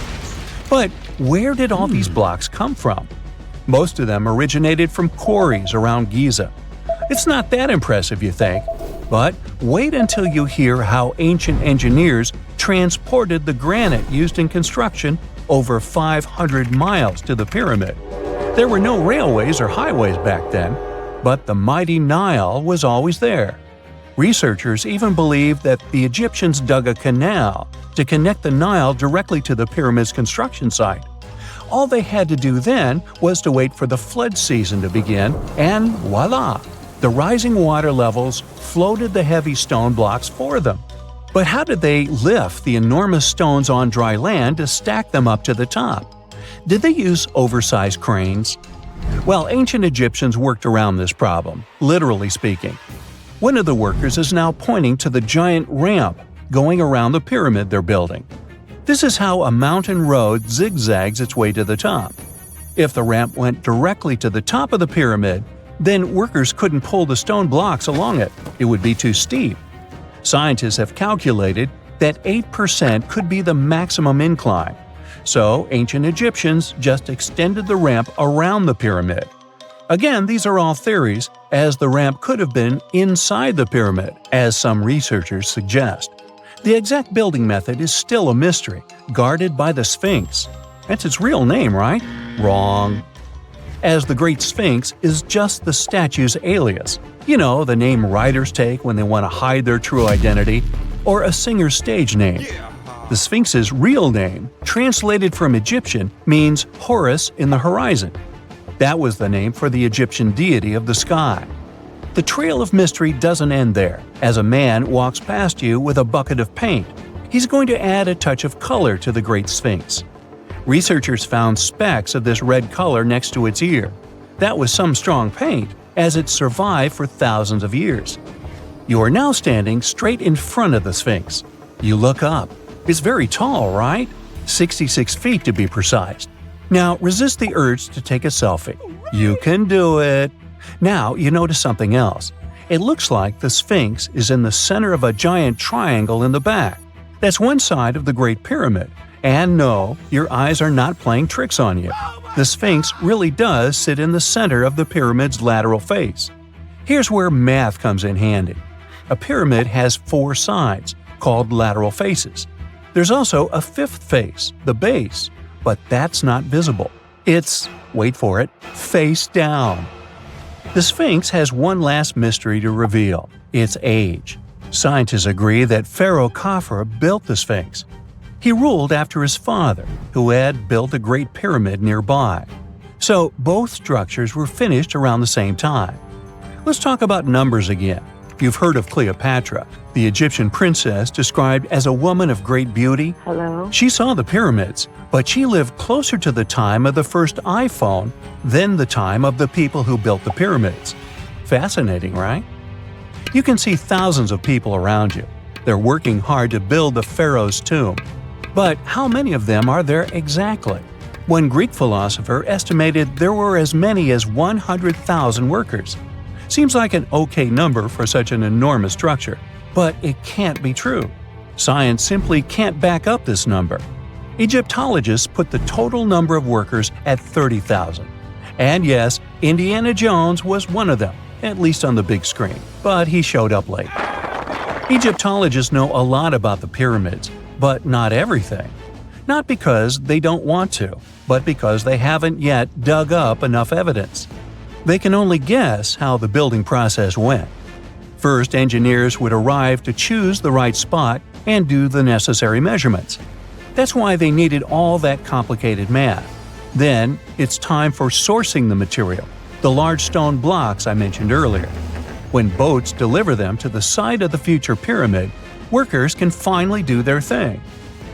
But where did all these blocks come from? Most of them originated from quarries around Giza. It's not that impressive, you think, but wait until you hear how ancient engineers transported the granite used in construction over 500 miles to the pyramid. There were no railways or highways back then, but the mighty Nile was always there. Researchers even believe that the Egyptians dug a canal to connect the Nile directly to the pyramid's construction site. All they had to do then was to wait for the flood season to begin, and voila! The rising water levels floated the heavy stone blocks for them. But how did they lift the enormous stones on dry land to stack them up to the top? Did they use oversized cranes? Well, ancient Egyptians worked around this problem, literally speaking. One of the workers is now pointing to the giant ramp going around the pyramid they're building. This is how a mountain road zigzags its way to the top. If the ramp went directly to the top of the pyramid, then workers couldn't pull the stone blocks along it. It would be too steep. Scientists have calculated that 8% could be the maximum incline. So ancient Egyptians just extended the ramp around the pyramid. Again, these are all theories, as the ramp could have been inside the pyramid, as some researchers suggest. The exact building method is still a mystery, guarded by the Sphinx. That's its real name, right? Wrong. As the Great Sphinx is just the statue's alias. You know, the name writers take when they want to hide their true identity, or a singer's stage name. The Sphinx's real name, translated from Egyptian, means Horus in the horizon. That was the name for the Egyptian deity of the sky. The trail of mystery doesn't end there, as a man walks past you with a bucket of paint. He's going to add a touch of color to the Great Sphinx. Researchers found specks of this red color next to its ear. That was some strong paint, as it survived for thousands of years. You are now standing straight in front of the Sphinx. You look up. It's very tall, right? 66 feet to be precise. Now resist the urge to take a selfie. You can do it. Now you notice something else. It looks like the Sphinx is in the center of a giant triangle in the back. That's one side of the Great Pyramid. And no, your eyes are not playing tricks on you. The Sphinx really does sit in the center of the pyramid's lateral face. Here's where math comes in handy. A pyramid has 4 sides, called lateral faces. There's also a 5th face, the base, but that's not visible. It's, wait for it, face down. The Sphinx has one last mystery to reveal: its age. Scientists agree that Pharaoh Khafre built the Sphinx. He ruled after his father, who had built a great pyramid nearby. So both structures were finished around the same time. Let's talk about numbers again. You've heard of Cleopatra, the Egyptian princess described as a woman of great beauty. Hello? She saw the pyramids, but she lived closer to the time of the first iPhone than the time of the people who built the pyramids. Fascinating, right? You can see thousands of people around you. They're working hard to build the pharaoh's tomb. But how many of them are there exactly? One Greek philosopher estimated there were as many as 100,000 workers. Seems like an okay number for such an enormous structure, but it can't be true. Science simply can't back up this number. Egyptologists put the total number of workers at 30,000. And yes, Indiana Jones was one of them, at least on the big screen, but he showed up late. Egyptologists know a lot about the pyramids, but not everything. Not because they don't want to, but because they haven't yet dug up enough evidence. They can only guess how the building process went. First, engineers would arrive to choose the right spot and do the necessary measurements. That's why they needed all that complicated math. Then, it's time for sourcing the material, the large stone blocks I mentioned earlier. When boats deliver them to the site of the future pyramid, workers can finally do their thing.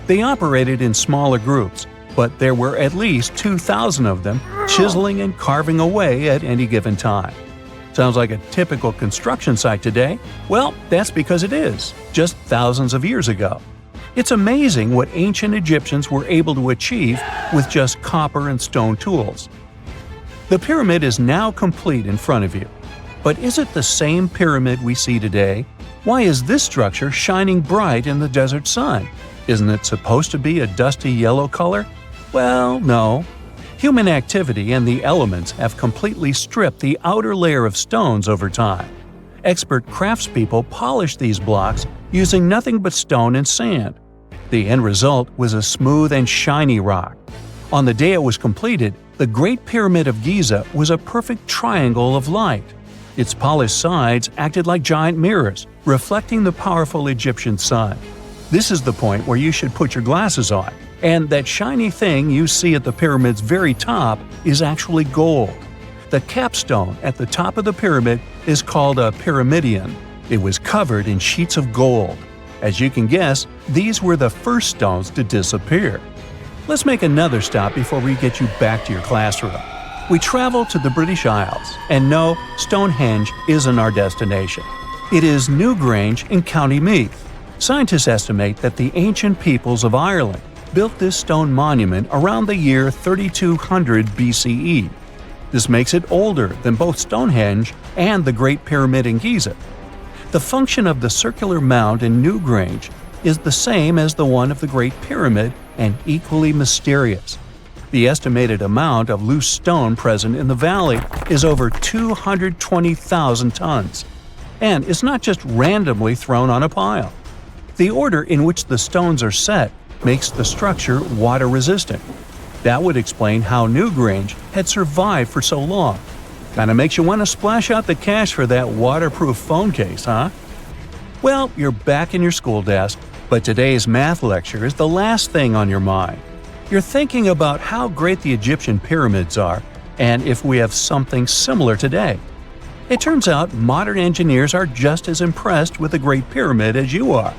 They operated in smaller groups, but there were at least 2,000 of them chiseling and carving away at any given time. Sounds like a typical construction site today? Well, that's because it is, just thousands of years ago. It's amazing what ancient Egyptians were able to achieve with just copper and stone tools. The pyramid is now complete in front of you. But is it the same pyramid we see today? Why is this structure shining bright in the desert sun? Isn't it supposed to be a dusty yellow color? Well, no. Human activity and the elements have completely stripped the outer layer of stones over time. Expert craftspeople polished these blocks using nothing but stone and sand. The end result was a smooth and shiny rock. On the day it was completed, the Great Pyramid of Giza was a perfect triangle of light. Its polished sides acted like giant mirrors, reflecting the powerful Egyptian sun. This is the point where you should put your glasses on, and that shiny thing you see at the pyramid's very top is actually gold. The capstone at the top of the pyramid is called a pyramidion. It was covered in sheets of gold. As you can guess, these were the first stones to disappear. Let's make another stop before we get you back to your classroom. We travel to the British Isles, and no, Stonehenge isn't our destination. It is Newgrange in County Meath. Scientists estimate that the ancient peoples of Ireland built this stone monument around the year 3200 BCE. This makes it older than both Stonehenge and the Great Pyramid in Giza. The function of the circular mound in Newgrange is the same as the one of the Great Pyramid and equally mysterious. The estimated amount of loose stone present in the valley is over 220,000 tons. And it's not just randomly thrown on a pile. The order in which the stones are set makes the structure water-resistant. That would explain how Newgrange had survived for so long. Kinda makes you want to splash out the cash for that waterproof phone case, huh? Well, you're back in your school desk, but today's math lecture is the last thing on your mind. You're thinking about how great the Egyptian pyramids are, and if we have something similar today. It turns out modern engineers are just as impressed with the Great Pyramid as you are.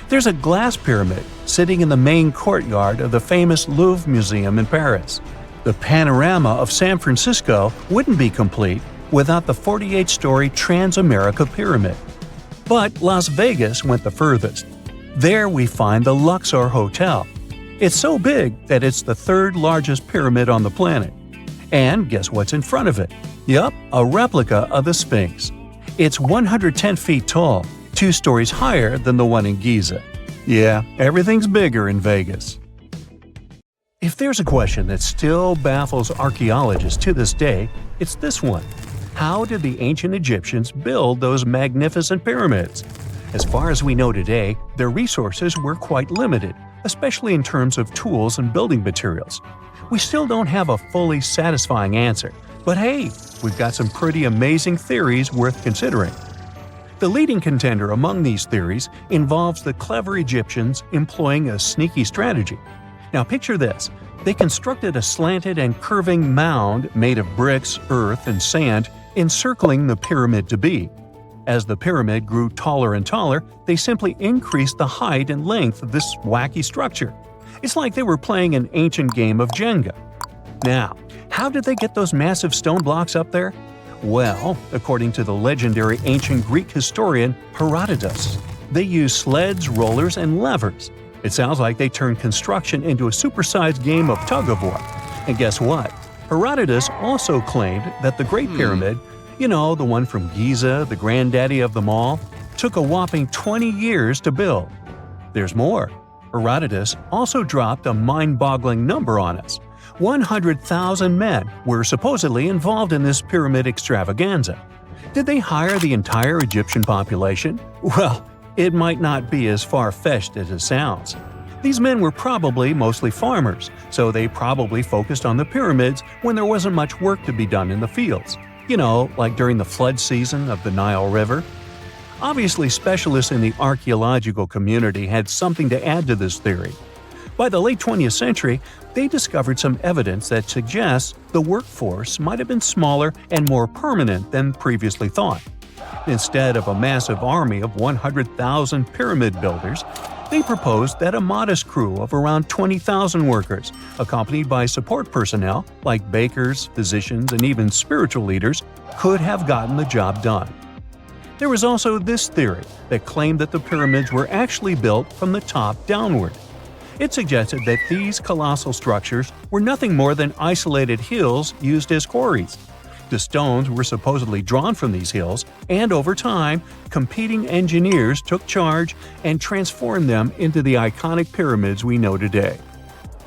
There's a glass pyramid sitting in the main courtyard of the famous Louvre Museum in Paris. The panorama of San Francisco wouldn't be complete without the 48-story Transamerica Pyramid. But Las Vegas went the furthest. There we find the Luxor Hotel. It's so big that it's the third largest pyramid on the planet. And guess what's in front of it? Yup, a replica of the Sphinx. It's 110 feet tall, 2 stories higher than the one in Giza. Yeah, everything's bigger in Vegas. If there's a question that still baffles archaeologists to this day, it's this one. How did the ancient Egyptians build those magnificent pyramids? As far as we know today, their resources were quite limited, especially in terms of tools and building materials. We still don't have a fully satisfying answer, but hey, we've got some pretty amazing theories worth considering. The leading contender among these theories involves the clever Egyptians employing a sneaky strategy. Now picture this. They constructed a slanted and curving mound made of bricks, earth, and sand encircling the pyramid to be. As the pyramid grew taller and taller, they simply increased the height and length of this wacky structure. It's like they were playing an ancient game of Jenga. Now, how did they get those massive stone blocks up there? Well, according to the legendary ancient Greek historian Herodotus, they used sleds, rollers, and levers. It sounds like they turned construction into a supersized game of tug-of-war. And guess what? Herodotus also claimed that the Great Pyramid, you know, the one from Giza, the granddaddy of them all, took a whopping 20 years to build. There's more. Herodotus also dropped a mind-boggling number on us. 100,000 men were supposedly involved in this pyramid extravaganza. Did they hire the entire Egyptian population? Well, it might not be as far-fetched as it sounds. These men were probably mostly farmers, so they probably focused on the pyramids when there wasn't much work to be done in the fields. You know, like during the flood season of the Nile River. Obviously, specialists in the archaeological community had something to add to this theory. By the late 20th century, they discovered some evidence that suggests the workforce might have been smaller and more permanent than previously thought. Instead of a massive army of 100,000 pyramid builders, they proposed that a modest crew of around 20,000 workers, accompanied by support personnel like bakers, physicians, and even spiritual leaders, could have gotten the job done. There was also this theory that claimed that the pyramids were actually built from the top downward. It suggested that these colossal structures were nothing more than isolated hills used as quarries. The stones were supposedly drawn from these hills, and over time, competing engineers took charge and transformed them into the iconic pyramids we know today.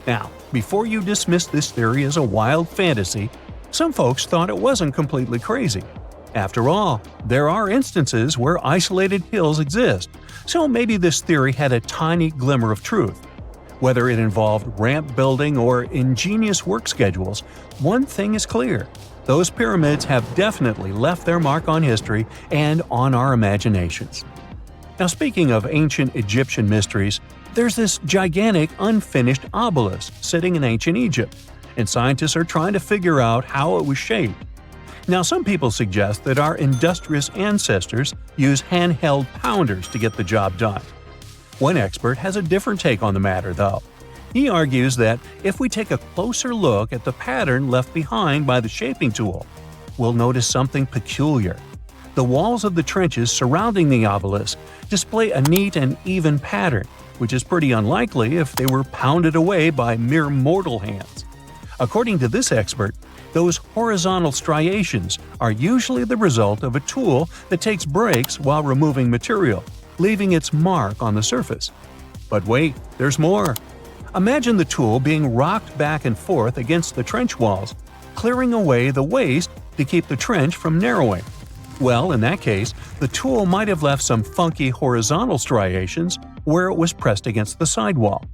Now, before you dismiss this theory as a wild fantasy, some folks thought it wasn't completely crazy. After all, there are instances where isolated hills exist, so maybe this theory had a tiny glimmer of truth. Whether it involved ramp building or ingenious work schedules, one thing is clear. Those pyramids have definitely left their mark on history and on our imaginations. Now, speaking of ancient Egyptian mysteries, there's this gigantic unfinished obelisk sitting in ancient Egypt, and scientists are trying to figure out how it was shaped. Now, some people suggest that our industrious ancestors used handheld pounders to get the job done. One expert has a different take on the matter, though. He argues that if we take a closer look at the pattern left behind by the shaping tool, we'll notice something peculiar. The walls of the trenches surrounding the obelisk display a neat and even pattern, which is pretty unlikely if they were pounded away by mere mortal hands. According to this expert, those horizontal striations are usually the result of a tool that takes breaks while removing material, leaving its mark on the surface. But wait, there's more. Imagine the tool being rocked back and forth against the trench walls, clearing away the waste to keep the trench from narrowing. Well, in that case, the tool might have left some funky horizontal striations where it was pressed against the sidewall.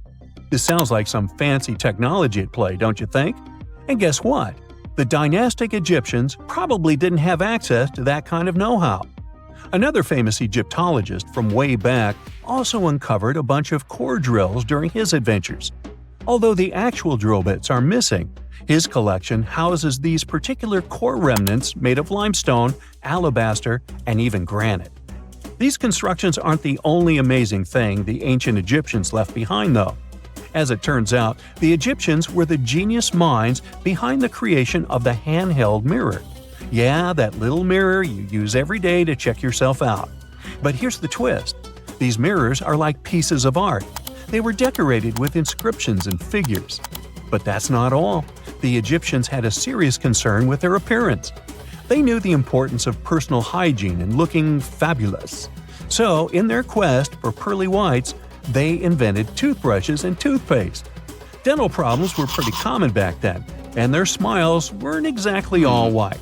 This sounds like some fancy technology at play, don't you think? And guess what? The dynastic Egyptians probably didn't have access to that kind of know-how. Another famous Egyptologist from way back also uncovered a bunch of core drills during his adventures. Although the actual drill bits are missing, his collection houses these particular core remnants made of limestone, alabaster, and even granite. These constructions aren't the only amazing thing the ancient Egyptians left behind, though. As it turns out, the Egyptians were the genius minds behind the creation of the handheld mirror. Yeah, that little mirror you use every day to check yourself out. But here's the twist. These mirrors are like pieces of art. They were decorated with inscriptions and figures. But that's not all. The Egyptians had a serious concern with their appearance. They knew the importance of personal hygiene and looking fabulous. So, in their quest for pearly whites, they invented toothbrushes and toothpaste. Dental problems were pretty common back then, and their smiles weren't exactly all white.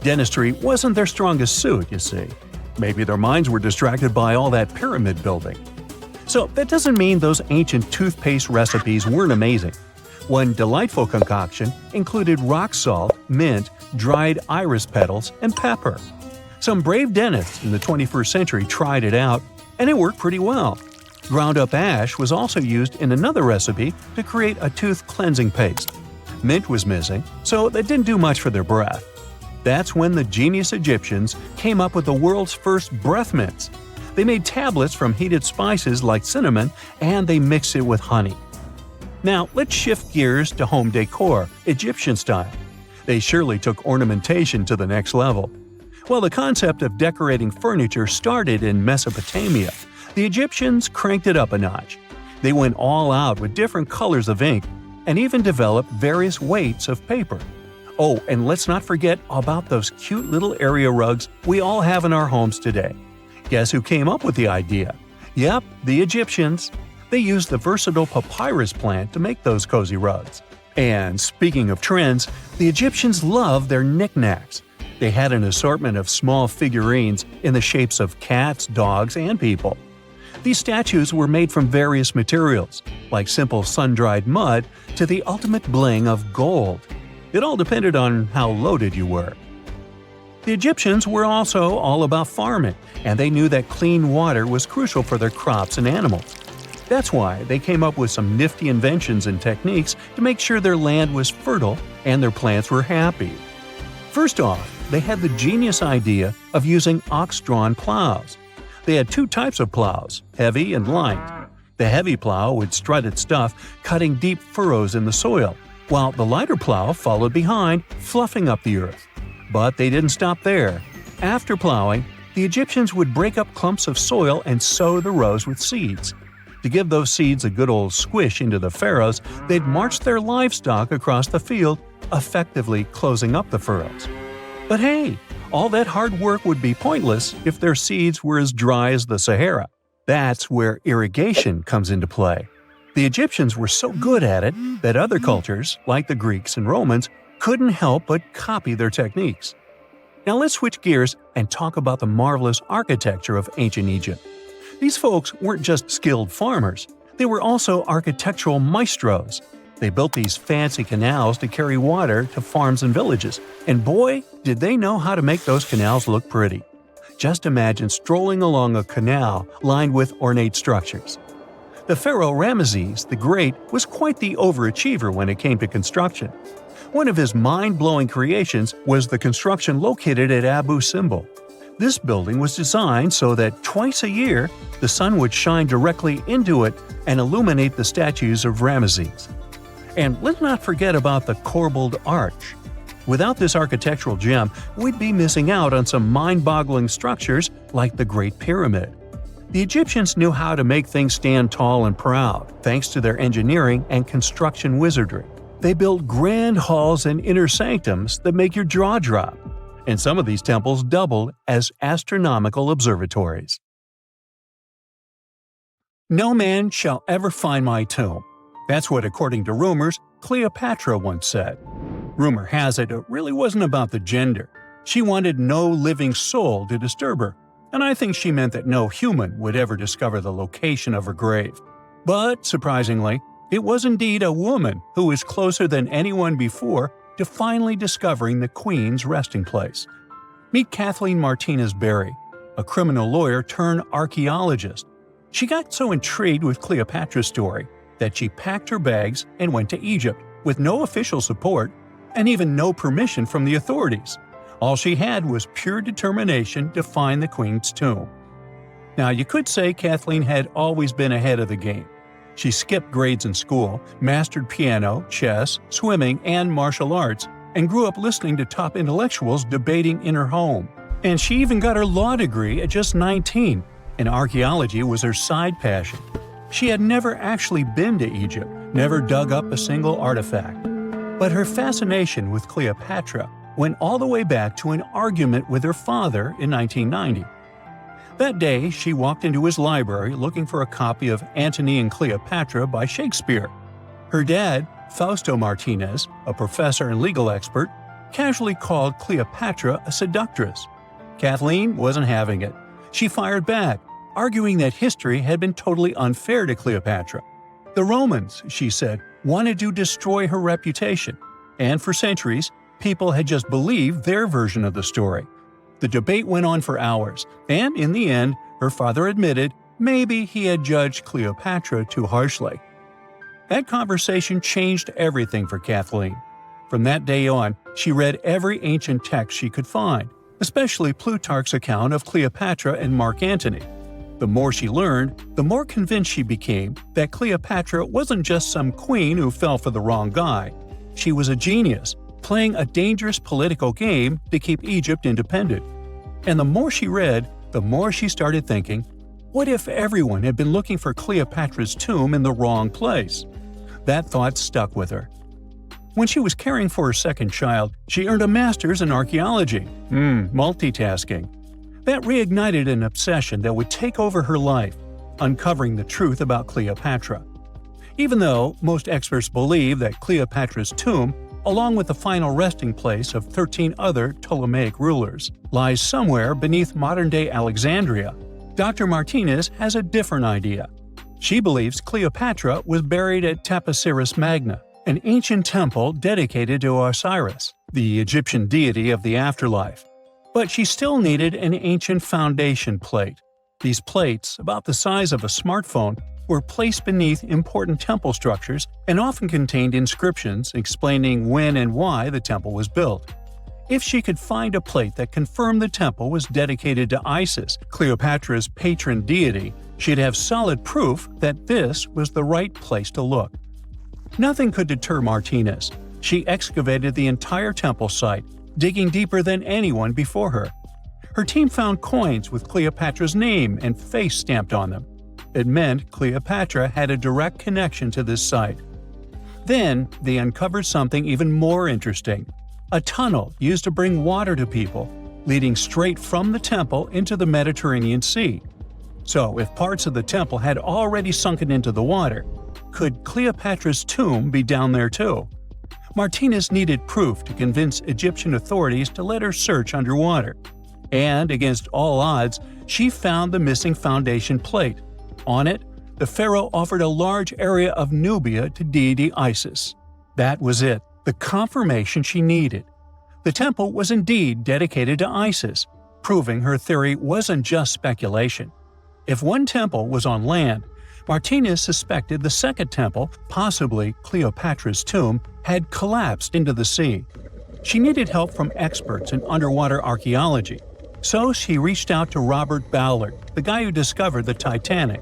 Dentistry wasn't their strongest suit, you see. Maybe their minds were distracted by all that pyramid building. So that doesn't mean those ancient toothpaste recipes weren't amazing. One delightful concoction included rock salt, mint, dried iris petals, and pepper. Some brave dentists in the 21st century tried it out, and it worked pretty well. Ground-up ash was also used in another recipe to create a tooth cleansing paste. Mint was missing, so that didn't do much for their breath. That's when the genius Egyptians came up with the world's first breath mints. They made tablets from heated spices like cinnamon, and they mixed it with honey. Now, let's shift gears to home decor, Egyptian style. They surely took ornamentation to the next level. While the concept of decorating furniture started in Mesopotamia, the Egyptians cranked it up a notch. They went all out with different colors of ink and even developed various weights of paper. Oh, and let's not forget about those cute little area rugs we all have in our homes today. Guess who came up with the idea? Yep, the Egyptians. They used the versatile papyrus plant to make those cozy rugs. And speaking of trends, the Egyptians loved their knickknacks. They had an assortment of small figurines in the shapes of cats, dogs, and people. These statues were made from various materials, like simple sun-dried mud to the ultimate bling of gold. It all depended on how loaded you were. The Egyptians were also all about farming, and they knew that clean water was crucial for their crops and animals. That's why they came up with some nifty inventions and techniques to make sure their land was fertile and their plants were happy. First off, they had the genius idea of using ox-drawn plows. They had two types of plows, heavy and light. The heavy plow would strut its stuff, cutting deep furrows in the soil, while the lighter plow followed behind, fluffing up the earth. But they didn't stop there. After plowing, the Egyptians would break up clumps of soil and sow the rows with seeds. To give those seeds a good old squish into the furrows, they'd march their livestock across the field, effectively closing up the furrows. But hey, all that hard work would be pointless if their seeds were as dry as the Sahara. That's where irrigation comes into play. The Egyptians were so good at it that other cultures, like the Greeks and Romans, couldn't help but copy their techniques. Now let's switch gears and talk about the marvelous architecture of ancient Egypt. These folks weren't just skilled farmers, they were also architectural maestros. They built these fancy canals to carry water to farms and villages, and boy, did they know how to make those canals look pretty. Just imagine strolling along a canal lined with ornate structures. The Pharaoh Ramesses the Great was quite the overachiever when it came to construction. One of his mind-blowing creations was the construction located at Abu Simbel. This building was designed so that twice a year, the sun would shine directly into it and illuminate the statues of Ramesses. And let's not forget about the corbelled arch. Without this architectural gem, we'd be missing out on some mind-boggling structures like the Great Pyramid. The Egyptians knew how to make things stand tall and proud, thanks to their engineering and construction wizardry. They built grand halls and inner sanctums that make your jaw drop. And some of these temples doubled as astronomical observatories. No man shall ever find my tomb. That's what, according to rumors, Cleopatra once said. Rumor has it really wasn't about the gender. She wanted no living soul to disturb her, and I think she meant that no human would ever discover the location of her grave. But, surprisingly, it was indeed a woman who was closer than anyone before to finally discovering the Queen's resting place. Meet Kathleen Martinez Berry, a criminal lawyer turned archaeologist. She got so intrigued with Cleopatra's story that she packed her bags and went to Egypt with no official support and even no permission from the authorities. All she had was pure determination to find the Queen's tomb. Now, you could say Kathleen had always been ahead of the game. She skipped grades in school, mastered piano, chess, swimming, and martial arts, and grew up listening to top intellectuals debating in her home. And she even got her law degree at just 19, and archaeology was her side passion. She had never actually been to Egypt, never dug up a single artifact. But her fascination with Cleopatra went all the way back to an argument with her father in 1990. That day, she walked into his library looking for a copy of Antony and Cleopatra by Shakespeare. Her dad, Fausto Martinez, a professor and legal expert, casually called Cleopatra a seductress. Kathleen wasn't having it. She fired back, arguing that history had been totally unfair to Cleopatra. The Romans, she said, wanted to destroy her reputation, and for centuries, people had just believed their version of the story. The debate went on for hours, and in the end, her father admitted maybe he had judged Cleopatra too harshly. That conversation changed everything for Kathleen. From that day on, she read every ancient text she could find, especially Plutarch's account of Cleopatra and Mark Antony. The more she learned, the more convinced she became that Cleopatra wasn't just some queen who fell for the wrong guy. She was a genius, playing a dangerous political game to keep Egypt independent. And the more she read, the more she started thinking, what if everyone had been looking for Cleopatra's tomb in the wrong place? That thought stuck with her. When she was caring for her second child, she earned a master's in archaeology. Multitasking. That reignited an obsession that would take over her life. uncovering the truth about Cleopatra. Even though most experts believe that Cleopatra's tomb, along with the final resting place of 13 other Ptolemaic rulers, lies somewhere beneath modern-day Alexandria, Dr. Martinez has a different idea. She believes Cleopatra was buried at Taposiris Magna, an ancient temple dedicated to Osiris, the Egyptian deity of the afterlife. But she still needed an ancient foundation plate. These plates, about the size of a smartphone, were placed beneath important temple structures and often contained inscriptions explaining when and why the temple was built. If she could find a plate that confirmed the temple was dedicated to Isis, Cleopatra's patron deity, she'd have solid proof that this was the right place to look. Nothing could deter Martinez. She excavated the entire temple site, digging deeper than anyone before her. Her team found coins with Cleopatra's name and face stamped on them. It meant Cleopatra had a direct connection to this site. Then, they uncovered something even more interesting: a tunnel used to bring water to people, leading straight from the temple into the Mediterranean Sea. So, if parts of the temple had already sunken into the water, could Cleopatra's tomb be down there too? Martinez needed proof to convince Egyptian authorities to let her search underwater. And, against all odds, she found the missing foundation plate. On it, the pharaoh offered a large area of Nubia to deity Isis. That was it, the confirmation she needed. The temple was indeed dedicated to Isis, proving her theory wasn't just speculation. If one temple was on land, Martinez suspected the second temple, possibly Cleopatra's tomb, had collapsed into the sea. She needed help from experts in underwater archaeology, so she reached out to Robert Ballard, the guy who discovered the Titanic.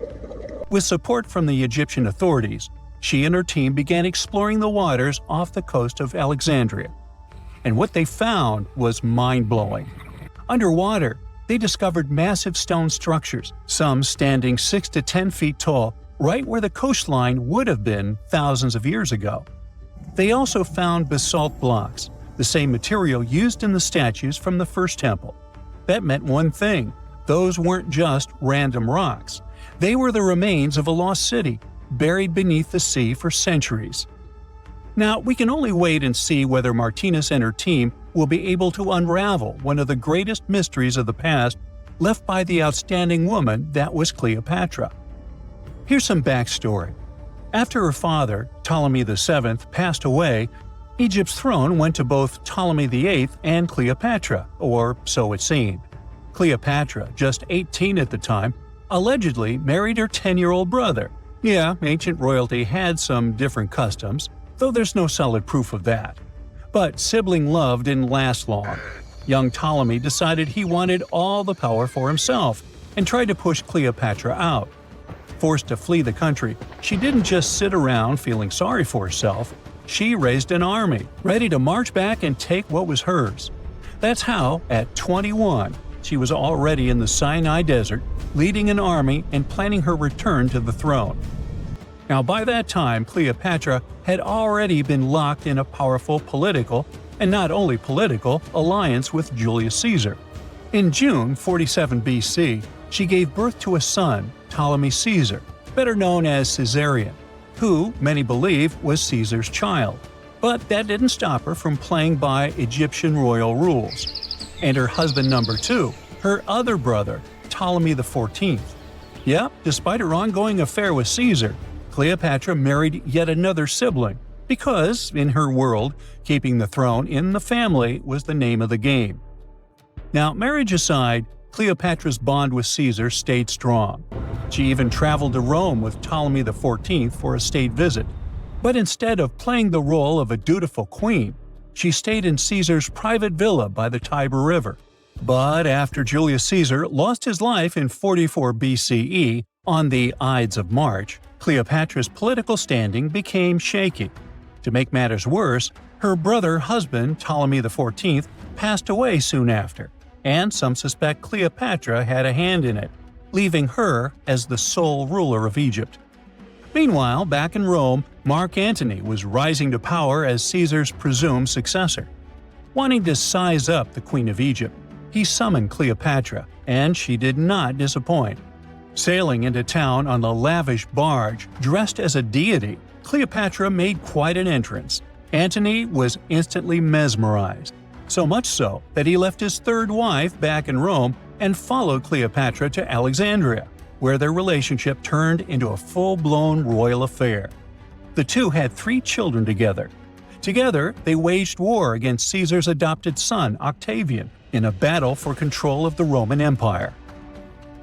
With support from the Egyptian authorities, she and her team began exploring the waters off the coast of Alexandria. And what they found was mind-blowing. Underwater, they discovered massive stone structures, some standing 6 to 10 feet tall, right where the coastline would have been thousands of years ago. They also found basalt blocks, the same material used in the statues from the first temple. That meant one thing: those weren't just random rocks. They were the remains of a lost city, buried beneath the sea for centuries. Now, we can only wait and see whether Martinez and her team will be able to unravel one of the greatest mysteries of the past left by the outstanding woman that was Cleopatra. Here's some backstory. After her father, Ptolemy VII, passed away, Egypt's throne went to both Ptolemy VIII and Cleopatra, or so it seemed. Cleopatra, just 18 at the time, allegedly married her 10-year-old brother. Yeah, ancient royalty had some different customs, though there's no solid proof of that. But sibling love didn't last long. Young Ptolemy decided he wanted all the power for himself and tried to push Cleopatra out. Forced to flee the country, she didn't just sit around feeling sorry for herself. She raised an army, ready to march back and take what was hers. That's how, at 21, she was already in the Sinai Desert, leading an army and planning her return to the throne. Now, by that time, Cleopatra had already been locked in a powerful political, and not only political, alliance with Julius Caesar. In June 47 BC, she gave birth to a son, Ptolemy Caesar, better known as Caesarion, who, many believe, was Caesar's child. But that didn't stop her from playing by Egyptian royal rules. And her husband number 2, her other brother, Ptolemy XIV. Yep, despite her ongoing affair with Caesar, Cleopatra married yet another sibling, because, in her world, keeping the throne in the family was the name of the game. Now, marriage aside, Cleopatra's bond with Caesar stayed strong. She even traveled to Rome with Ptolemy XIV for a state visit. But instead of playing the role of a dutiful queen, she stayed in Caesar's private villa by the Tiber River. But after Julius Caesar lost his life in 44 BCE on the Ides of March, Cleopatra's political standing became shaky. To make matters worse, her brother-husband Ptolemy XIV passed away soon after, and some suspect Cleopatra had a hand in it, leaving her as the sole ruler of Egypt. Meanwhile, back in Rome, Mark Antony was rising to power as Caesar's presumed successor. Wanting to size up the Queen of Egypt, he summoned Cleopatra, and she did not disappoint. Sailing into town on a lavish barge, dressed as a deity, Cleopatra made quite an entrance. Antony was instantly mesmerized, so much so that he left his third wife back in Rome and followed Cleopatra to Alexandria, where their relationship turned into a full-blown royal affair. The two had 3 children together. Together, they waged war against Caesar's adopted son, Octavian, in a battle for control of the Roman Empire.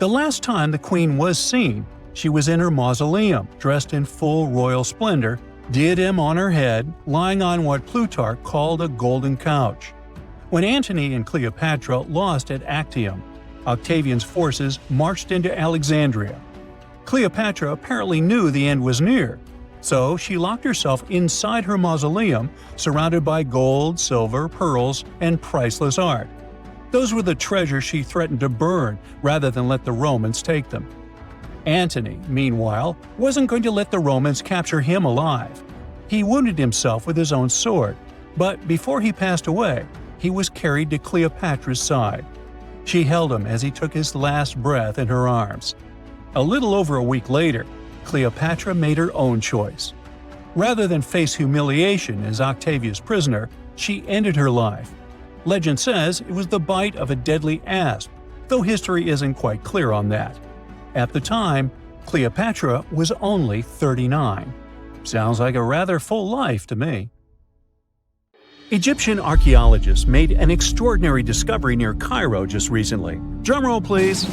The last time the queen was seen, she was in her mausoleum, dressed in full royal splendor, diadem on her head, lying on what Plutarch called a golden couch. When Antony and Cleopatra lost at Actium, Octavian's forces marched into Alexandria. Cleopatra apparently knew the end was near, so she locked herself inside her mausoleum, surrounded by gold, silver, pearls, and priceless art. Those were the treasures she threatened to burn rather than let the Romans take them. Antony, meanwhile, wasn't going to let the Romans capture him alive. He wounded himself with his own sword, but before he passed away, he was carried to Cleopatra's side. She held him as he took his last breath in her arms. A little over a week later, Cleopatra made her own choice. Rather than face humiliation as Octavia's prisoner, she ended her life. Legend says it was the bite of a deadly asp, though history isn't quite clear on that. At the time, Cleopatra was only 39. Sounds like a rather full life to me. Egyptian archaeologists made an extraordinary discovery near Cairo just recently. Drumroll, please.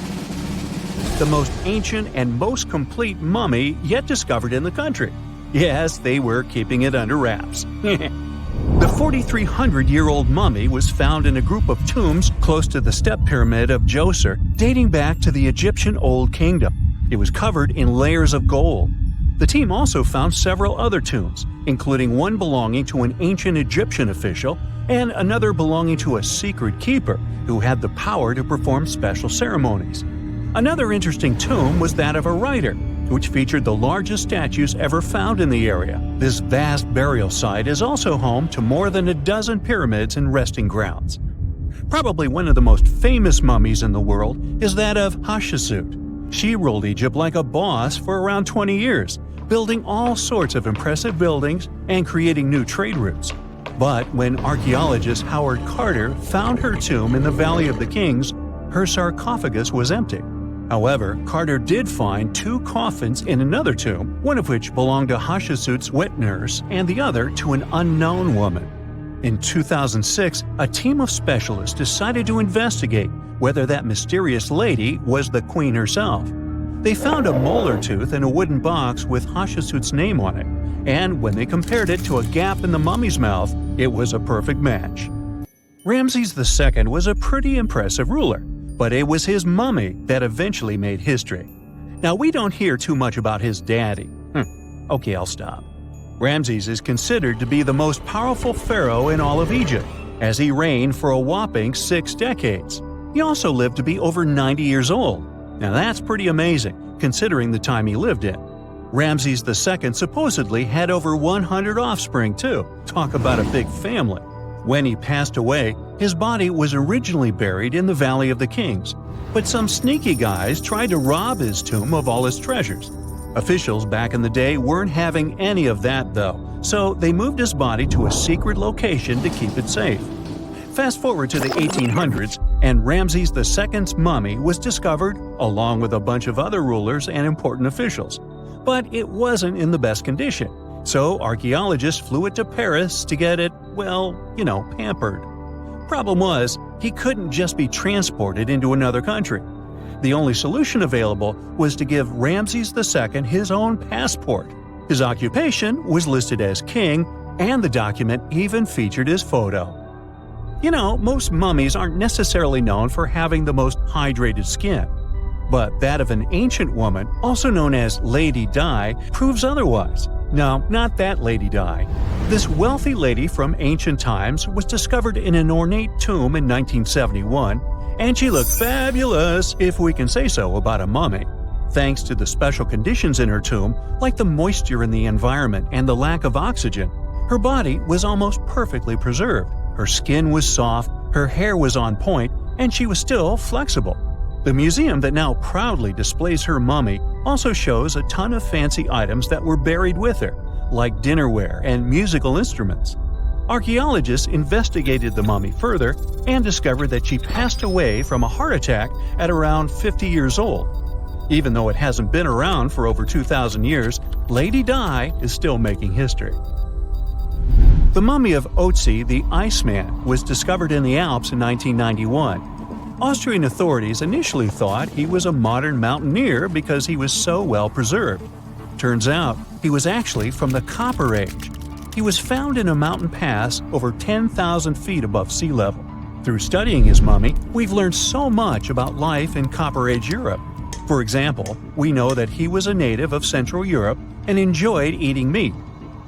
The most ancient and most complete mummy yet discovered in the country. Yes, they were keeping it under wraps. The 4,300-year-old mummy was found in a group of tombs close to the step pyramid of Djoser, dating back to the Egyptian Old Kingdom. It was covered in layers of gold. The team also found several other tombs, including one belonging to an ancient Egyptian official and another belonging to a secret keeper who had the power to perform special ceremonies. Another interesting tomb was that of a writer, which featured the largest statues ever found in the area. This vast burial site is also home to more than a dozen pyramids and resting grounds. Probably one of the most famous mummies in the world is that of Hatshepsut. She ruled Egypt like a boss for around 20 years, building all sorts of impressive buildings and creating new trade routes. But when archaeologist Howard Carter found her tomb in the Valley of the Kings, her sarcophagus was empty. However, Carter did find 2 coffins in another tomb, one of which belonged to Hatshepsut's wet nurse and the other to an unknown woman. In 2006, a team of specialists decided to investigate whether that mysterious lady was the queen herself. They found a molar tooth in a wooden box with Hatshepsut's name on it, and when they compared it to a gap in the mummy's mouth, it was a perfect match. Ramses II was a pretty impressive ruler, but it was his mummy that eventually made history. Now, we don't hear too much about his daddy. Okay, I'll stop. Ramses is considered to be the most powerful pharaoh in all of Egypt, as he reigned for a whopping 6 decades. He also lived to be over 90 years old. Now that's pretty amazing, considering the time he lived in. Ramses II supposedly had over 100 offspring too. Talk about a big family. When he passed away, his body was originally buried in the Valley of the Kings, but some sneaky guys tried to rob his tomb of all his treasures. Officials back in the day weren't having any of that though, so they moved his body to a secret location to keep it safe. Fast forward to the 1800s, and Ramses II's mummy was discovered along with a bunch of other rulers and important officials. But it wasn't in the best condition, so archaeologists flew it to Paris to get it, pampered. Problem was, he couldn't just be transported into another country. The only solution available was to give Ramses II his own passport. His occupation was listed as king, and the document even featured his photo. Most mummies aren't necessarily known for having the most hydrated skin. But that of an ancient woman, also known as Lady Di, proves otherwise. No, not that Lady Di. This wealthy lady from ancient times was discovered in an ornate tomb in 1971, and she looked fabulous, if we can say so about a mummy. Thanks to the special conditions in her tomb, like the moisture in the environment and the lack of oxygen, her body was almost perfectly preserved. Her skin was soft, her hair was on point, and she was still flexible. The museum that now proudly displays her mummy also shows a ton of fancy items that were buried with her, like dinnerware and musical instruments. Archaeologists investigated the mummy further and discovered that she passed away from a heart attack at around 50 years old. Even though it hasn't been around for over 2,000 years, Lady Di is still making history. The mummy of Otzi the Iceman was discovered in the Alps in 1991. Austrian authorities initially thought he was a modern mountaineer because he was so well preserved. Turns out, he was actually from the Copper Age. He was found in a mountain pass over 10,000 feet above sea level. Through studying his mummy, we've learned so much about life in Copper Age Europe. For example, we know that he was a native of Central Europe and enjoyed eating meat.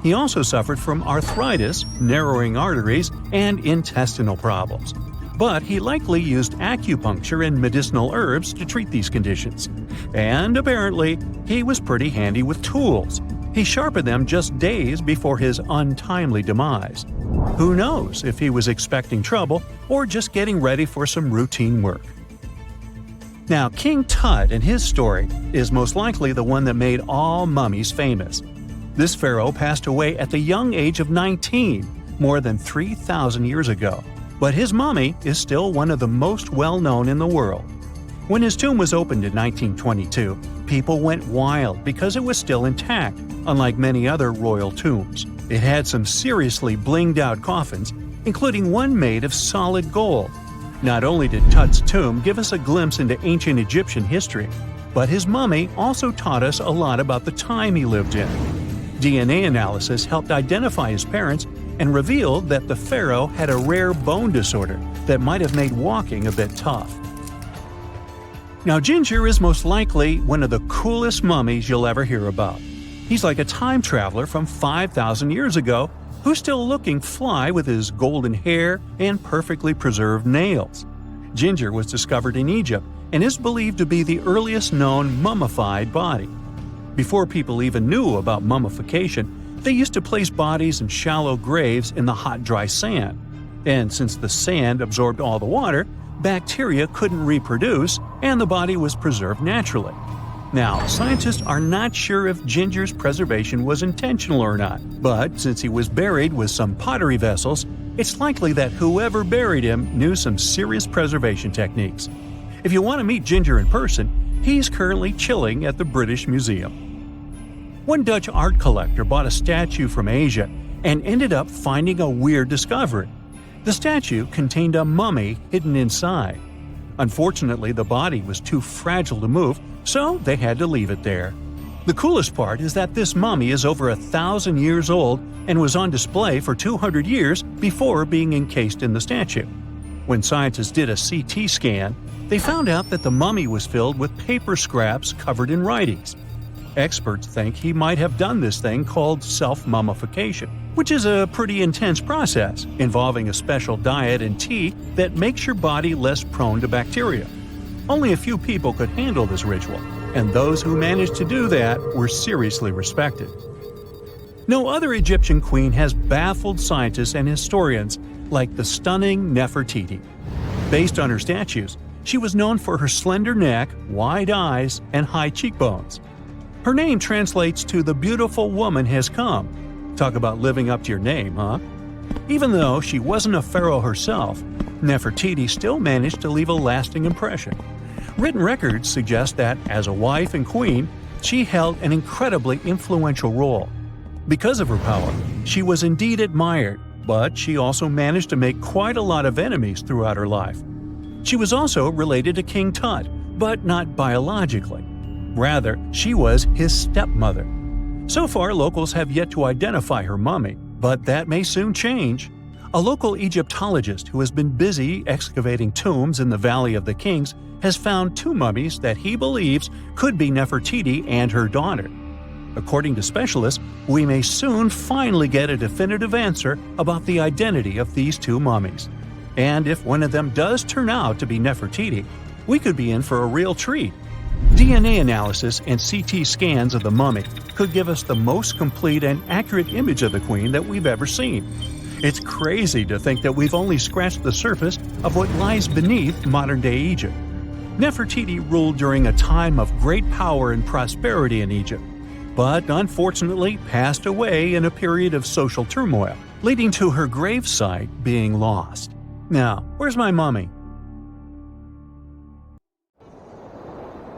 He also suffered from arthritis, narrowing arteries, and intestinal problems. But he likely used acupuncture and medicinal herbs to treat these conditions. And apparently, he was pretty handy with tools. He sharpened them just days before his untimely demise. Who knows if he was expecting trouble or just getting ready for some routine work. Now, King Tut and his story is most likely the one that made all mummies famous. This pharaoh passed away at the young age of 19, more than 3,000 years ago. But his mummy is still one of the most well-known in the world. When his tomb was opened in 1922, people went wild because it was still intact, unlike many other royal tombs. It had some seriously blinged-out coffins, including one made of solid gold. Not only did Tut's tomb give us a glimpse into ancient Egyptian history, but his mummy also taught us a lot about the time he lived in. DNA analysis helped identify his parents and revealed that the pharaoh had a rare bone disorder that might have made walking a bit tough. Now, Ginger is most likely one of the coolest mummies you'll ever hear about. He's like a time traveler from 5,000 years ago who's still looking fly with his golden hair and perfectly preserved nails. Ginger was discovered in Egypt and is believed to be the earliest known mummified body. Before people even knew about mummification, they used to place bodies in shallow graves in the hot, dry sand. And since the sand absorbed all the water, bacteria couldn't reproduce and the body was preserved naturally. Now, scientists are not sure if Ginger's preservation was intentional or not, but since he was buried with some pottery vessels, it's likely that whoever buried him knew some serious preservation techniques. If you want to meet Ginger in person, he's currently chilling at the British Museum. One Dutch art collector bought a statue from Asia and ended up finding a weird discovery. The statue contained a mummy hidden inside. Unfortunately, the body was too fragile to move, so they had to leave it there. The coolest part is that this mummy is over 1,000 years old and was on display for 200 years before being encased in the statue. When scientists did a CT scan, they found out that the mummy was filled with paper scraps covered in writings. Experts think he might have done this thing called self-mummification, which is a pretty intense process involving a special diet and tea that makes your body less prone to bacteria. Only a few people could handle this ritual, and those who managed to do that were seriously respected. No other Egyptian queen has baffled scientists and historians like the stunning Nefertiti. Based on her statues, she was known for her slender neck, wide eyes, and high cheekbones. Her name translates to "the beautiful woman has come." Talk about living up to your name, huh? Even though she wasn't a pharaoh herself, Nefertiti still managed to leave a lasting impression. Written records suggest that, as a wife and queen, she held an incredibly influential role. Because of her power, she was indeed admired, but she also managed to make quite a lot of enemies throughout her life. She was also related to King Tut, but not biologically. Rather, she was his stepmother. So far, locals have yet to identify her mummy, but that may soon change. A local Egyptologist who has been busy excavating tombs in the Valley of the Kings has found two mummies that he believes could be Nefertiti and her daughter. According to specialists, we may soon finally get a definitive answer about the identity of these two mummies. And if one of them does turn out to be Nefertiti, we could be in for a real treat. DNA analysis and CT scans of the mummy could give us the most complete and accurate image of the queen that we've ever seen. It's crazy to think that we've only scratched the surface of what lies beneath modern-day Egypt. Nefertiti ruled during a time of great power and prosperity in Egypt, but unfortunately passed away in a period of social turmoil, leading to her gravesite being lost. Now, where's my mummy?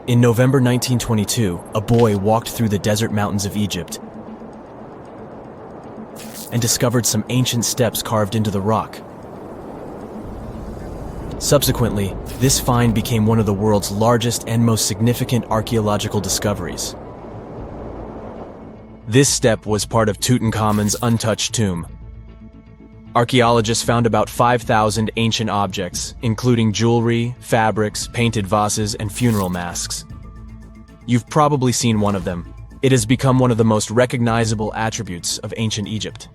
In November 1922, a boy walked through the desert mountains of Egypt and discovered some ancient steps carved into the rock. Subsequently, this find became one of the world's largest and most significant archaeological discoveries. This step was part of Tutankhamun's untouched tomb. Archaeologists found about 5,000 ancient objects, including jewelry, fabrics, painted vases, and funeral masks. You've probably seen one of them. It has become one of the most recognizable attributes of ancient Egypt.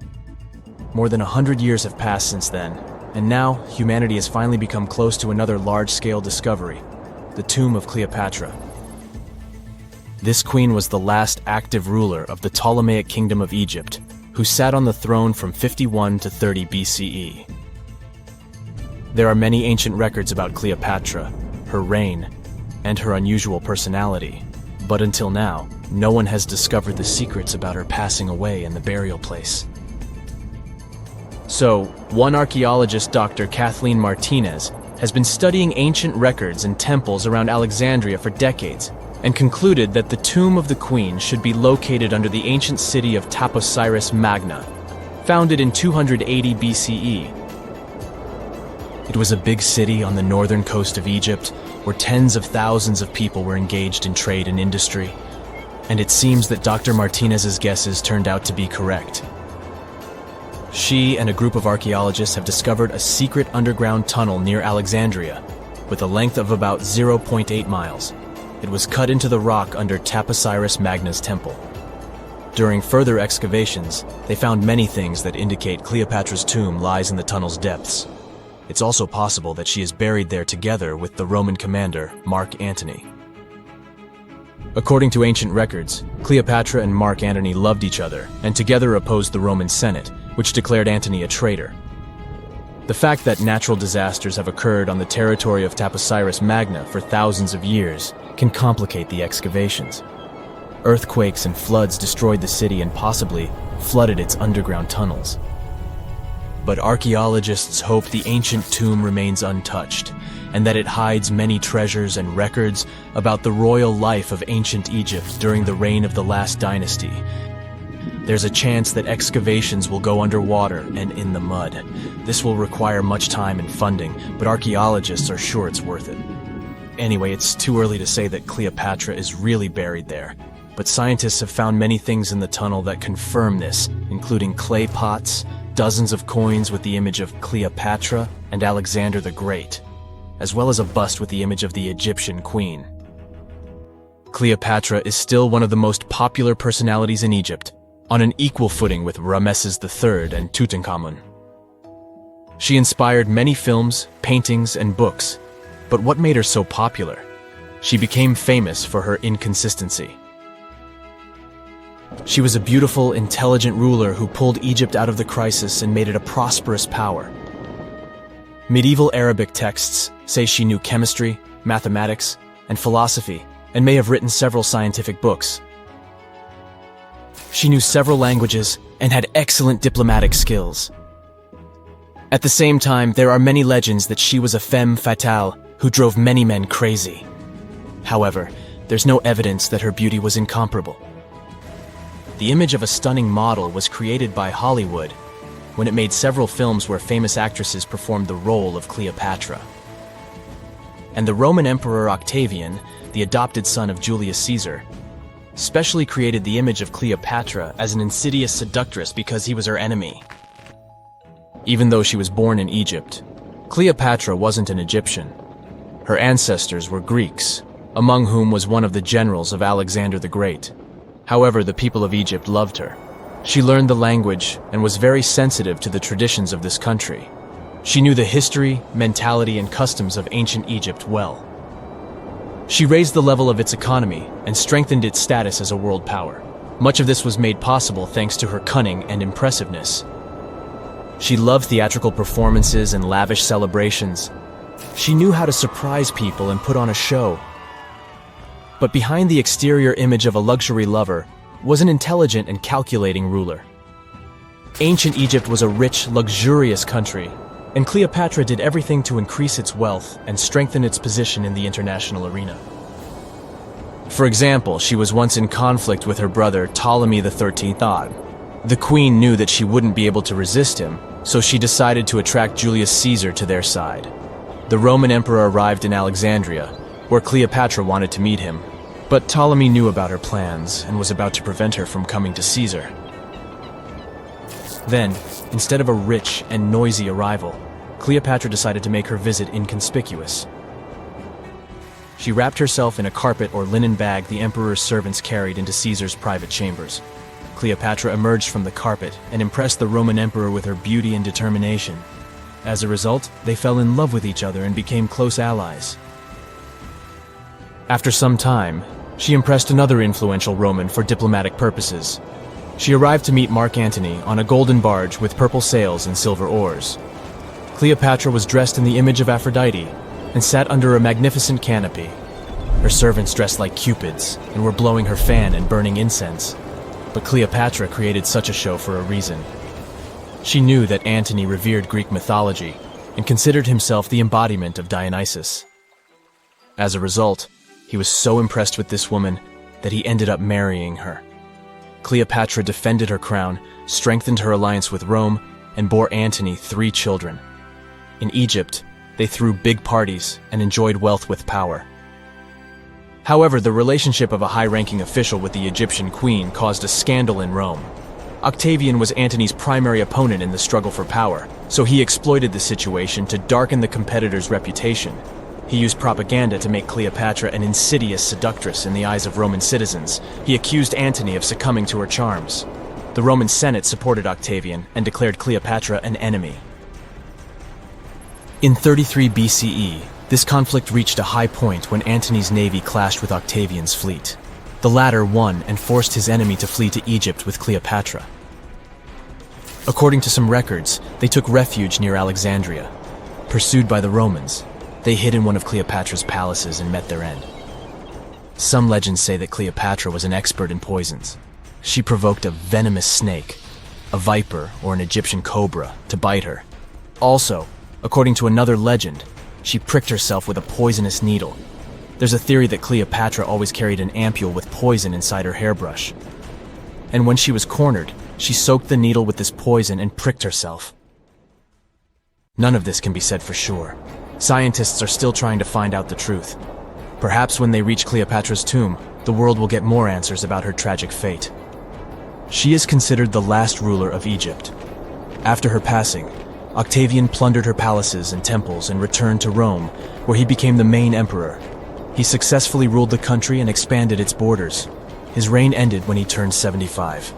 More than 100 years have passed since then, and now humanity has finally become close to another large-scale discovery, the tomb of Cleopatra. This queen was the last active ruler of the Ptolemaic Kingdom of Egypt, who sat on the throne from 51 to 30 BCE. There are many ancient records about Cleopatra, her reign, and her unusual personality, but until now, no one has discovered the secrets about her passing away in the burial place. So, one archaeologist, Dr. Kathleen Martinez, has been studying ancient records and temples around Alexandria for decades, and concluded that the tomb of the queen should be located under the ancient city of Taposiris Magna, founded in 280 BCE. It was a big city on the northern coast of Egypt, where tens of thousands of people were engaged in trade and industry, and it seems that Dr. Martinez's guesses turned out to be correct. She and a group of archaeologists have discovered a secret underground tunnel near Alexandria, with a length of about 0.8 miles. It was cut into the rock under Taposiris Magna's temple. During further excavations, they found many things that indicate Cleopatra's tomb lies in the tunnel's depths. It's also possible that she is buried there together with the Roman commander, Mark Antony. According to ancient records, Cleopatra and Mark Antony loved each other and together opposed the Roman Senate, which declared Antony a traitor. The fact that natural disasters have occurred on the territory of Taposiris Magna for thousands of years can complicate the excavations. Earthquakes and floods destroyed the city and possibly flooded its underground tunnels. But archaeologists hope the ancient tomb remains untouched, and that it hides many treasures and records about the royal life of ancient Egypt during the reign of the last dynasty. There's a chance that excavations will go underwater and in the mud. This will require much time and funding, but archaeologists are sure it's worth it. Anyway, it's too early to say that Cleopatra is really buried there, but scientists have found many things in the tunnel that confirm this, including clay pots, dozens of coins with the image of Cleopatra and Alexander the Great, as well as a bust with the image of the Egyptian queen. Cleopatra is still one of the most popular personalities in Egypt, on an equal footing with Ramesses III and Tutankhamun. She inspired many films, paintings, and books, but what made her so popular? She became famous for her inconsistency. She was a beautiful, intelligent ruler who pulled Egypt out of the crisis and made it a prosperous power. Medieval Arabic texts say she knew chemistry, mathematics, and philosophy, and may have written several scientific books. She knew several languages and had excellent diplomatic skills. At the same time, there are many legends that she was a femme fatale who drove many men crazy. However, there's no evidence that her beauty was incomparable. The image of a stunning model was created by Hollywood when it made several films where famous actresses performed the role of Cleopatra. And the Roman Emperor Octavian, the adopted son of Julius Caesar, specially created the image of Cleopatra as an insidious seductress because he was her enemy. Even though she was born in Egypt, Cleopatra wasn't an Egyptian. Her ancestors were Greeks, among whom was one of the generals of Alexander the Great. However, the people of Egypt loved her. She learned the language and was very sensitive to the traditions of this country. She knew the history, mentality, and customs of ancient Egypt well. She raised the level of its economy and strengthened its status as a world power. Much of this was made possible thanks to her cunning and impressiveness. She loved theatrical performances and lavish celebrations, She knew how to surprise people and put on a show. But behind the exterior image of a luxury lover was an intelligent and calculating ruler. Ancient Egypt was a rich, luxurious country, and Cleopatra did everything to increase its wealth and strengthen its position in the international arena. For example, she was once in conflict with her brother Ptolemy XIII Odd. The queen knew that she wouldn't be able to resist him, so she decided to attract Julius Caesar to their side. The Roman emperor arrived in Alexandria, where Cleopatra wanted to meet him, but Ptolemy knew about her plans and was about to prevent her from coming to Caesar. Then, instead of a rich and noisy arrival, Cleopatra decided to make her visit inconspicuous. She wrapped herself in a carpet or linen bag the emperor's servants carried into Caesar's private chambers. Cleopatra emerged from the carpet and impressed the Roman emperor with her beauty and determination. As a result, they fell in love with each other and became close allies. After some time, she impressed another influential Roman for diplomatic purposes. She arrived to meet Mark Antony on a golden barge with purple sails and silver oars. Cleopatra was dressed in the image of Aphrodite and sat under a magnificent canopy. Her servants dressed like cupids and were blowing her fan and burning incense. But Cleopatra created such a show for a reason. She knew that Antony revered Greek mythology and considered himself the embodiment of Dionysus. As a result, he was so impressed with this woman that he ended up marrying her. Cleopatra defended her crown, strengthened her alliance with Rome, and bore Antony 3 children. In Egypt, they threw big parties and enjoyed wealth with power. However, the relationship of a high-ranking official with the Egyptian queen caused a scandal in Rome. Octavian was Antony's primary opponent in the struggle for power, so he exploited the situation to darken the competitor's reputation. He used propaganda to make Cleopatra an insidious seductress in the eyes of Roman citizens. He accused Antony of succumbing to her charms. The Roman Senate supported Octavian and declared Cleopatra an enemy. In 33 BCE, this conflict reached a high point when Antony's navy clashed with Octavian's fleet. The latter won and forced his enemy to flee to Egypt with Cleopatra. According to some records, they took refuge near Alexandria. Pursued by the Romans, they hid in one of Cleopatra's palaces and met their end. Some legends say that Cleopatra was an expert in poisons. She provoked a venomous snake, a viper or an Egyptian cobra, to bite her. Also, according to another legend, she pricked herself with a poisonous needle. There's a theory that Cleopatra always carried an ampule with poison inside her hairbrush. And when she was cornered, she soaked the needle with this poison and pricked herself. None of this can be said for sure. Scientists are still trying to find out the truth. Perhaps when they reach Cleopatra's tomb, the world will get more answers about her tragic fate. She is considered the last ruler of Egypt. After her passing, Octavian plundered her palaces and temples and returned to Rome, where he became the main emperor. He successfully ruled the country and expanded its borders. His reign ended when he turned 75.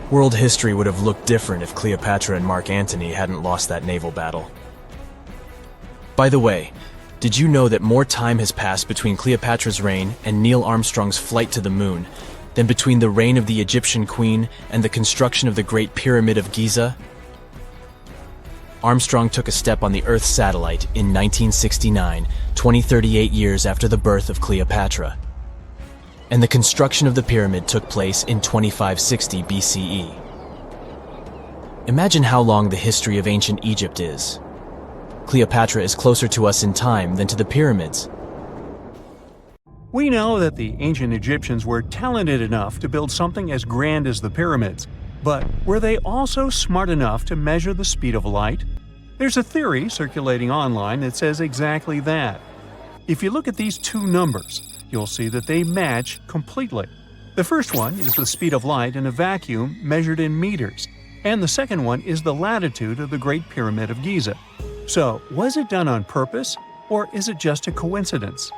World history would have looked different if Cleopatra and Mark Antony hadn't lost that naval battle. By the way, did you know that more time has passed between Cleopatra's reign and Neil Armstrong's flight to the moon than between the reign of the Egyptian queen and the construction of the Great Pyramid of Giza? Armstrong took a step on the Earth satellite in 1969, 38 years after the birth of Cleopatra. And the construction of the pyramid took place in 2560 BCE. Imagine how long the history of ancient Egypt is. Cleopatra is closer to us in time than to the pyramids. We know that the ancient Egyptians were talented enough to build something as grand as the pyramids, but were they also smart enough to measure the speed of light? There's a theory circulating online that says exactly that. If you look at these two numbers, you'll see that they match completely. The first one is the speed of light in a vacuum measured in meters, and the second one is the latitude of the Great Pyramid of Giza. So, was it done on purpose, or is it just a coincidence?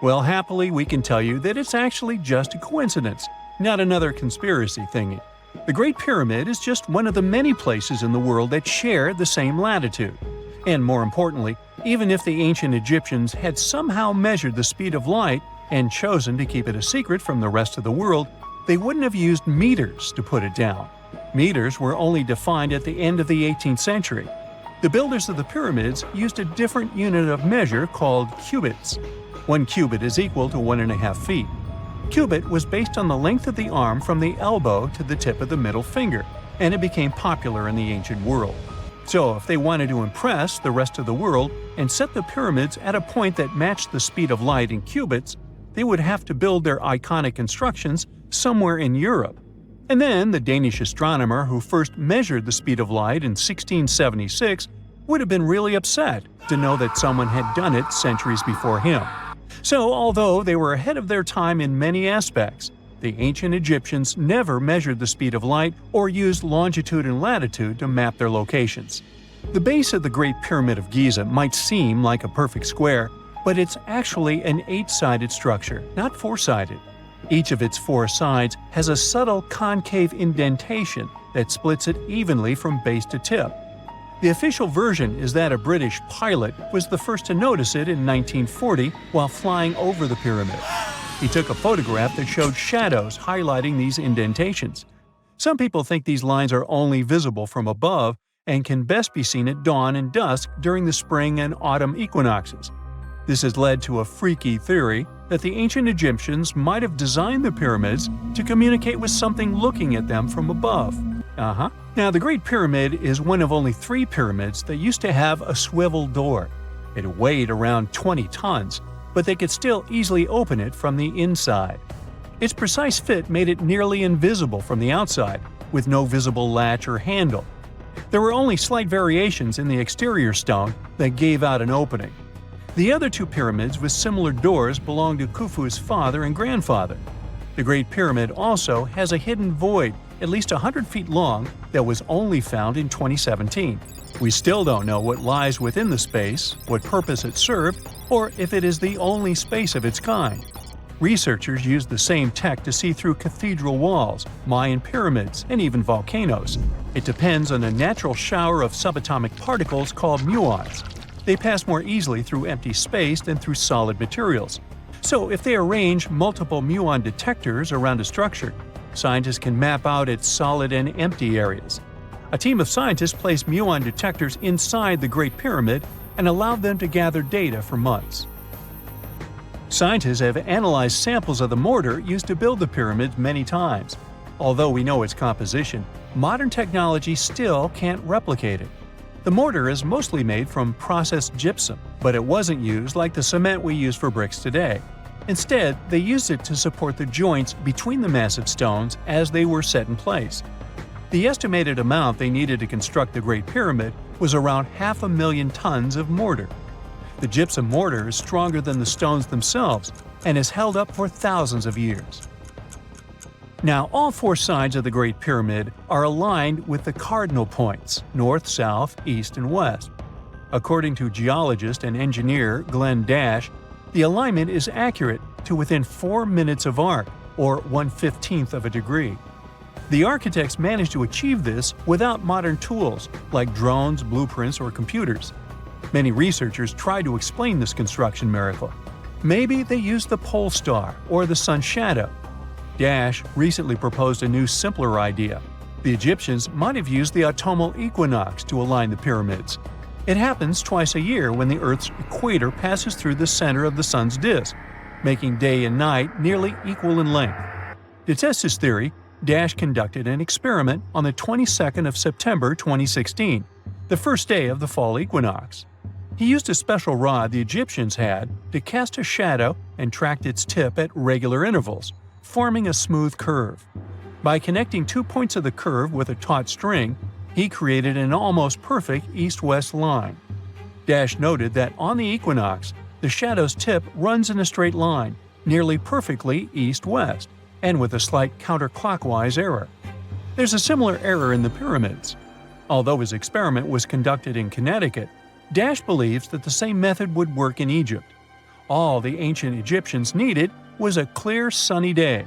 Well, happily, we can tell you that it's actually just a coincidence, not another conspiracy thingy. The Great Pyramid is just one of the many places in the world that share the same latitude. And more importantly, even if the ancient Egyptians had somehow measured the speed of light and chosen to keep it a secret from the rest of the world, they wouldn't have used meters to put it down. Meters were only defined at the end of the 18th century. The builders of the pyramids used a different unit of measure called cubits. 1 cubit is equal to 1.5 feet. Cubit was based on the length of the arm from the elbow to the tip of the middle finger, and it became popular in the ancient world. So if they wanted to impress the rest of the world and set the pyramids at a point that matched the speed of light in cubits, they would have to build their iconic constructions somewhere in Europe. And then the Danish astronomer who first measured the speed of light in 1676 would have been really upset to know that someone had done it centuries before him. So, although they were ahead of their time in many aspects, the ancient Egyptians never measured the speed of light or used longitude and latitude to map their locations. The base of the Great Pyramid of Giza might seem like a perfect square, but it's actually an 8-sided structure, not 4-sided. Each of its 4 sides has a subtle concave indentation that splits it evenly from base to tip. The official version is that a British pilot was the first to notice it in 1940 while flying over the pyramid. He took a photograph that showed shadows highlighting these indentations. Some people think these lines are only visible from above and can best be seen at dawn and dusk during the spring and autumn equinoxes. This has led to a freaky theory that the ancient Egyptians might have designed the pyramids to communicate with something looking at them from above. Now, the Great Pyramid is one of only 3 pyramids that used to have a swivel door. It weighed around 20 tons, but they could still easily open it from the inside. Its precise fit made it nearly invisible from the outside, with no visible latch or handle. There were only slight variations in the exterior stone that gave out an opening. The other 2 pyramids with similar doors belonged to Khufu's father and grandfather. The Great Pyramid also has a hidden void at least 100 feet long that was only found in 2017. We still don't know what lies within the space, what purpose it served, or if it is the only space of its kind. Researchers used the same tech to see through cathedral walls, Mayan pyramids, and even volcanoes. It depends on a natural shower of subatomic particles called muons. They pass more easily through empty space than through solid materials. So if they arrange multiple muon detectors around a structure, scientists can map out its solid and empty areas. A team of scientists placed muon detectors inside the Great Pyramid and allowed them to gather data for months. Scientists have analyzed samples of the mortar used to build the pyramids many times. Although we know its composition, modern technology still can't replicate it. The mortar is mostly made from processed gypsum, but it wasn't used like the cement we use for bricks today. Instead, they used it to support the joints between the massive stones as they were set in place. The estimated amount they needed to construct the Great Pyramid was around 500,000 tons of mortar. The gypsum mortar is stronger than the stones themselves and has held up for thousands of years. Now, all 4 sides of the Great Pyramid are aligned with the cardinal points – north, south, east, and west. According to geologist and engineer Glenn Dash, the alignment is accurate to within 4 minutes of arc, or 1/15th of a degree. The architects managed to achieve this without modern tools like drones, blueprints, or computers. Many researchers try to explain this construction miracle. Maybe they used the pole star or the sun's shadow. Dash recently proposed a new, simpler idea. The Egyptians might have used the autumnal equinox to align the pyramids. It happens twice a year when the Earth's equator passes through the center of the sun's disk, making day and night nearly equal in length. To test his theory, Dash conducted an experiment on the 22nd of September 2016, the first day of the fall equinox. He used a special rod the Egyptians had to cast a shadow and tracked its tip at regular intervals, forming a smooth curve. By connecting 2 points of the curve with a taut string, he created an almost perfect east-west line. Dash noted that on the equinox, the shadow's tip runs in a straight line, nearly perfectly east-west, and with a slight counterclockwise error. There's a similar error in the pyramids. Although his experiment was conducted in Connecticut, Dash believes that the same method would work in Egypt. All the ancient Egyptians needed was a clear, sunny day.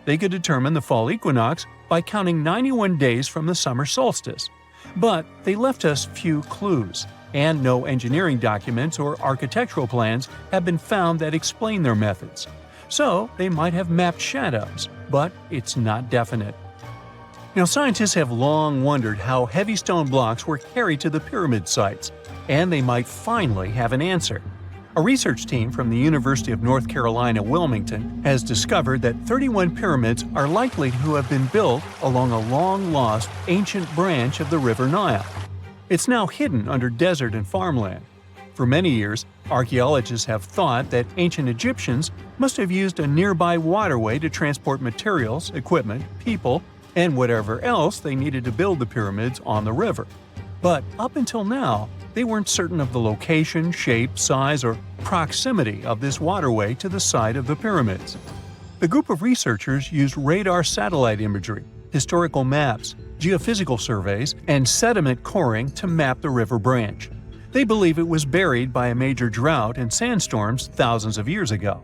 They could determine the fall equinox by counting 91 days from the summer solstice. But they left us few clues, and no engineering documents or architectural plans have been found that explain their methods. So they might have mapped shadows, but it's not definite. Now, scientists have long wondered how heavy stone blocks were carried to the pyramid sites, and they might finally have an answer. A research team from the University of North Carolina, Wilmington, has discovered that 31 pyramids are likely to have been built along a long-lost ancient branch of the River Nile. It's now hidden under desert and farmland. For many years, archaeologists have thought that ancient Egyptians must have used a nearby waterway to transport materials, equipment, people, and whatever else they needed to build the pyramids on the river. But up until now, they weren't certain of the location, shape, size, or proximity of this waterway to the site of the pyramids. The group of researchers used radar satellite imagery, historical maps, geophysical surveys, and sediment coring to map the river branch. They believe it was buried by a major drought and sandstorms thousands of years ago.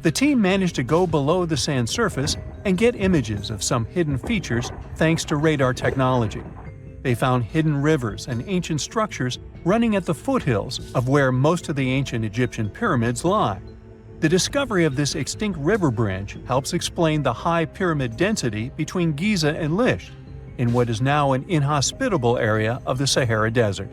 The team managed to go below the sand surface and get images of some hidden features thanks to radar technology. They found hidden rivers and ancient structures running at the foothills of where most of the ancient Egyptian pyramids lie. The discovery of this extinct river branch helps explain the high pyramid density between Giza and Licht, in what is now an inhospitable area of the Sahara Desert.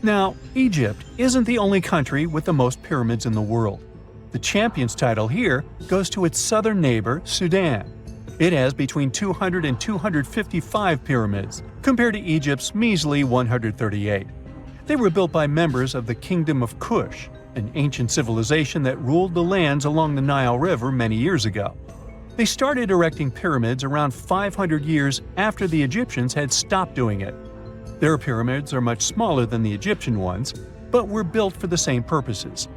Now, Egypt isn't the only country with the most pyramids in the world. The champion's title here goes to its southern neighbor, Sudan. It has between 200 and 255 pyramids, compared to Egypt's measly 138. They were built by members of the Kingdom of Kush, an ancient civilization that ruled the lands along the Nile River many years ago. They started erecting pyramids around 500 years after the Egyptians had stopped doing it. Their pyramids are much smaller than the Egyptian ones, but were built for the same purposes.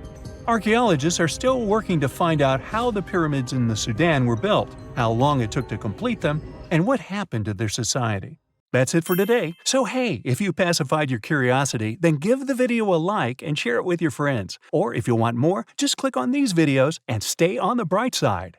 Archaeologists are still working to find out how the pyramids in the Sudan were built, how long it took to complete them, and what happened to their society. That's it for today. So hey, if you pacified your curiosity, then give the video a like and share it with your friends. Or if you want more, just click on these videos and stay on the bright side.